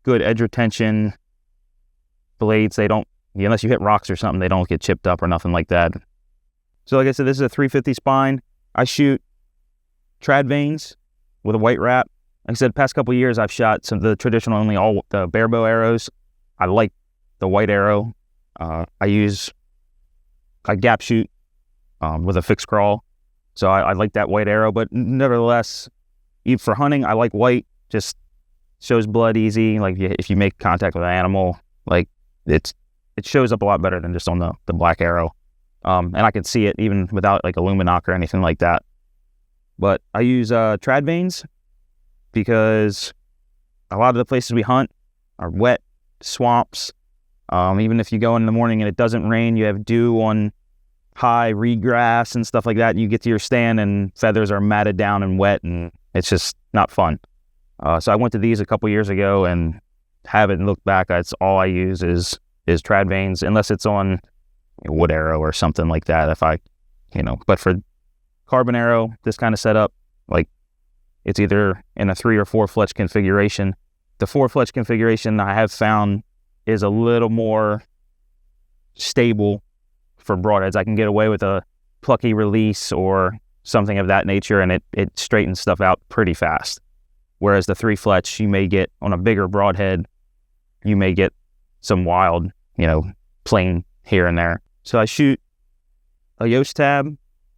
good edge retention. Blades, they don't, unless you hit rocks or something, they don't get chipped up or nothing like that. So like I said, this is a 350 spine. I shoot trad vanes with a white wrap. Like I said, past couple of years, I've shot some of the traditional only all the bare bow arrows. I like the white arrow. I gap shoot with a fixed crawl. So I like that white arrow, but nevertheless, even for hunting, I like white. Just shows blood easy. Like if you make contact with an animal, like it shows up a lot better than just on the black arrow. And I can see it even without like a Luminoc or anything like that. But I use trad vanes because a lot of the places we hunt are wet, swamps. Even if you go in the morning and it doesn't rain, you have dew on high reed grass and stuff like that. You get to your stand and feathers are matted down and wet, and it's just not fun. So I went to these a couple years ago and haven't looked back. That's all I use is trad vanes, unless it's on wood arrow or something like that. But for carbon arrow, this kind of setup, like it's either in a 3 or 4 fletch configuration. The 4 fletch configuration I have found is a little more stable for broadheads. I can get away with a plucky release or something of that nature, and it straightens stuff out pretty fast. Whereas the 3 fletch, you may get on a bigger broadhead, you may get some wild, plain here and there. So I shoot a Yost tab.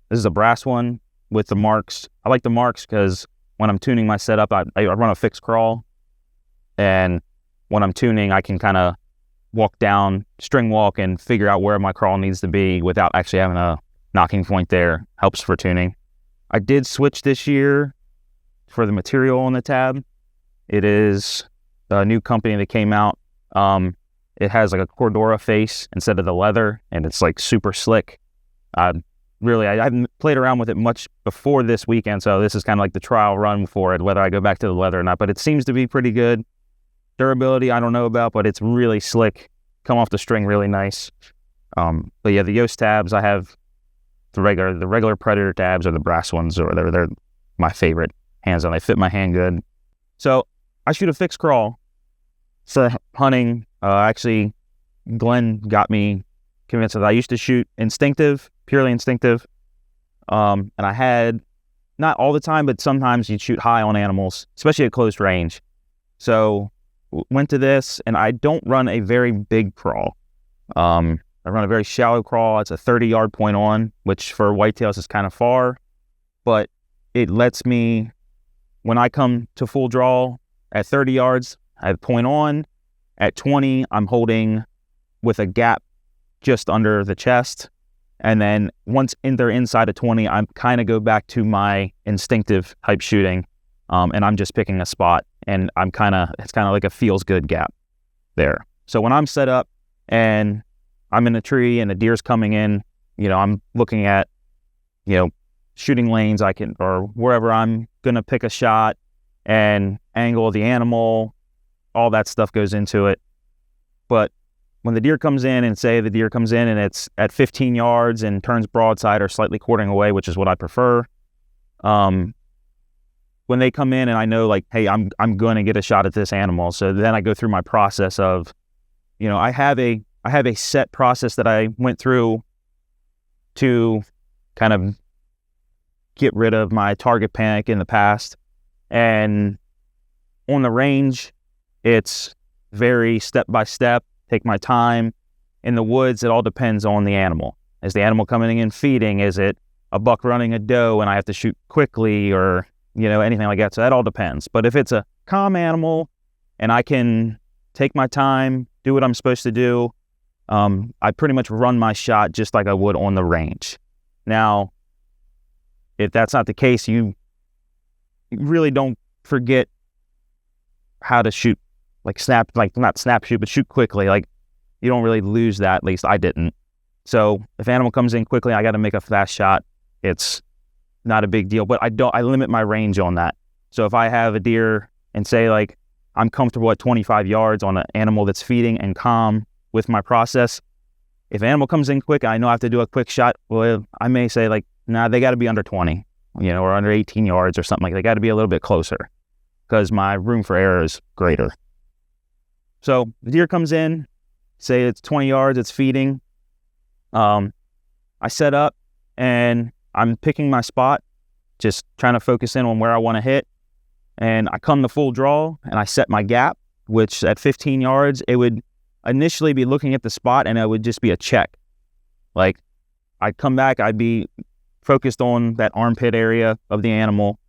This is a brass one with the marks. I like the marks because when I'm tuning my setup, I run a fixed crawl, and when I'm tuning, I can kind of walk down, string walk, and figure out where my crawl needs to be without actually having a knocking point there. Helps for tuning. I did switch this year for the material on the tab. It is a new company that came out. It has like a Cordura face instead of the leather, and it's like super slick. I haven't played around with it much before this weekend, so this is kind of like the trial run for it, whether I go back to the leather or not, but it seems to be pretty good. Durability, I don't know about, but it's really slick. Come off the string really nice. But yeah, the Yost tabs, I have the regular Predator tabs, or the brass ones, or they're my favorite, hands on. They fit my hand good. So I shoot a fixed crawl for hunting. Actually, Glenn got me convinced that I used to shoot instinctive, purely instinctive. And I had, not all the time, but sometimes you'd shoot high on animals, especially at close range. So went to this, and I don't run a very big crawl. I run a very shallow crawl. It's a 30-yard point on, which for whitetails is kind of far, but it lets me, when I come to full draw at 30 yards, I have point on. At 20, I'm holding with a gap just under the chest. And then once they're inside of 20, I kind of go back to my instinctive type shooting. And I'm just picking a spot, and it's kind of like a feels good gap there. So when I'm set up and I'm in a tree and a deer's coming in, I'm looking at, shooting lanes or wherever I'm going to pick a shot, and angle of the animal, all that stuff goes into it. But when the deer comes in, and say the deer comes in and it's at 15 yards and turns broadside or slightly quartering away, which is what I prefer. When they come in and I know like, hey, I'm going to get a shot at this animal. So then I go through my process of, you know, I have a set process that I went through to kind of get rid of my target panic in the past. And on the range, it's very step by step, take my time. In the woods, it all depends on the animal. Is the animal coming in feeding? Is it a buck running a doe and I have to shoot quickly, or, you know, anything like that? So that all depends. But if it's a calm animal and I can take my time, do what I'm supposed to do, I pretty much run my shot just like I would on the range. Now, if that's not the case, you really don't forget how to shoot, like not snap shoot, but shoot quickly. Like, you don't really lose that, at least I didn't. So if animal comes in quickly, I got to make a fast shot. It's not a big deal, but I limit my range on that. So if I have a deer and say like, I'm comfortable at 25 yards on an animal that's feeding and calm with my process, if animal comes in quick, I know I have to do a quick shot. Well, I may say like, nah, they got to be under 20, you know, or under 18 yards or something like that. They got to be a little bit closer because my room for error is greater. So the deer comes in, say it's 20 yards, it's feeding. I set up and I'm picking my spot, just trying to focus in on where I want to hit. And I come to full draw and I set my gap, which at 15 yards, it would initially be looking at the spot and it would just be a check. Like, I'd come back, I'd be focused on that armpit area of the animal,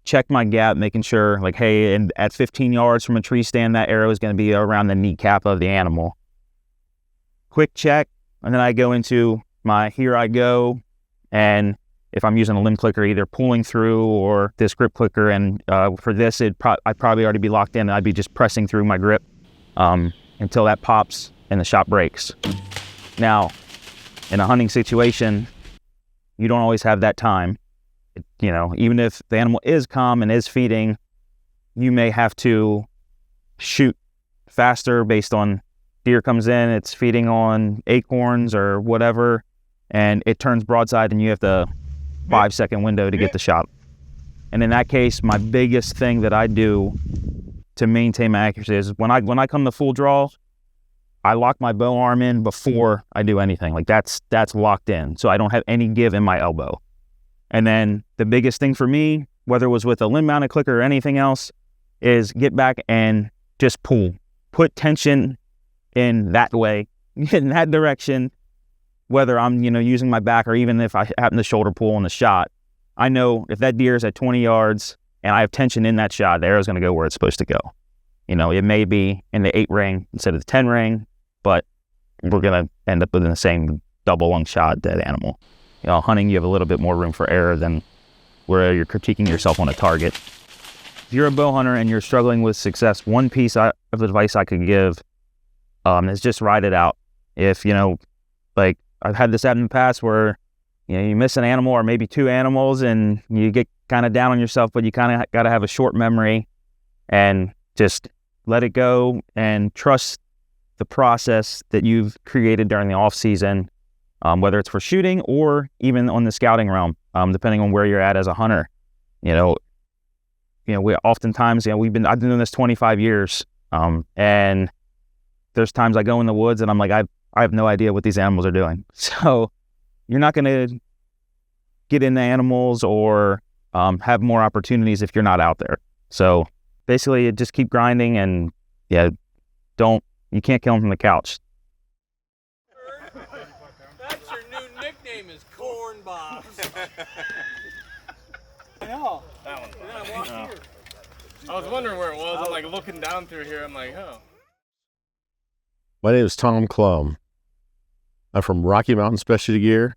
check my gap, making sure like, hey, and at 15 yards from a tree stand, that arrow is going to be around the kneecap of the animal. Quick check, and then I go into my here I go, and if I'm using a limb clicker, either pulling through or this grip clicker, and for this, I'd probably already be locked in, and I'd be just pressing through my grip until that pops and the shot breaks. Now, in a hunting situation, you don't always have that time. You know, even if the animal is calm and is feeding, you may have to shoot faster based on deer comes in, it's feeding on acorns or whatever, and it turns broadside and you have the 5-second window to get the shot. And in that case, my biggest thing that I do to maintain my accuracy is when I come to full draw, I lock my bow arm in before I do anything. Like that's locked in, so I don't have any give in my elbow. And then the biggest thing for me, whether it was with a limb mounted clicker or anything else, is get back and just pull. Put tension in that way, in that direction, whether I'm, you know, using my back or even if I happen to shoulder pull on the shot. I know if that deer is at 20 yards and I have tension in that shot, the arrow's going to go where it's supposed to go. You know, it may be in the 8 ring instead of the 10 ring, but we're going to end up with the same double lung shot dead animal. You know, hunting, you have a little bit more room for error than where you're critiquing yourself on a target. If you're a bow hunter and you're struggling with success, one piece of advice I could give is just ride it out. If, you know, like I've had this happen in the past where, you know, you miss an animal or maybe 2 animals and you get kind of down on yourself, but you kind of got to have a short memory and just let it go and trust the process that you've created during the off season. Whether it's for shooting or even on the scouting realm, depending on where you're at as a hunter. You know, we oftentimes, you know, I've been doing this 25 years, and there's times I go in the woods and I'm like, I have no idea what these animals are doing. So you're not going to get into animals or have more opportunities if you're not out there. So basically, just keep grinding, and yeah, you can't kill them from the couch. That's your new nickname is Corn Bobs. I know. That one. Yeah, I walked here. I was wondering where it was. I'm like looking down through here. I'm like, oh. My name is Tom Clum. I'm from Rocky Mountain Specialty Gear.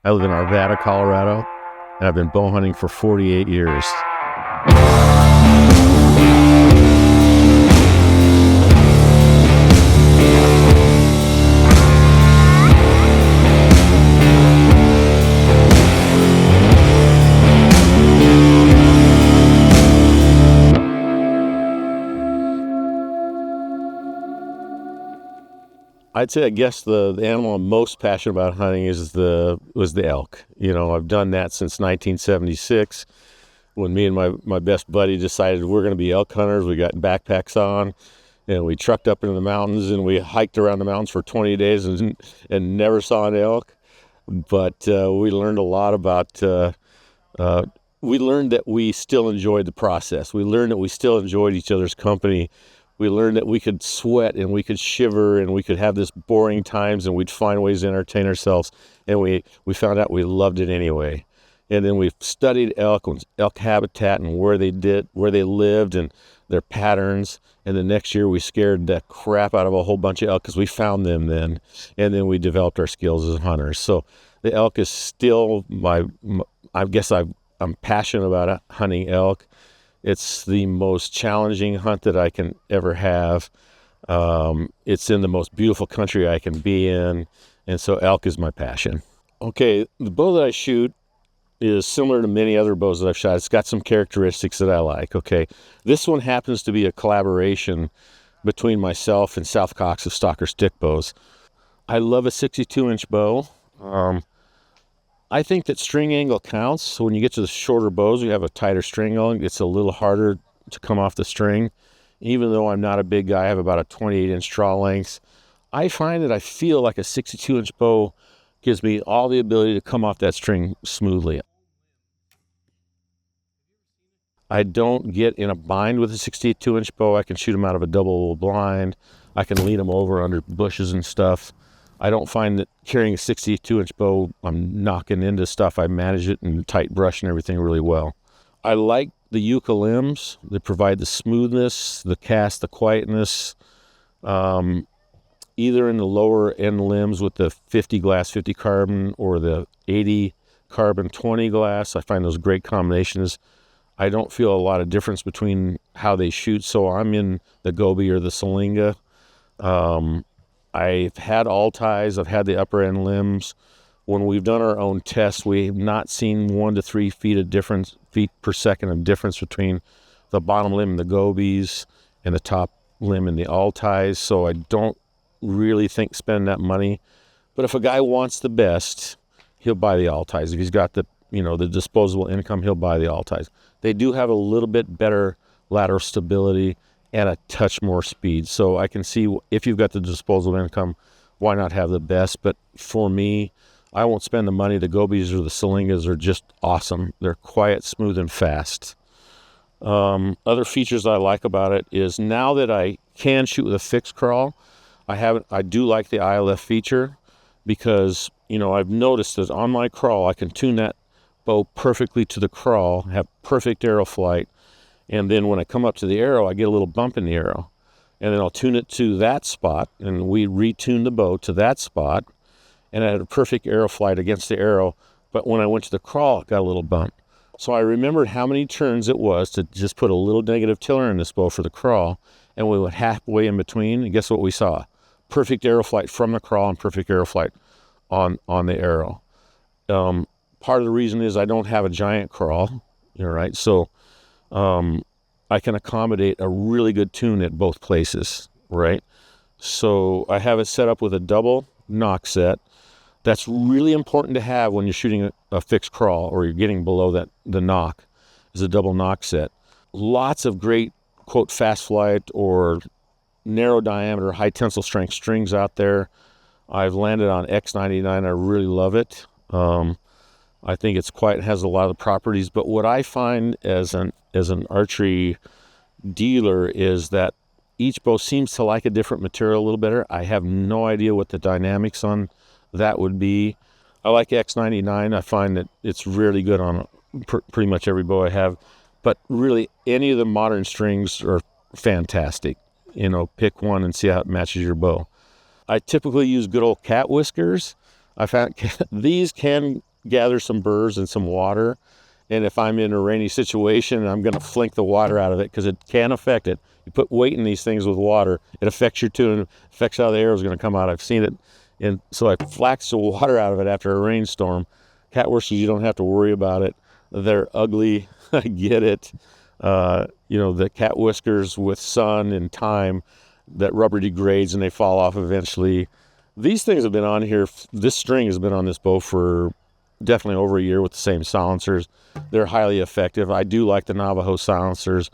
I live in Arvada, Colorado, and I've been bow hunting for 48 years. I'd say, I guess the animal I'm most passionate about hunting was the elk. You know, I've done that since 1976 when me and my best buddy decided we're going to be elk hunters. We got backpacks on and we trucked up into the mountains and we hiked around the mountains for 20 days and never saw an elk. But we learned a lot about, we learned that we still enjoyed the process. We learned that we still enjoyed each other's company. We learned that we could sweat and we could shiver and we could have this boring times and we'd find ways to entertain ourselves. And we found out we loved it anyway. And then we studied elk habitat and where they lived and their patterns. And the next year we scared the crap out of a whole bunch of elk because we found them then. And then we developed our skills as hunters. So the elk is still I guess I'm passionate about hunting elk. It's the most challenging hunt that I can ever have. It's in the most beautiful country I can be in. And so elk is my passion. Okay, the bow that I shoot is similar to many other bows that I've shot. It's got some characteristics that I like, okay? This one happens to be a collaboration between myself and South Cox of Stalker Stick Bows. I love a 62-inch bow. I think that string angle counts. So when you get to the shorter bows, you have a tighter string angle. It's a little harder to come off the string. Even though I'm not a big guy, I have about a 28-inch draw length. I find that I feel like a 62-inch bow gives me all the ability to come off that string smoothly. I don't get in a bind with a 62-inch bow. I can shoot them out of a double blind. I can lead them over under bushes and stuff. I don't find that carrying a 62-inch bow, I'm knocking into stuff. I manage it in tight brush and everything really well. I like the Yucca limbs. They provide the smoothness, the cast, the quietness. Either in the lower end limbs with the 50 glass, 50 carbon, or the 80 carbon, 20 glass. I find those great combinations. I don't feel a lot of difference between how they shoot, so I'm in the Gobi or the Salinga. I've had all ties, I've had the upper end limbs. When we've done our own tests, we have not seen 1 to 3 feet per second of difference between the bottom limb in the Gobis and the top limb in the all ties. So I don't really think spend that money. But if a guy wants the best, he'll buy the all ties. If he's got the disposable income, he'll buy the all ties. They do have a little bit better lateral stability and a touch more speed. So I can see if you've got the disposable income, why not have the best? But for me, I won't spend the money. The Gobis or the Salingas are just awesome. They're quiet, smooth, and fast. Other features I like about it is now that I can shoot with a fixed crawl, I do like the ILF feature because, I've noticed that on my crawl, I can tune that bow perfectly to the crawl, have perfect arrow flight. And then when I come up to the arrow, I get a little bump in the arrow. And then I'll tune it to that spot, and we retune the bow to that spot. And I had a perfect arrow flight against the arrow. But when I went to the crawl, it got a little bump. So I remembered how many turns it was to just put a little negative tiller in this bow for the crawl. And we went halfway in between, and guess what we saw? Perfect arrow flight from the crawl and perfect arrow flight on the arrow. Part of the reason is I don't have a giant crawl, right? So I can accommodate a really good tune at both places, right? So I have it set up with a double knock set. That's really important to have when you're shooting a fixed crawl or you're getting below the knock, is a double knock set. Lots of great, quote, fast flight or narrow diameter, high tensile strength strings out there. I've landed on X99. I really love it. I think it's quiet, has a lot of the properties. But what I find as an archery dealer is that each bow seems to like a different material a little better. I have no idea what the dynamics on that would be. I like X99. I find that it's really good on pretty much every bow I have. But really, any of the modern strings are fantastic. Pick one and see how it matches your bow. I typically use good old cat whiskers. I found these can gather some burrs and some water. And if I'm in a rainy situation, I'm going to flink the water out of it because it can affect it. You put weight in these things with water, it affects your tune, it affects how the arrow is going to come out. I've seen it. And so I flax the water out of it after a rainstorm. Cat whiskers, you don't have to worry about it. They're ugly. I get it. The cat whiskers with sun and time, that rubber degrades and they fall off eventually. These things have been on here, this string has been on this bow for definitely over a year with the same silencers. They're highly effective. I do like the Navajo silencers,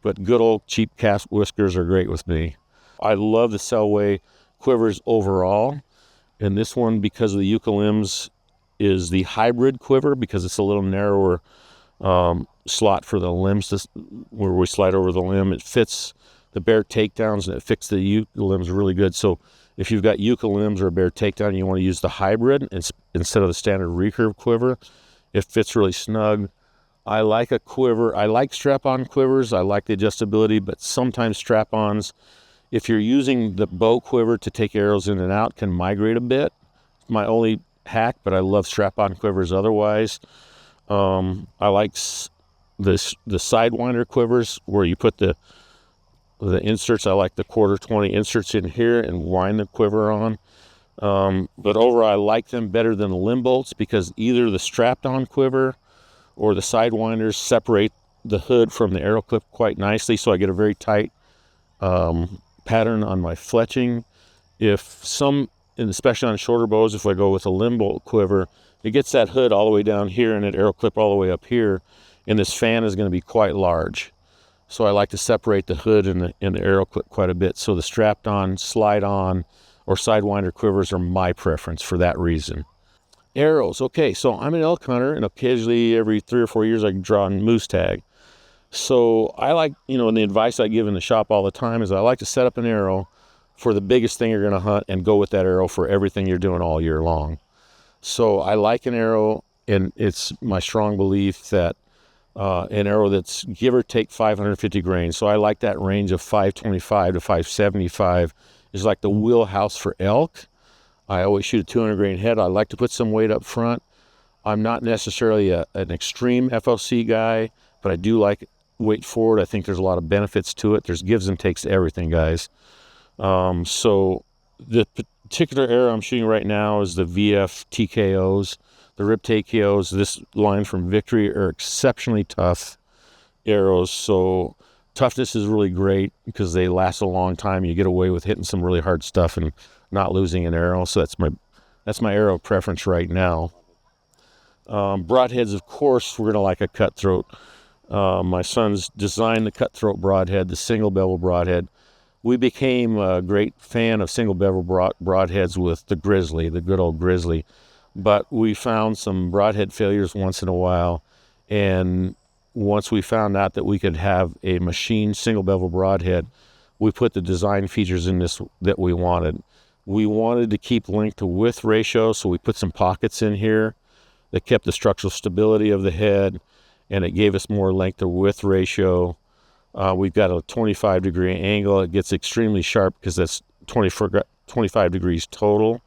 but good old cheap cast whiskers are great with me. I love the Selway quivers overall, and this one, because of the Yucca limbs, is the hybrid quiver because it's a little narrower slot for the limbs where we slide over the limb. It fits the bear takedowns and it fits the Yucca limbs really good. So if you've got Yucca limbs or a bear takedown and you want to use the hybrid instead of the standard recurve quiver, it fits really snug. I like a quiver. I like strap-on quivers. I like the adjustability, but sometimes strap-ons, if you're using the bow quiver to take arrows in and out, can migrate a bit. It's my only hack, but I love strap-on quivers otherwise. I like the Sidewinder quivers where you put the inserts. I like the 1/4-20 inserts in here and wind the quiver on. But overall, I like them better than the limb bolts because either the strapped-on quiver or the Sidewinders separate the hood from the arrow clip quite nicely, so I get a very tight pattern on my fletching. And especially on shorter bows, if I go with a limb bolt quiver, it gets that hood all the way down here and that arrow clip all the way up here, and this fan is going to be quite large. So I like to separate the hood and the arrow clip quite a bit. So the strapped on, slide on, or Sidewinder quivers are my preference for that reason. Arrows. Okay, so I'm an elk hunter, and occasionally every 3 or 4 years I draw a moose tag. So I like, and the advice I give in the shop all the time is I like to set up an arrow for the biggest thing you're going to hunt and go with that arrow for everything you're doing all year long. So I like an arrow, and it's my strong belief that an arrow that's give or take 550 grains. So I like that range of 525 to 575 is like the wheelhouse for elk. I always shoot a 200 grain head. I like to put some weight up front. I'm not necessarily an extreme FOC guy, but I do like weight forward. I think there's a lot of benefits to it. There's gives and takes to everything, guys. So the particular arrow I'm shooting right now is the VF TKOs. The Rip TKOs, this line from Victory, are exceptionally tough arrows. So toughness is really great because they last a long time. You get away with hitting some really hard stuff and not losing an arrow. So that's my arrow preference right now. Broadheads, of course, we're going to like a cutthroat. My son's designed the cutthroat broadhead, the single bevel broadhead. We became a great fan of single bevel broadheads with the Grizzly, the good old Grizzly. But we found some broadhead failures once in a while. And once we found out that we could have a machined single bevel broadhead, we put the design features in this that we wanted. We wanted to keep length to width ratio, so we put some pockets in here that kept the structural stability of the head, and it gave us more length to width ratio. We've got a 25-degree angle. It gets extremely sharp because that's 25 degrees total.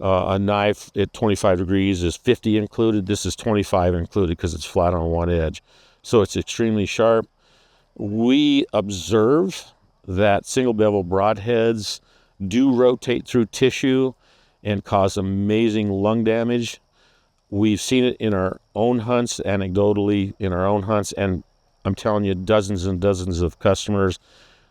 A knife at 25 degrees is 50 included. This is 25 included because it's flat on one edge. So it's extremely sharp. We observe that single bevel broadheads do rotate through tissue and cause amazing lung damage. We've seen it in our own hunts, anecdotally in our own hunts, and I'm telling you, dozens and dozens of customers,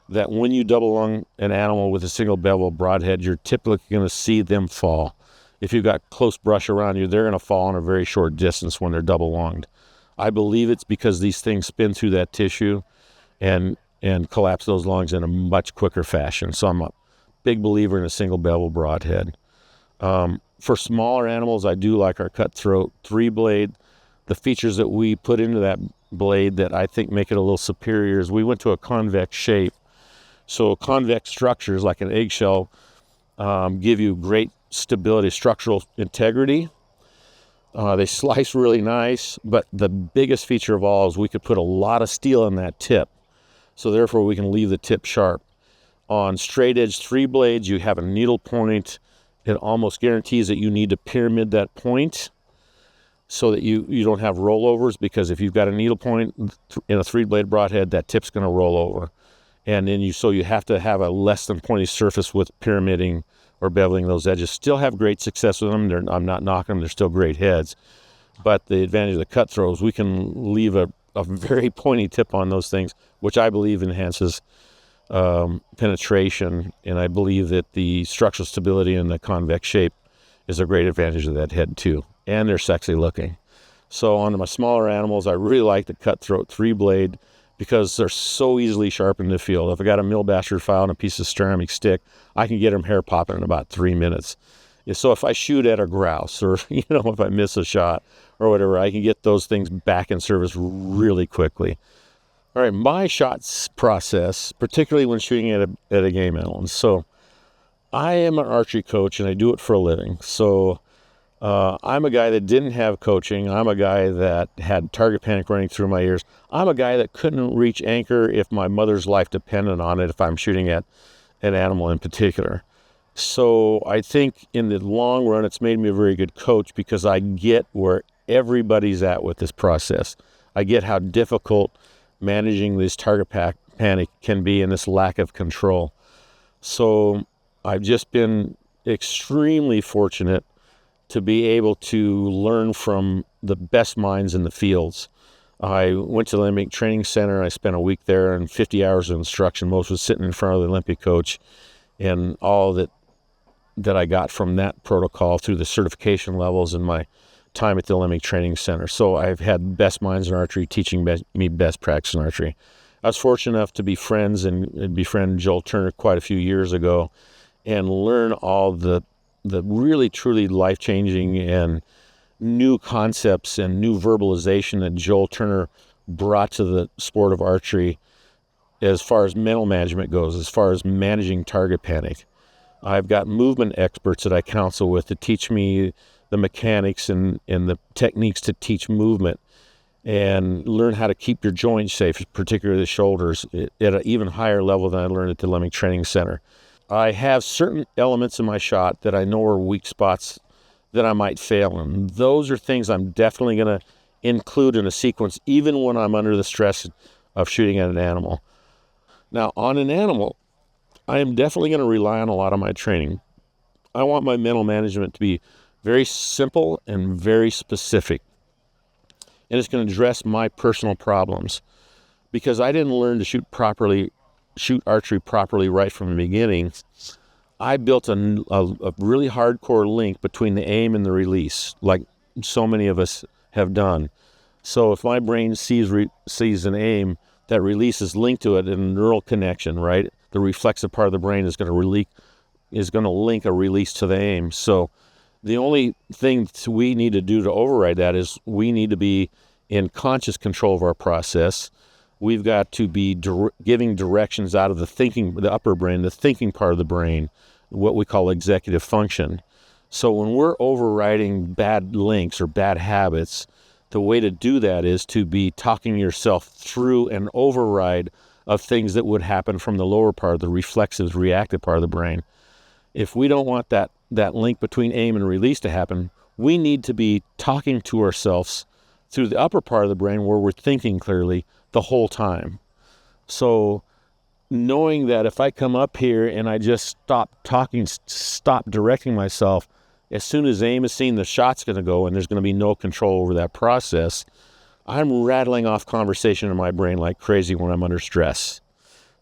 that when you double lung an animal with a single bevel broadhead, you're typically going to see them fall. If you've got close brush around you, they're going to fall in a very short distance when they're double lunged. I believe it's because these things spin through that tissue and collapse those lungs in a much quicker fashion. So I'm a big believer in a single bevel broadhead. For smaller animals, I do like our cutthroat 3-blade. The features that we put into that blade that I think make it a little superior is we went to a convex shape. So convex structures like an eggshell give you great stability, structural integrity. They slice really nice, but the biggest feature of all is we could put a lot of steel in that tip. So therefore we can leave the tip sharp. On straight edge 3 blades, you have a needle point. It almost guarantees that you need to pyramid that point so that you don't have rollovers, because if you've got a needle point in a 3-blade broadhead, that tip's going to roll over. And then you have to have a less than pointy surface with pyramiding or beveling those edges. Still have great success with them. I'm not knocking them. They're still great heads. But the advantage of the cutthroats, we can leave a very pointy tip on those things, which I believe enhances penetration, and I believe that the structural stability and the convex shape is a great advantage of that head too, and they're sexy looking. So on my smaller animals, I really like the cutthroat 3-blade because they're so easily sharpened in the field. If I got a mill bastard file and a piece of ceramic stick, I can get them hair popping in about 3 minutes. So if I shoot at a grouse, or if I miss a shot or whatever, I can get those things back in service really quickly. All right, my shots process, particularly when shooting at a game animal. So I am an archery coach and I do it for a living. So I'm a guy that didn't have coaching. I'm a guy that had target panic running through my ears. I'm a guy that couldn't reach anchor if my mother's life depended on it, if I'm shooting at an animal in particular. So I think in the long run, it's made me a very good coach because I get where everybody's at with this process. I get how difficult managing this target panic can be and this lack of control. So I've just been extremely fortunate to be able to learn from the best minds in the fields. I went to the Olympic Training Center. I spent a week there and 50 hours of instruction. Most was sitting in front of the Olympic coach, and all that I got from that protocol through the certification levels and my time at the Olympic Training Center. So I've had best minds in archery teaching me best practice in archery. I was fortunate enough to be friends and befriend Joel Turner quite a few years ago and learn all the really truly life-changing and new concepts and new verbalization that Joel Turner brought to the sport of archery as far as mental management goes, as far as managing target panic. I've got movement experts that I counsel with to teach me the mechanics and the techniques to teach movement and learn how to keep your joints safe, particularly the shoulders, at an even higher level than I learned at the Olympic Training Center. I have certain elements in my shot that I know are weak spots that I might fail in. Those are things I'm definitely going to include in a sequence, even when I'm under the stress of shooting at an animal. Now, on an animal, I am definitely going to rely on a lot of my training. I want my mental management to be very simple and very specific. And it's going to address my personal problems. Because I didn't learn to shoot archery properly right from the beginning, I built a really hardcore link between the aim and the release, like so many of us have done. So if my brain sees an aim, that release is linked to it in a neural connection, right? The reflexive part of the brain is going to link a release to the aim. So the only thing we need to do to override that is we need to be in conscious control of our process. We've got to be giving directions out of the upper brain, the thinking part of the brain, what we call executive function. So when we're overriding bad links or bad habits, the way to do that is to be talking yourself through an override of things that would happen from the lower part, the reflexive, reactive part of the brain. If we don't want that link between aim and release to happen, we need to be talking to ourselves through the upper part of the brain where we're thinking clearly the whole time. So knowing that if I come up here and I just stop talking, stop directing myself, as soon as aim is seen, the shot's going to go and there's going to be no control over that process. I'm rattling off conversation in my brain like crazy when I'm under stress.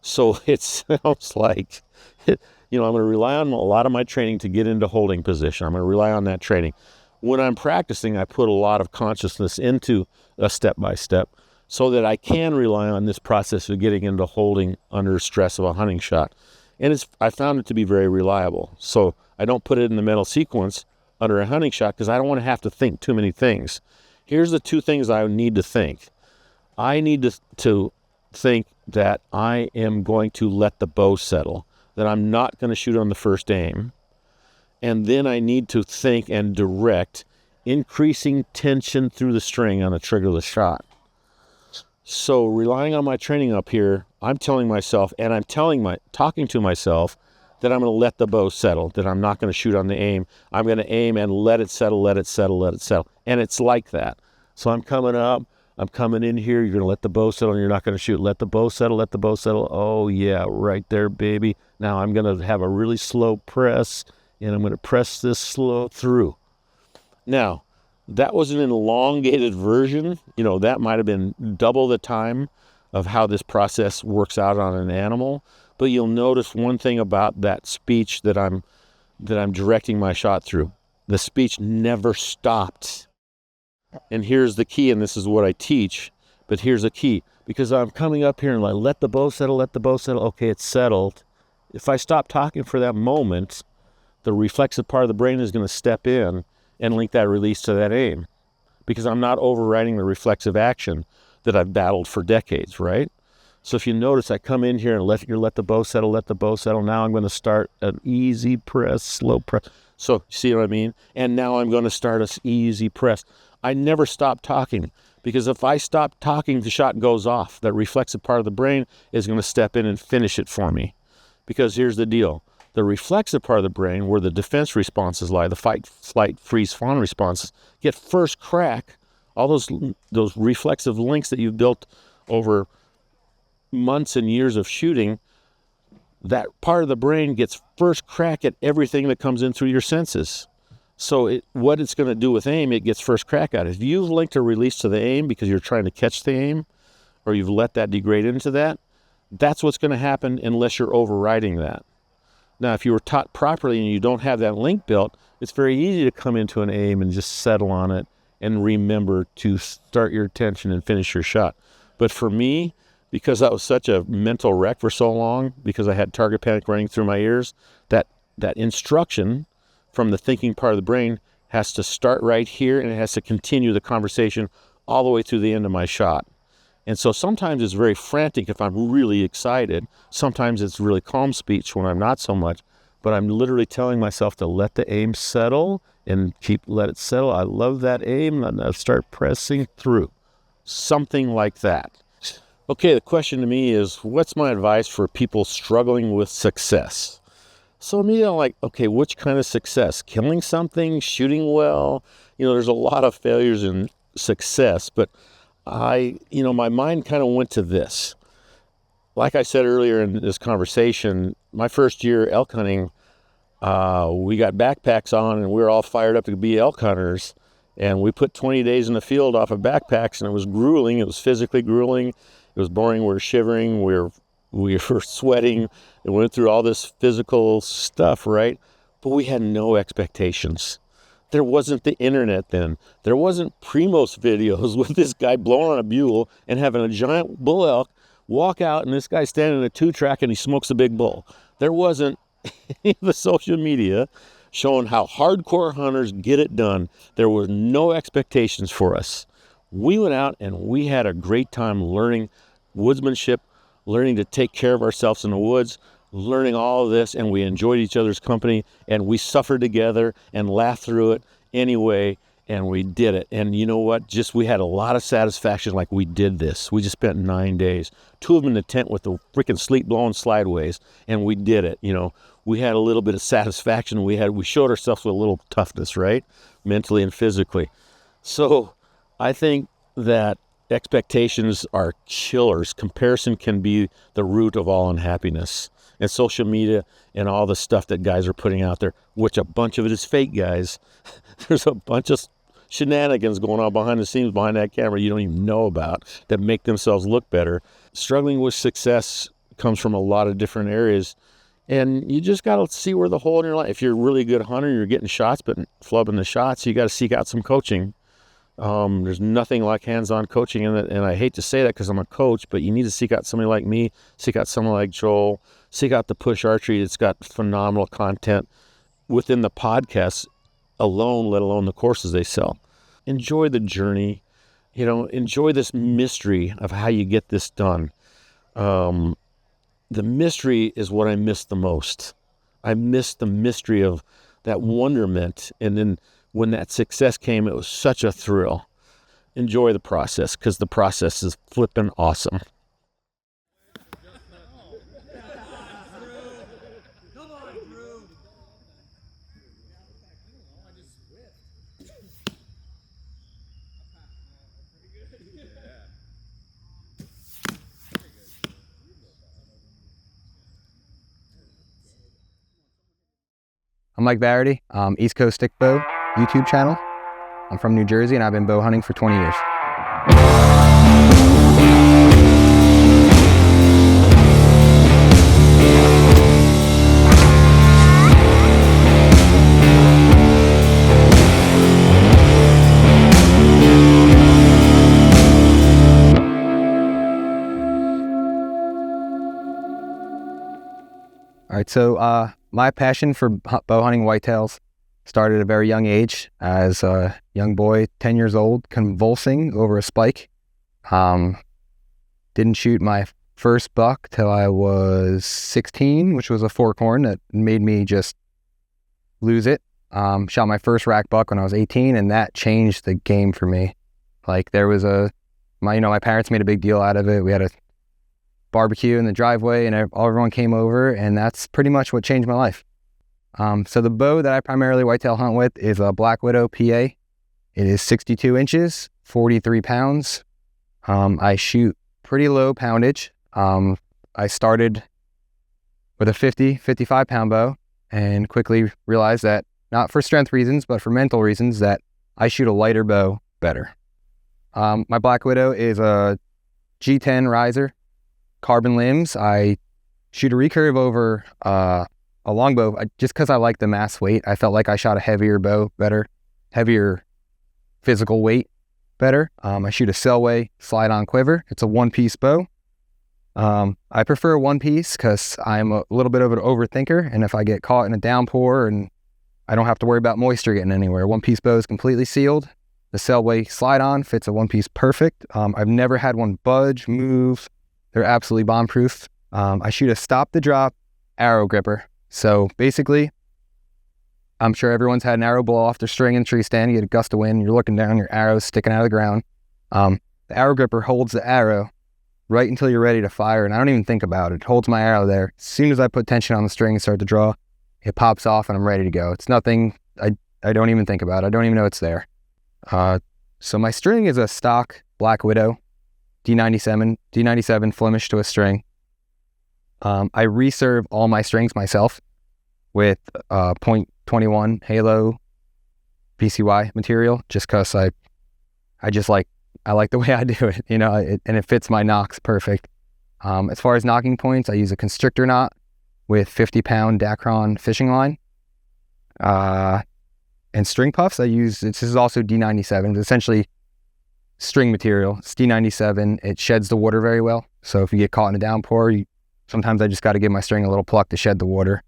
So it sounds like, I'm going to rely on a lot of my training to get into holding position. I'm going to rely on that training. When I'm practicing, I put a lot of consciousness into a step-by-step so that I can rely on this process of getting into holding under stress of a hunting shot. And I found it to be very reliable. So I don't put it in the mental sequence under a hunting shot because I don't want to have to think too many things. Here's the two things I need to think. I need to think that I am going to let the bow settle, that I'm not going to shoot on the first aim. And then I need to think and direct increasing tension through the string on a triggerless shot. So relying on my training up here, I'm telling myself, and I'm talking to myself that I'm going to let the bow settle, that I'm not going to shoot on the aim. I'm going to aim and let it settle, let it settle, let it settle. And it's like that. So I'm coming up, I'm coming in here, you're going to let the bow settle and you're not going to shoot. Let the bow settle, let the bow settle. Oh yeah, right there, baby. Now I'm going to have a really slow press and I'm going to press this slow through. Now, that was an elongated version. That might have been double the time of how this process works out on an animal. But you'll notice one thing about that speech that I'm directing my shot through. The speech never stopped. And here's the key, and this is what I teach, but here's the key. Because I'm coming up here and like, let the bow settle, let the bow settle. Okay, it's settled. If I stop talking for that moment, the reflexive part of the brain is going to step in and link that release to that aim. Because I'm not overriding the reflexive action that I've battled for decades, right? So if you notice, I come in here and let the bow settle, let the bow settle. Now I'm going to start an easy press, slow press. So see what I mean? And now I'm going to start an easy press. I never stop talking, because if I stop talking, the shot goes off. That reflexive part of the brain is going to step in and finish it for me. Because here's the deal. The reflexive part of the brain, where the defense responses lie, the fight, flight, freeze, fawn responses, get first crack. All those reflexive links that you've built over months and years of shooting, that part of the brain gets first crack at everything that comes in through your senses. So what it's going to do with aim, it gets first crack at it. If you've linked a release to the aim because you're trying to catch the aim, or you've let that degrade into that, that's what's going to happen unless you're overriding that. Now, if you were taught properly and you don't have that link built, it's very easy to come into an aim and just settle on it and remember to start your attention and finish your shot. But for me, because I was such a mental wreck for so long, because I had target panic running through my ears, that instruction from the thinking part of the brain has to start right here, and it has to continue the conversation all the way through the end of my shot. And so sometimes it's very frantic if I'm really excited. Sometimes it's really calm speech when I'm not so much. But I'm literally telling myself to let the aim settle and let it settle. I love that aim, and I'll start pressing through. Something like that. Okay, the question to me is, what's my advice for people struggling with success? So me, I'm like, okay, which kind of success? Killing something, shooting well? There's a lot of failures in success, but my mind kind of went to this. Like I said earlier in this conversation, my first year elk hunting, we got backpacks on and we were all fired up to be elk hunters. And we put 20 days in the field off of backpacks, and it was grueling. It was physically grueling. It was boring. We were shivering. We were sweating. It went through all this physical stuff, right? But we had no expectations. There wasn't the internet then. There wasn't Primos videos with this guy blowing on a bugle and having a giant bull elk walk out, and this guy standing in a 2-track and he smokes a big bull. There wasn't any of the social media showing how hardcore hunters get it done. There were no expectations for us. We went out and we had a great time learning woodsmanship, learning to take care of ourselves in the woods, learning all of this, and we enjoyed each other's company, and we suffered together and laughed through it anyway, and we did it. And you know what? We had a lot of satisfaction, like we did this. We just spent 9 days, 2 of them in the tent with the freaking sleet blowing slideways, and we did it. We had a little bit of satisfaction. We showed ourselves with a little toughness, right? Mentally and physically. So I think that expectations are killers. Comparison can be the root of all unhappiness. And social media and all the stuff that guys are putting out there, which a bunch of it is fake, guys. There's a bunch of shenanigans going on behind the scenes, behind that camera you don't even know about, that make themselves look better. Struggling with success comes from a lot of different areas, and you just got to see where the hole in your life. If you're a really good hunter, you're getting shots but flubbing the shots, you got to seek out some coaching. There's nothing like hands-on coaching in it, and I hate to say that because I'm a coach, but you need to seek out somebody like me, seek out someone like Joel, seek out the Push Archery. It's got phenomenal content within the podcast alone, let alone the courses they sell. Enjoy the journey, enjoy this mystery of how you get this done. The mystery is what I miss the most. I miss the mystery of that wonderment, and then when that success came, it was such a thrill. Enjoy the process, because the process is flippin' awesome. I'm Mike Varady, East Coast Stick Bow YouTube channel. I'm from New Jersey and I've been bow hunting for 20 years. right, so my passion for bow hunting whitetails started at a very young age as a young boy, 10 years old, convulsing over a spike. Didn't shoot my first buck till I was 16, which was a forkhorn that made me just lose it. Shot my first rack buck when I was 18, and that changed the game for me. Like, there was my parents made a big deal out of it. We had a barbecue in the driveway, and everyone came over, and that's pretty much what changed my life. So the bow that I primarily whitetail hunt with is a Black Widow PA. It is 62 inches, 43 pounds. I shoot pretty low poundage. I started with a 55 pound bow and quickly realized that, not for strength reasons, but for mental reasons, that I shoot a lighter bow better. My Black Widow is a G10 riser, carbon limbs. I shoot a recurve over a longbow just because I like the mass weight. I felt like I shot a heavier bow better, heavier physical weight better. I shoot a Selway slide-on quiver. It's a one-piece bow. I prefer one piece because I'm a little bit of an overthinker, and if I get caught in a downpour and I don't have to worry about moisture getting anywhere, one-piece bow is completely sealed. The Selway slide-on fits a one-piece perfect. I've never had one budge, move. They're absolutely bomb-proof. I shoot a stop-the-drop arrow gripper. So basically, I'm sure everyone's had an arrow blow off their string in the tree stand. You get a gust of wind, you're looking down, your arrow's sticking out of the ground. The arrow gripper holds the arrow right until you're ready to fire, and I don't even think about it. It holds my arrow there. As soon as I put tension on the string and start to draw, it pops off and I'm ready to go. It's nothing I don't even think about. I don't even know it's there. So my string is a stock Black Widow D97 Flemish to a string. I reserve all my strings myself with .21 Halo PCY material, just because I like the way I do it, and it fits my nocks perfect. As far as knocking points, I use a constrictor knot with 50-pound Dacron fishing line. And string puffs, this is also D97. It's essentially string material. It's D97. It sheds the water very well. So if you get caught in a downpour, sometimes I just got to give my string a little pluck to shed the water.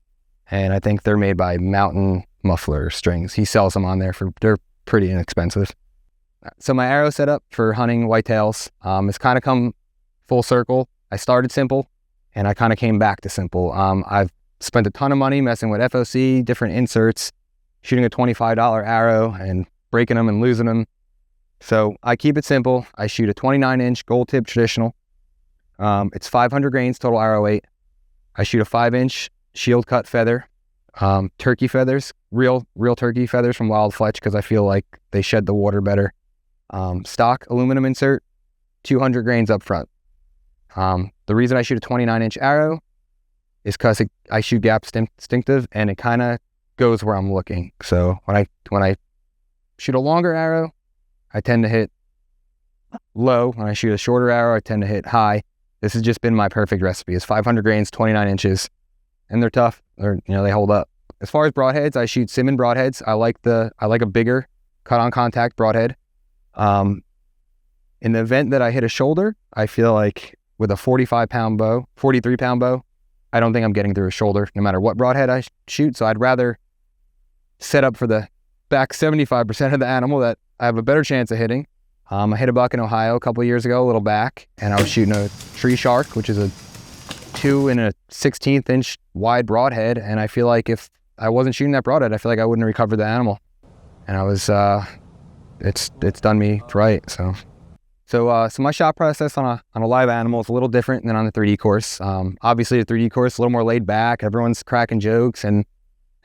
And I think they're made by Mountain Muffler strings. He sells them on there they're pretty inexpensive. So my arrow setup for hunting whitetails has kind of come full circle. I started simple, and I kind of came back to simple. I've spent a ton of money messing with FOC, different inserts, shooting a $25 arrow and breaking them and losing them. So I keep it simple. I shoot a 29-inch gold tip traditional. It's 500 grains total arrow weight. I shoot a 5-inch shield cut feather, turkey feathers, real turkey feathers from Wild Fletch, because I feel like they shed the water better. Stock aluminum insert, 200 grains up front. The reason I shoot a 29-inch arrow is because I shoot gap instinctive, and it kind of goes where I'm looking. So when I shoot a longer arrow, I tend to hit low. When I shoot a shorter arrow, I tend to hit high. This has just been my perfect recipe. It's 500 grains, 29 inches, and they're tough. They hold up. As far as broadheads, I shoot Simmons broadheads. I like a bigger cut-on contact broadhead. In the event that I hit a shoulder, I feel like with a 43-pound bow, I don't think I'm getting through a shoulder no matter what broadhead I shoot. So I'd rather set up for the back 75% of the animal that I have a better chance of hitting. I hit a buck in Ohio a couple of years ago, a little back, and I was shooting a tree shark, which is a 2 1/16 inch wide broadhead. And I feel like if I wasn't shooting that broadhead, I feel like I wouldn't recover the animal. And I was, it's done me right. So my shot process on a live animal is a little different than on the 3D course. Obviously the 3D course is a little more laid back. Everyone's cracking jokes, and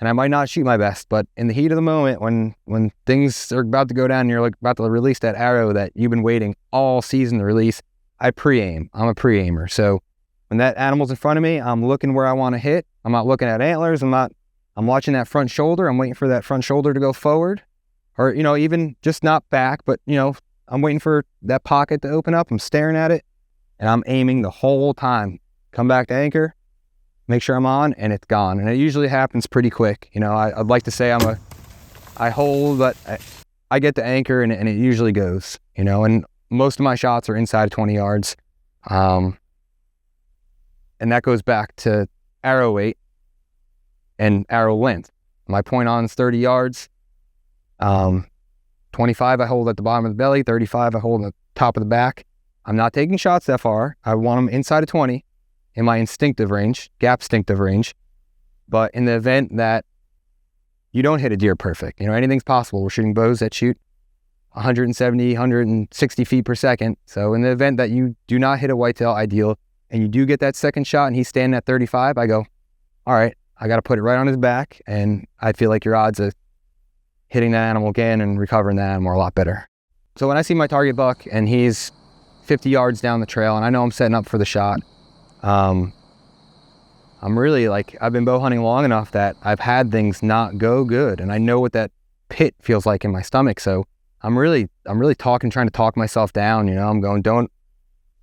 I might not shoot my best, but in the heat of the moment, when things are about to go down and you're about to release that arrow that you've been waiting all season to release, I pre-aim. I'm a pre-aimer. So when that animal's in front of me, I'm looking where I want to hit. I'm not looking at antlers. I'm watching that front shoulder. I'm waiting for that front shoulder to go forward, or, even just not back, but, I'm waiting for that pocket to open up. I'm staring at it, and I'm aiming the whole time. Come back to anchor, make sure I'm on, and it's gone. And it usually happens pretty quick. I'd like to say I hold, but I get to anchor, and it usually goes, and most of my shots are inside 20 yards. And that goes back to arrow weight. and arrow length. My point on is 30 yards. 25 I hold at the bottom of the belly, 35 I hold at the top of the back. I'm not taking shots that far. I want them inside of 20 in my instinctive range, gap instinctive range. But in the event that you don't hit a deer perfect, you know, anything's possible. We're shooting bows that shoot 170, 160 feet per second. So in the event that you do not hit a whitetail ideal and you do get that second shot and he's standing at 35, I go, all right, I got to put it right on his back. And I feel like your odds of hitting that animal again and recovering that animal are a lot better. So when I see my target buck and he's 50 yards down the trail and I know I'm setting up for the shot, I'm really like, I've been bow hunting long enough that I've had things not go good and I know what that pit feels like in my stomach. So I'm really trying to talk myself down. You know, I'm going, don't,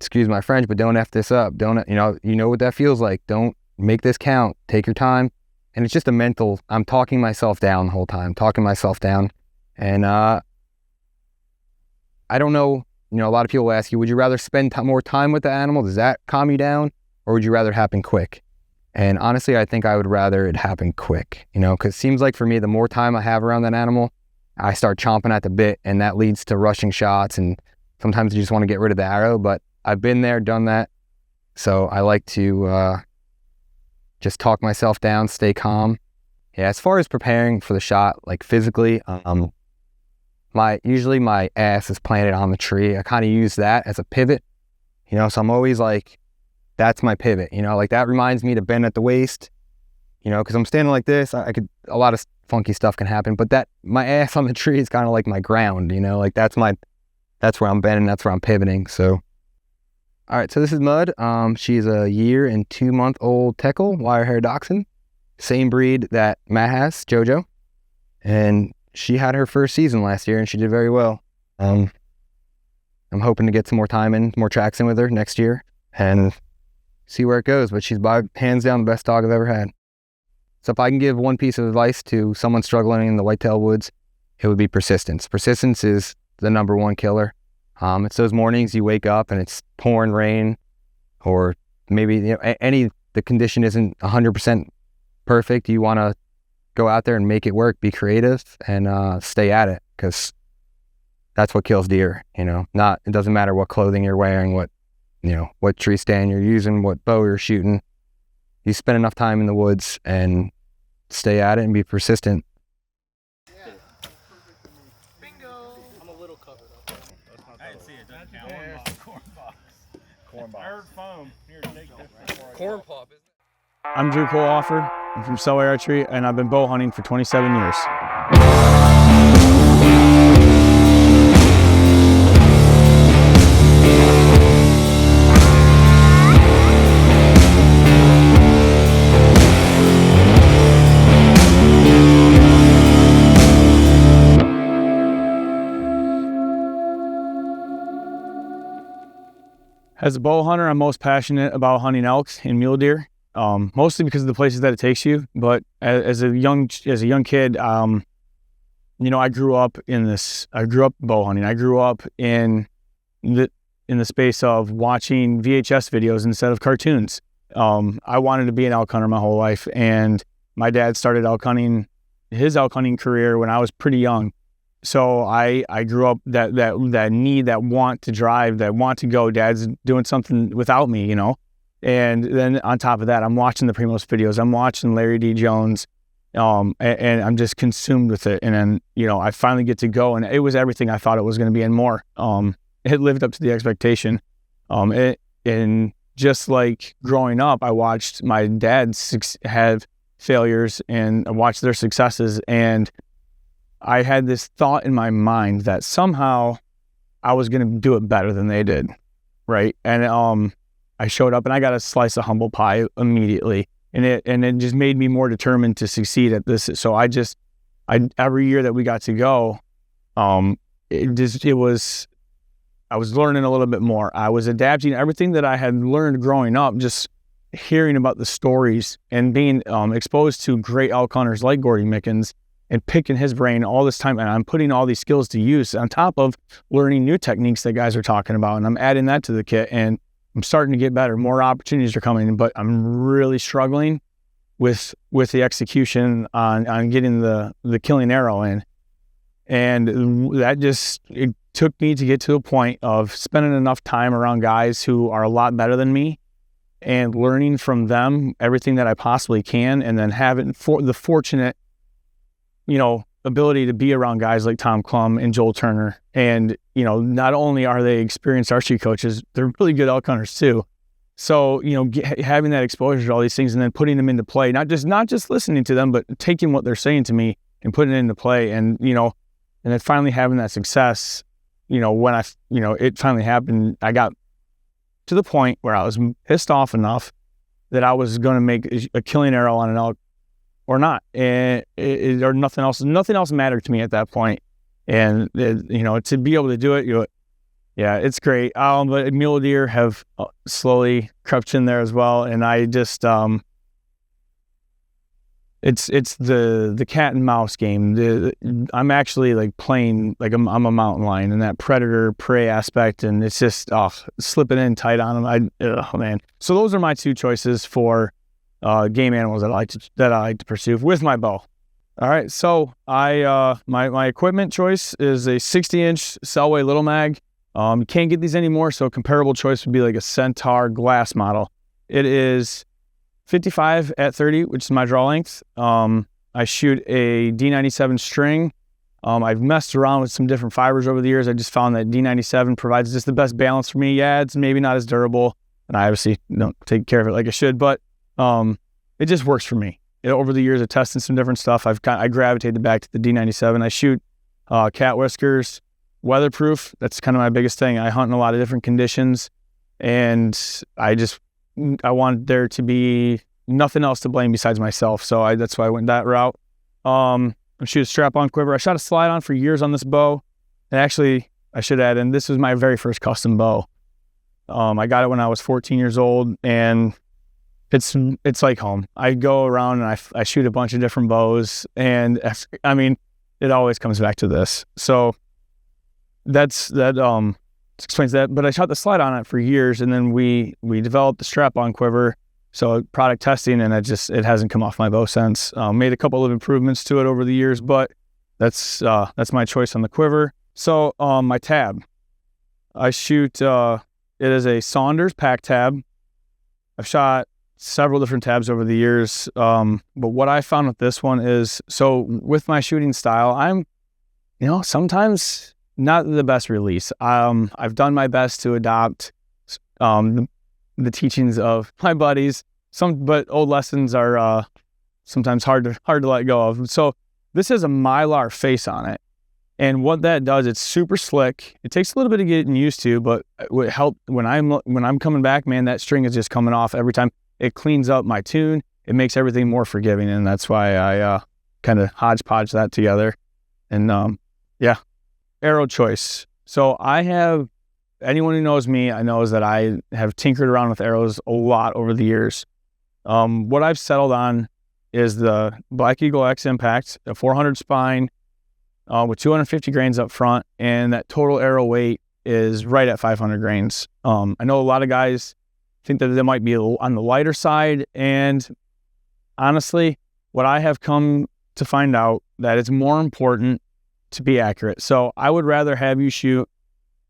excuse my French, but don't F this up. Don't, you know what that feels like. Don't make this count. Take your time. And it's just a mental, I'm talking myself down the whole time, talking myself down. And I don't know, you know, a lot of people ask you, would you rather spend more time with the animal? Does that calm you down? Or would you rather it happen quick? And honestly, I think I would rather it happen quick, you know, because it seems like for me, the more time I have around that animal, I start chomping at the bit, and that leads to rushing shots. And sometimes you just want to get rid of the arrow, but I've been there, done that. So I like to just talk myself down, stay calm. Yeah, as far as preparing for the shot, like physically, usually my ass is planted on the tree. I kind of use that as a pivot, you know, so I'm always like, that's my pivot, you know, like that reminds me to bend at the waist, you know, because I'm standing like this, a lot of funky stuff can happen, but that, my ass on the tree is kind of like my ground, you know, like that's where I'm bending, that's where I'm pivoting. So, all right, so this is Mud. She's a 1 and 2 month old Teckle wire hair dachshund, same breed that Matt has, Jojo, and she had her first season last year and she did very well. I'm hoping to get some more time in, more tracks in with her next year and see where it goes, but she's by hands down the best dog I've ever had. So if I can give one piece of advice to someone struggling in the whitetail woods, it would be persistence. Persistence is the #1 killer. It's those mornings you wake up and it's pouring rain, or maybe, you know, the condition isn't 100% perfect. You want to go out there and make it work, be creative, and stay at it, because that's what kills deer. You know, it doesn't matter what clothing you're wearing, what tree stand you're using, what bow you're shooting. You spend enough time in the woods and stay at it and be persistent. Bingo! I'm a little covered up. I didn't see it. Doesn't count. Corn box. Corn box. I heard foam. Here, take this. Corn pop, isn't it? I'm Drew Kohlhofer. I'm from Selway Archery, and I've been bow hunting for 27 years. As a bow hunter, I'm most passionate about hunting elk and mule deer, mostly because of the places that it takes you. But as a young kid, you know, I grew up bow hunting. I grew up in the space of watching VHS videos instead of cartoons. I wanted to be an elk hunter my whole life, and my dad started his elk hunting career when I was pretty young. So I grew up that need, that want to drive, that want to go. Dad's doing something without me, you know. And then on top of that, I'm watching the Primos videos. I'm watching Larry D. Jones, and I'm just consumed with it. And then, you know, I finally get to go, and it was everything I thought it was going to be and more. It lived up to the expectation. And just like growing up, I watched my dad have failures, and I watched their successes, and I had this thought in my mind that somehow I was going to do it better than they did, right? And I showed up and I got a slice of humble pie immediately, and it just made me more determined to succeed at this. So every year that we got to go, I was learning a little bit more. I was adapting everything that I had learned growing up, just hearing about the stories and being exposed to great elk hunters like Gordy Mickens, and picking his brain all this time, and I'm putting all these skills to use on top of learning new techniques that guys are talking about, and I'm adding that to the kit, and I'm starting to get better. More opportunities are coming, but I'm really struggling with the execution on getting the killing arrow in. And that just, it took me to get to a point of spending enough time around guys who are a lot better than me and learning from them everything that I possibly can, and then having the fortunate, ability to be around guys like Tom Clum and Joel Turner. And, not only are they experienced archery coaches, they're really good elk hunters too. So, having that exposure to all these things and then putting them into play, not just listening to them, but taking what they're saying to me and putting it into play. And, and then finally having that success, when it finally happened, I got to the point where I was pissed off enough that I was going to make a killing arrow on an elk or not. And or nothing else mattered to me at that point. And, to be able to do it, yeah, it's great. But mule deer have slowly crept in there as well. And I just, it's the cat and mouse game. I'm actually like playing, like I'm a mountain lion and that predator prey aspect. And it's just, slipping in tight on them. Oh man. So those are my two choices for game animals that I like to pursue with my bow. All right. So my equipment choice is a 60-inch Selway Little Mag. You can't get these anymore, so a comparable choice would be like a Centaur glass model. It is 55 at 30, which is my draw length. I shoot a D97 string. I've messed around with some different fibers over the years. I just found that D97 provides just the best balance for me. Yeah, it's maybe not as durable, and I obviously don't take care of it like I should, but it just works for me. Over the years of testing some different stuff, I gravitated back to the D97. I shoot cat whiskers, weatherproof. That's kind of my biggest thing. I hunt in a lot of different conditions, and I want there to be nothing else to blame besides myself. So that's why I went that route. I shoot a strap-on quiver. I shot a slide-on for years on this bow. And actually, I should add in, this was my very first custom bow. I got it when I was 14 years old, and it's like home. I go around and I shoot a bunch of different bows, and it always comes back to this. So that explains that. But I shot the slide on it for years, and then we developed the strap-on quiver. So product testing, and it hasn't come off my bow since. Made a couple of improvements to it over the years, but that's my choice on the quiver. So my tab, I shoot it is a Saunders pack tab. I've shot several different tabs over the years, but what I found with this one is, so with my shooting style, I'm sometimes not the best release. I've done my best to adopt the teachings of my buddies. But old lessons are sometimes hard to let go of. So this has a Mylar face on it, and what that does, it's super slick. It takes a little bit of getting used to, but it would help when I'm coming back. Man, that string is just coming off every time. It cleans up my tune. It makes everything more forgiving, and that's why I kind of hodgepodge that together. And arrow choice. So anyone who knows me, I knows that I have tinkered around with arrows a lot over the years. What I've settled on is the Black Eagle X Impact, a 400 spine with 250 grains up front, and that total arrow weight is right at 500 grains. I know a lot of guys think that they might be on the lighter side, and honestly, what I have come to find out, that it's more important to be accurate. So I would rather have you shoot,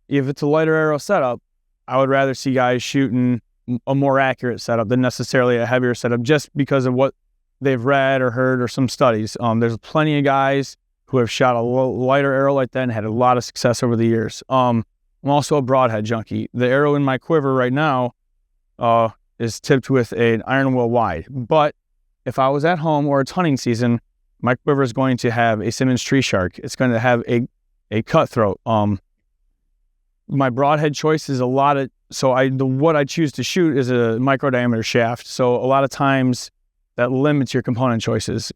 if it's a lighter arrow setup, I would rather see guys shooting a more accurate setup than necessarily a heavier setup, just because of what they've read or heard or some studies. There's plenty of guys who have shot a lighter arrow like that and had a lot of success over the years. I'm also a broadhead junkie. The arrow in my quiver right now is tipped with an iron wheel wide. But if I was at home or it's hunting season, my quiver is going to have a Simmons Tree Shark. It's going to have a cutthroat. My broadhead choice is what I choose to shoot is a micro diameter shaft. So a lot of times that limits your component choices.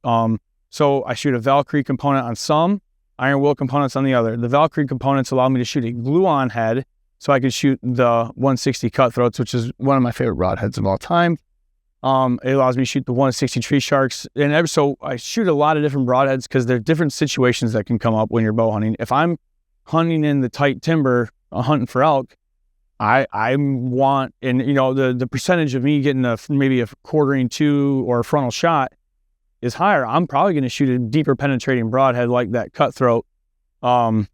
So I shoot a Valkyrie component on some, iron wheel components on the other. The Valkyrie components allow me to shoot a glue-on head, so I can shoot the 160 cutthroats, which is one of my favorite broadheads of all time. It allows me to shoot the 160 Tree Sharks. And so I shoot a lot of different broadheads because there are different situations that can come up when you're bow hunting. If I'm hunting in the tight timber, hunting for elk, I want, and you know, the percentage of me getting maybe a quartering to or a frontal shot is higher. I'm probably going to shoot a deeper penetrating broadhead like that cutthroat on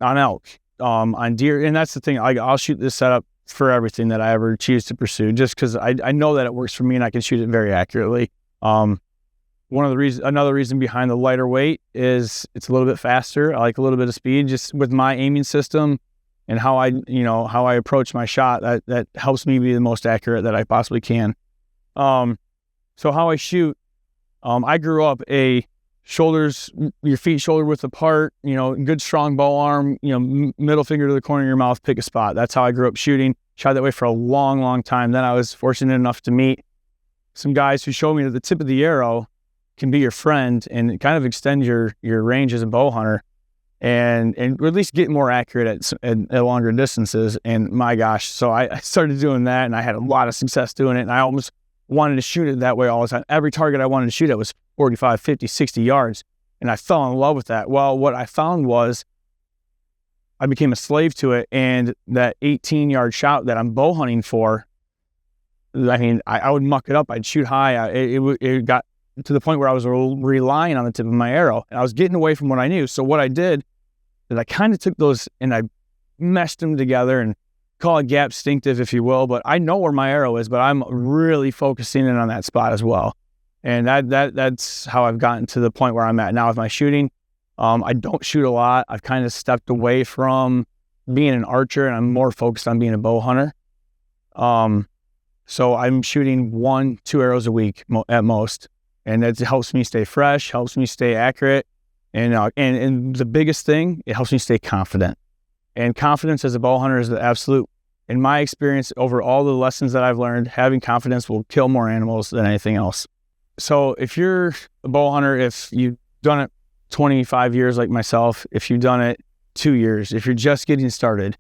elk, on deer. And that's the thing. I'll shoot this setup for everything that I ever choose to pursue, just because I know that it works for me and I can shoot it very accurately. Another reason behind the lighter weight is it's a little bit faster. I like a little bit of speed just with my aiming system and how I approach my shot. That helps me be the most accurate that I possibly can. So how I shoot, I grew up your feet shoulder width apart, you know, good strong bow arm, you know, middle finger to the corner of your mouth, pick a spot. That's how I grew up shooting. Shot that way for a long, long time. Then I was fortunate enough to meet some guys who showed me that the tip of the arrow can be your friend and kind of extend your range as a bow hunter and at least get more accurate at longer distances. And my gosh, so I started doing that and I had a lot of success doing it. And I almost wanted to shoot it that way all the time. Every target I wanted to shoot at was 45, 50, 60 yards. And I fell in love with that. Well, what I found was I became a slave to it. And that 18-yard shot that I'm bow hunting for, I mean, I would muck it up. I'd shoot high. It got to the point where I was relying on the tip of my arrow. And I was getting away from what I knew. So what I did is I kind of took those and I meshed them together and call it gap distinctive, if you will. But I know where my arrow is, but I'm really focusing in on that spot as well. And that's how I've gotten to the point where I'm at now with my shooting. I don't shoot a lot. I've kind of stepped away from being an archer and I'm more focused on being a bow hunter. So I'm shooting 1-2 arrows a week at most. And that helps me stay fresh, helps me stay accurate. And the biggest thing, it helps me stay confident. And confidence as a bow hunter is the absolute, in my experience, over all the lessons that I've learned, having confidence will kill more animals than anything else. So if you're a bow hunter, if you've done it 25 years like myself, if you've done it 2 years, if you're just getting started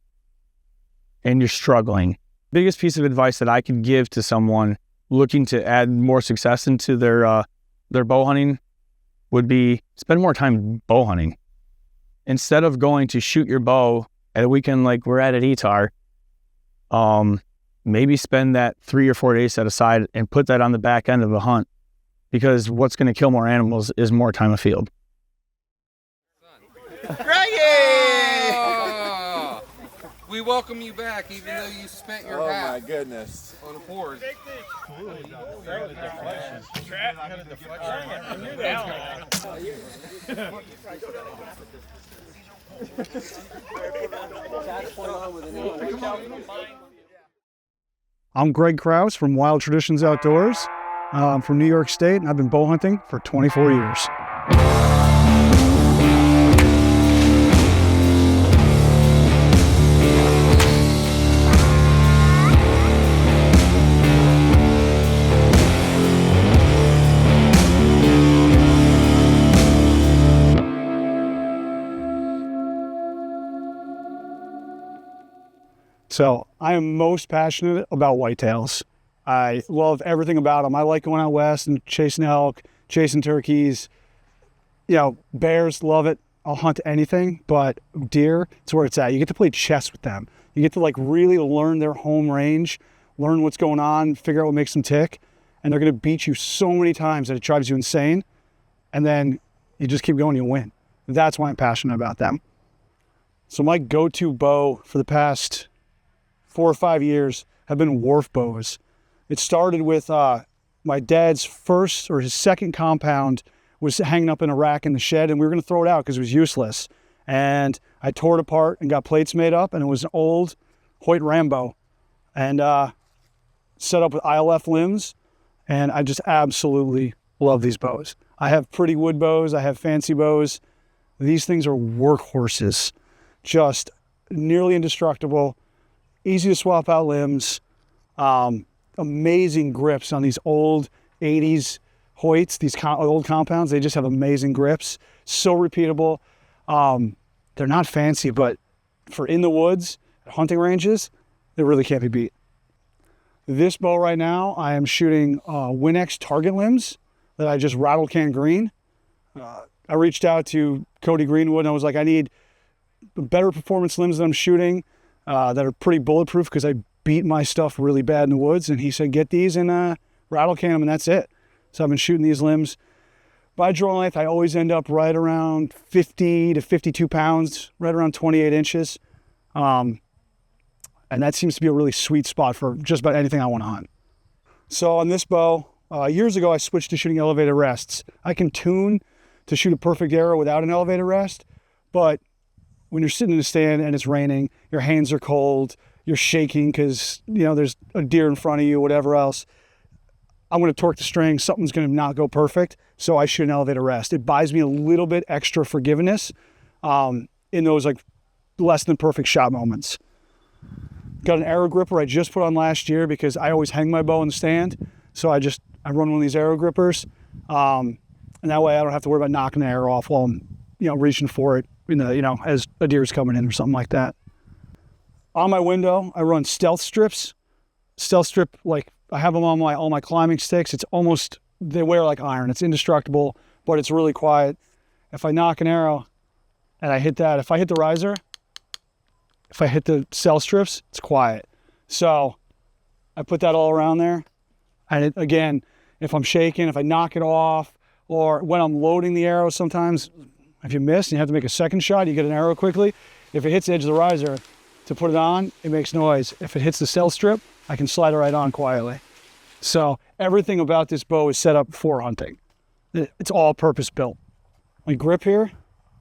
and you're struggling, biggest piece of advice that I could give to someone looking to add more success into their bow hunting would be spend more time bow hunting. Instead of going to shoot your bow at a weekend like we're at ETAR, maybe spend that 3 or 4 days set aside and put that on the back end of a hunt, because what's going to kill more animals is more time afield. Oh, we welcome you back, even though you spent your half. Oh my goodness! On a board. I'm Greg Krause from Wild Traditions Outdoors. I'm from New York State, and I've been bow hunting for 24 years. So I am most passionate about whitetails. I love everything about them. I like going out west and chasing elk, chasing turkeys. You know, bears, love it. I'll hunt anything, but deer, it's where it's at. You get to play chess with them. You get to like really learn their home range, learn what's going on, figure out what makes them tick. And they're gonna beat you so many times that it drives you insane. And then you just keep going, you'll win. That's why I'm passionate about them. So my go-to bow for the past 4 or 5 years have been wharf bows. It started with my dad's first or his second compound was hanging up in a rack in the shed, and we were going to throw it out because it was useless. And I tore it apart and got plates made up, and it was an old Hoyt Rambo, and set up with ILF limbs. And I just absolutely love these bows. I have pretty wood bows. I have fancy bows. These things are workhorses, just nearly indestructible. Easy to swap out limbs, amazing grips on these old 80s Hoyts, these old compounds. They just have amazing grips, so repeatable. They're not fancy, but for in the woods, hunting ranges, they really can't be beat. This bow right now, I am shooting Winx target limbs that I just rattle can green. I reached out to Cody Greenwood and I was like, I need better performance limbs that I'm shooting. that are pretty bulletproof because I beat my stuff really bad in the woods. And he said, get these and rattle can them, and that's it. So I've been shooting these limbs. By draw length, I always end up right around 50 to 52 pounds, right around 28 inches. And that seems to be a really sweet spot for just about anything I want to hunt. So on this bow, years ago, I switched to shooting elevated rests. I can tune to shoot a perfect arrow without an elevated rest, but when you're sitting in a stand and it's raining, your hands are cold, you're shaking because, you know, there's a deer in front of you, whatever else. I'm going to torque the string, something's going to not go perfect, so I shoot an elevated rest. It buys me a little bit extra forgiveness in those like less than perfect shot moments. Got an arrow gripper I just put on last year because I always hang my bow in the stand, so I run one of these arrow grippers, and that way I don't have to worry about knocking the arrow off while I'm, you know, reaching for it, as a deer's coming in or something like that. On my window, I run stealth strips. Stealth strip, like, I have them on all my climbing sticks. It's almost, they wear like iron. It's indestructible, but it's really quiet. If I knock an arrow and I hit that, if I hit the riser, if I hit the cell strips, it's quiet. So I put that all around there. And again, if I'm shaking, if I knock it off, or when I'm loading the arrow, sometimes if you miss and you have to make a second shot, you get an arrow quickly. If it hits the edge of the riser to put it on, it makes noise. If it hits the cell strip, I can slide it right on quietly. So everything about this bow is set up for hunting. It's all purpose built. My grip here,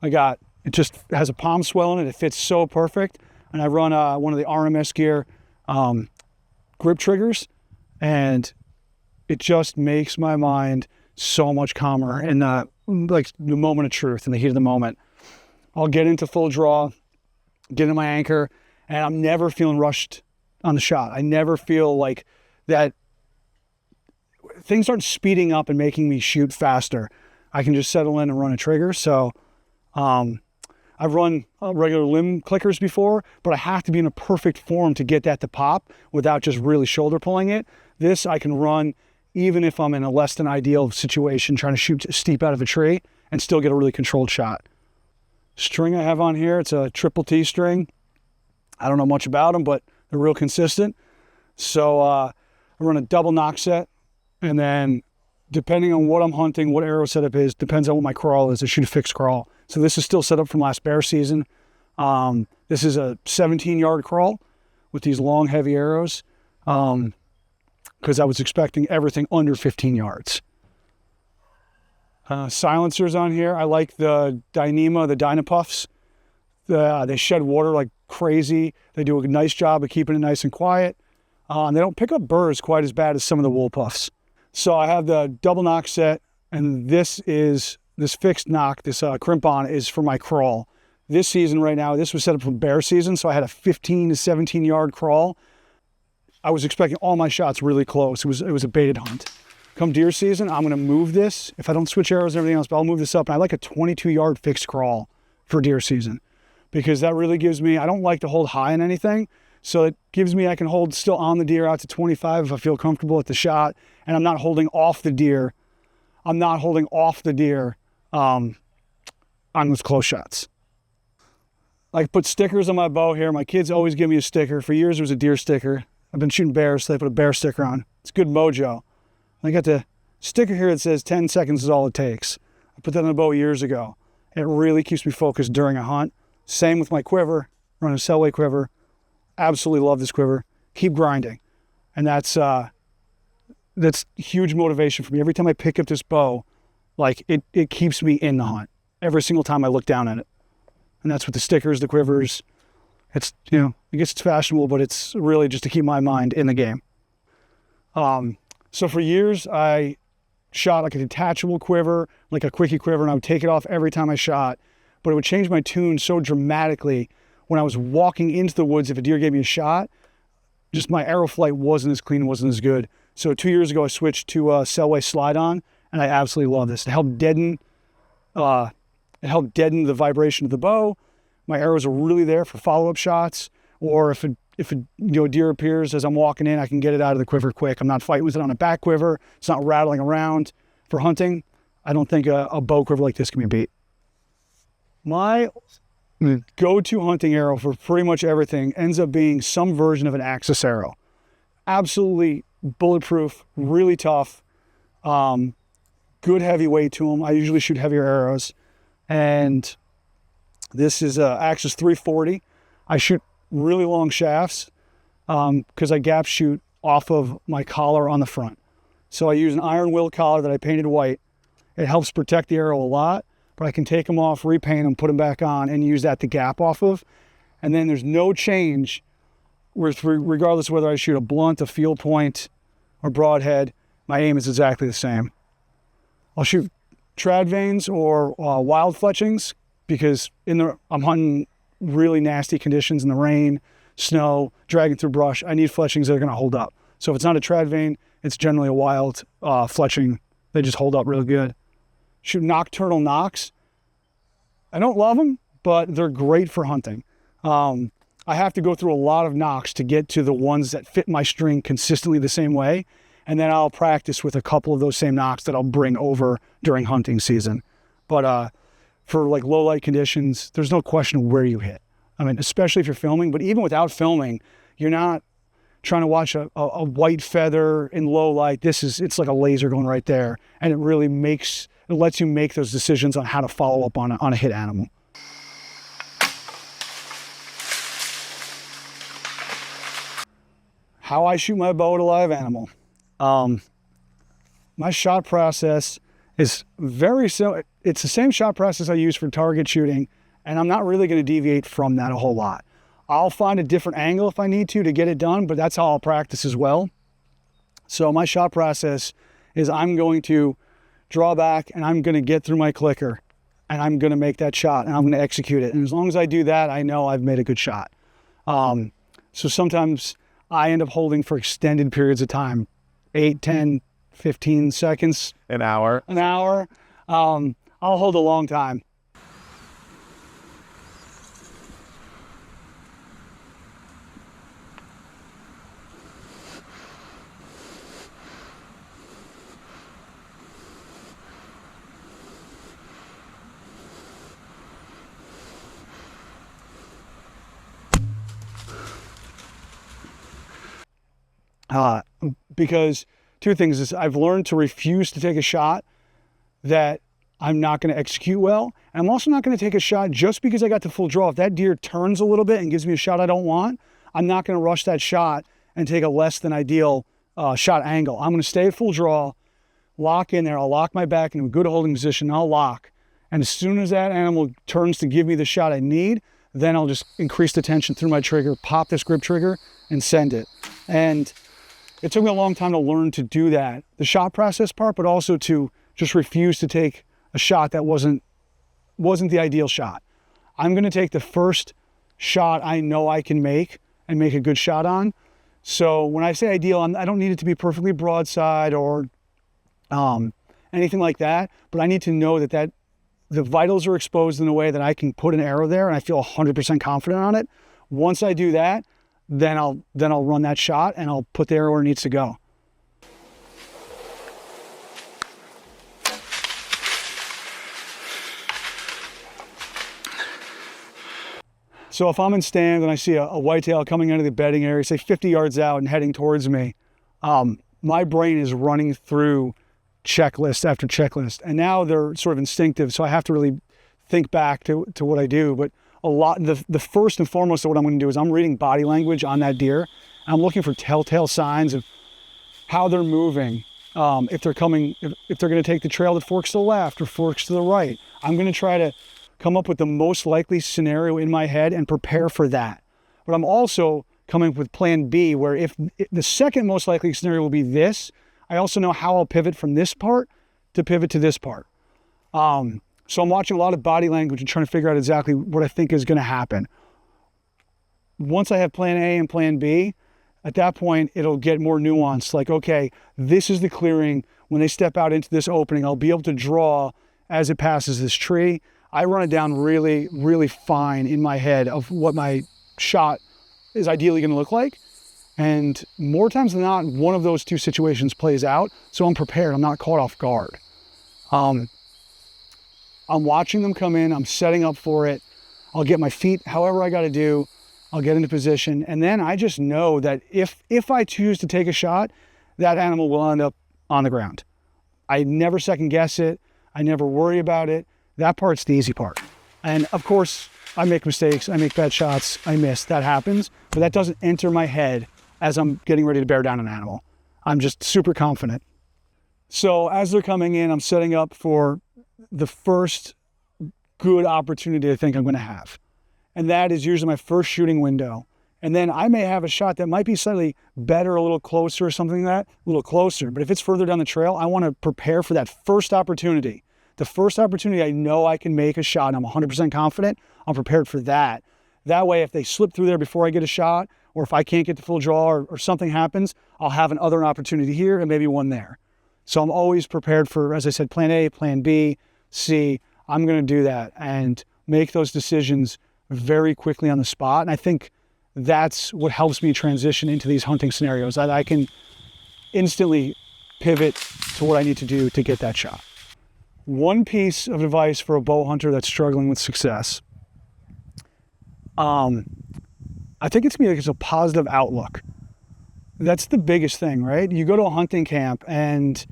it just has a palm swell in it. It fits so perfect. And I run one of the RMS gear grip triggers, and it just makes my mind so much calmer in like the moment of truth, in the heat of the moment. I'll get into full draw, get into my anchor, and I'm never feeling rushed on the shot. I never feel like that things aren't speeding up and making me shoot faster. I can just settle in and run a trigger. So I've run regular limb clickers before, but I have to be in a perfect form to get that to pop without just really shoulder pulling it. This I can run even if I'm in a less than ideal situation trying to shoot steep out of a tree and still get a really controlled shot. String I have on here, it's a triple T string. I don't know much about them, but they're real consistent. So I run a double knock set, and then depending on what I'm hunting, what arrow setup is, depends on what my crawl is. I shoot a fixed crawl. So this is still set up from last bear season. This is a 17-yard crawl with these long, heavy arrows because I was expecting everything under 15 yards. Silencers on here. I like the Dyneema, the Dynapuffs. They shed water like crazy. They do a nice job of keeping it nice and quiet. And they don't pick up burrs quite as bad as some of the wool puffs. So I have the double knock set, and this fixed knock, this crimp on is for my crawl. This season right now, this was set up for bear season, so I had a 15 to 17 yard crawl. I was expecting all my shots really close. It was a baited hunt. Come deer season, I'm gonna move this. If I don't switch arrows and everything else, but I'll move this up. And I like a 22-yard fixed crawl for deer season because that really gives me, I don't like to hold high on anything. So it gives me, I can hold still on the deer out to 25 if I feel comfortable at the shot, and I'm not holding off the deer. I'm not holding off the deer on those close shots. I put stickers on my bow here. My kids always give me a sticker. For years, it was a deer sticker. I've been shooting bears, so they put a bear sticker on. It's good mojo. I got the sticker here that says 10 seconds is all it takes. I put that on the bow years ago. It really keeps me focused during a hunt. Same with my quiver. Run a Selway quiver. Absolutely love this quiver. Keep grinding. And that's huge motivation for me. Every time I pick up this bow, like it keeps me in the hunt. Every single time I look down at it. And that's with the stickers, the quivers. It's, I guess it's fashionable, but it's really just to keep my mind in the game. So for years, I shot like a detachable quiver, like a quickie quiver, and I would take it off every time I shot. But it would change my tune so dramatically when I was walking into the woods. If a deer gave me a shot, just my arrow flight wasn't as clean, wasn't as good. So 2 years ago, I switched to Selway slide-on, and I absolutely love this. It helped deaden the vibration of the bow. My arrows are really there for follow-up shots, or if a deer appears as I'm walking in, I can get it out of the quiver quick. I'm not fighting with it on a back quiver. It's not rattling around. For hunting, I don't think a bow quiver like this can be beat. My go-to hunting arrow for pretty much everything ends up being some version of an Axis arrow. Absolutely bulletproof, really tough, good heavy weight to them. I usually shoot heavier arrows. And this is a Axis 340. I shoot really long shafts because I gap shoot off of my collar on the front. So I use an iron will collar that I painted white. It helps protect the arrow a lot, but I can take them off, repaint them, put them back on, and use that to gap off of. And then there's no change regardless of whether I shoot a blunt, a field point, or broadhead. My aim is exactly the same. I'll shoot trad vanes or wild fletchings because I'm hunting really nasty conditions in the rain, snow, dragging through brush. I need fletchings that are going to hold up. So if it's not a trad vane, it's generally a wild fletching. They just hold up really good. Shoot nocturnal nocks. I don't love them, but they're great for hunting. I have to go through a lot of nocks to get to the ones that fit my string consistently the same way. And then I'll practice with a couple of those same nocks that I'll bring over during hunting season. But for like low light conditions, there's no question of where you hit. I mean, especially if you're filming, but even without filming, you're not trying to watch a white feather in low light. It's like a laser going right there. And it really lets you make those decisions on how to follow up on a hit animal. How I shoot my bow at a live animal. My shot process is very similar. It's the same shot process I use for target shooting, and I'm not really going to deviate from that a whole lot. I'll find a different angle if I need to get it done, but that's how I'll practice as well. So my shot process is I'm going to draw back and I'm going to get through my clicker and I'm going to make that shot and I'm going to execute it. And as long as I do that, I know I've made a good shot. So sometimes I end up holding for extended periods of time, 8, 10, 15 seconds. An hour. An hour. I'll hold a long time. Because two things is I've learned to refuse to take a shot that I'm not going to execute well. And I'm also not going to take a shot just because I got the full draw. If that deer turns a little bit and gives me a shot I don't want, I'm not going to rush that shot and take a less than ideal shot angle. I'm going to stay at full draw, lock in there. I'll lock my back into a good holding position. I'll lock. And as soon as that animal turns to give me the shot I need, then I'll just increase the tension through my trigger, pop this grip trigger, and send it. And it took me a long time to learn to do that, the shot process part, but also to just refuse to take a shot that wasn't the ideal shot. I'm going to take the first shot I know I can make and make a good shot on. So when I say ideal, I don't need it to be perfectly broadside or anything like that, but I need to know that the vitals are exposed in a way that I can put an arrow there and I feel 100% confident on it. Once I do that, then I'll run that shot and I'll put the arrow where it needs to go. So if I'm in stand and I see a whitetail coming out of the bedding area, say 50 yards out and heading towards me, my brain is running through checklist after checklist. And now they're sort of instinctive, so I have to really think back to what I do. But the first and foremost of what I'm going to do is I'm reading body language on that deer. I'm looking for telltale signs of how they're moving. If they're going to take the trail that forks to the left or forks to the right. I'm going to try to come up with the most likely scenario in my head and prepare for that. But I'm also coming up with plan B, where if the second most likely scenario will be this, I also know how I'll pivot from this part to pivot to this part. So I'm watching a lot of body language and trying to figure out exactly what I think is going to happen. Once I have plan A and plan B, at that point, it'll get more nuanced. Like, okay, this is the clearing. When they step out into this opening, I'll be able to draw as it passes this tree. I run it down really, really fine in my head of what my shot is ideally going to look like. And more times than not, one of those two situations plays out. So I'm prepared. I'm not caught off guard. I'm watching them come in. I'm setting up for it. I'll get my feet, however I got to do, I'll get into position. And then I just know that if I choose to take a shot, that animal will end up on the ground. I never second guess it. I never worry about it. That part's the easy part. And of course, I make mistakes. I make bad shots. I miss. That happens. But that doesn't enter my head as I'm getting ready to bear down an animal. I'm just super confident. So as they're coming in, I'm setting up for the first good opportunity I think I'm going to have. And that is usually my first shooting window. And then I may have a shot that might be slightly better, a little closer or something like that, a little closer. But if it's further down the trail, I want to prepare for that first opportunity. The first opportunity I know I can make a shot and I'm 100% confident, I'm prepared for that. That way, if they slip through there before I get a shot, or if I can't get the full draw or something happens, I'll have another opportunity here and maybe one there. So I'm always prepared for, as I said, plan A, plan B, C. I'm going to do that and make those decisions very quickly on the spot. And I think that's what helps me transition into these hunting scenarios, that I can instantly pivot to what I need to do to get that shot. One piece of advice for a bow hunter that's struggling with success, I think it's a positive outlook. That's the biggest thing, right? You go to a hunting camp and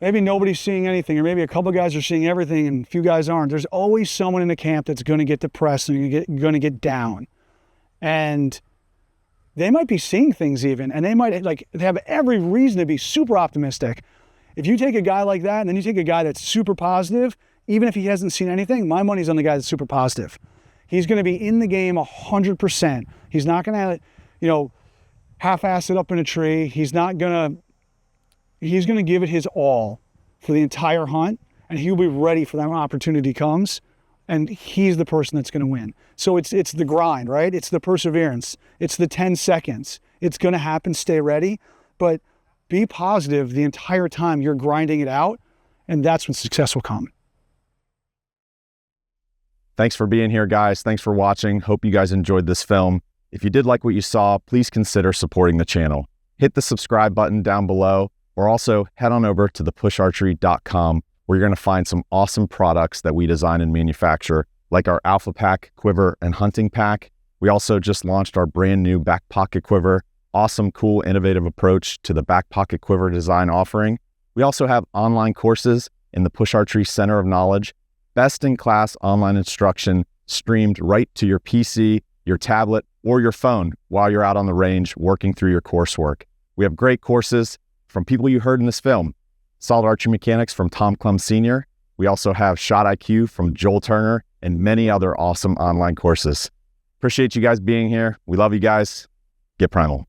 maybe nobody's seeing anything, or maybe a couple guys are seeing everything and a few guys aren't. There's always someone in the camp that's going to get depressed and going to get down. And they might be seeing things even, and they have every reason to be super optimistic. If you take a guy like that and then you take a guy that's super positive, even if he hasn't seen anything, my money's on the guy that's super positive. He's going to be in the game 100%. He's not going to, half-ass it up in a tree. He's going to give it his all for the entire hunt, and he'll be ready for that when opportunity comes, and he's the person that's going to win. So it's the grind, right? It's the perseverance. It's the 10 seconds. It's going to happen. Stay ready, but be positive the entire time you're grinding it out, and that's when success will come. Thanks for being here, guys. Thanks for watching. Hope you guys enjoyed this film. If you did like what you saw, please consider supporting the channel. Hit the subscribe button down below, or also head on over to thepusharchery.com, where you're going to find some awesome products that we design and manufacture, like our Alpha Pack quiver and hunting pack. We also just launched our brand new back pocket quiver. Awesome, cool, innovative approach to the back pocket quiver design offering. We also have online courses in the Push Archery Center of Knowledge, best-in-class online instruction streamed right to your PC, your tablet, or your phone while you're out on the range working through your coursework. We have great courses from people you heard in this film. Solid Archery Mechanics from Clum Sr. We also have Shot IQ from Joel Turner and many other awesome online courses. Appreciate you guys being here. We love you guys. Get primal.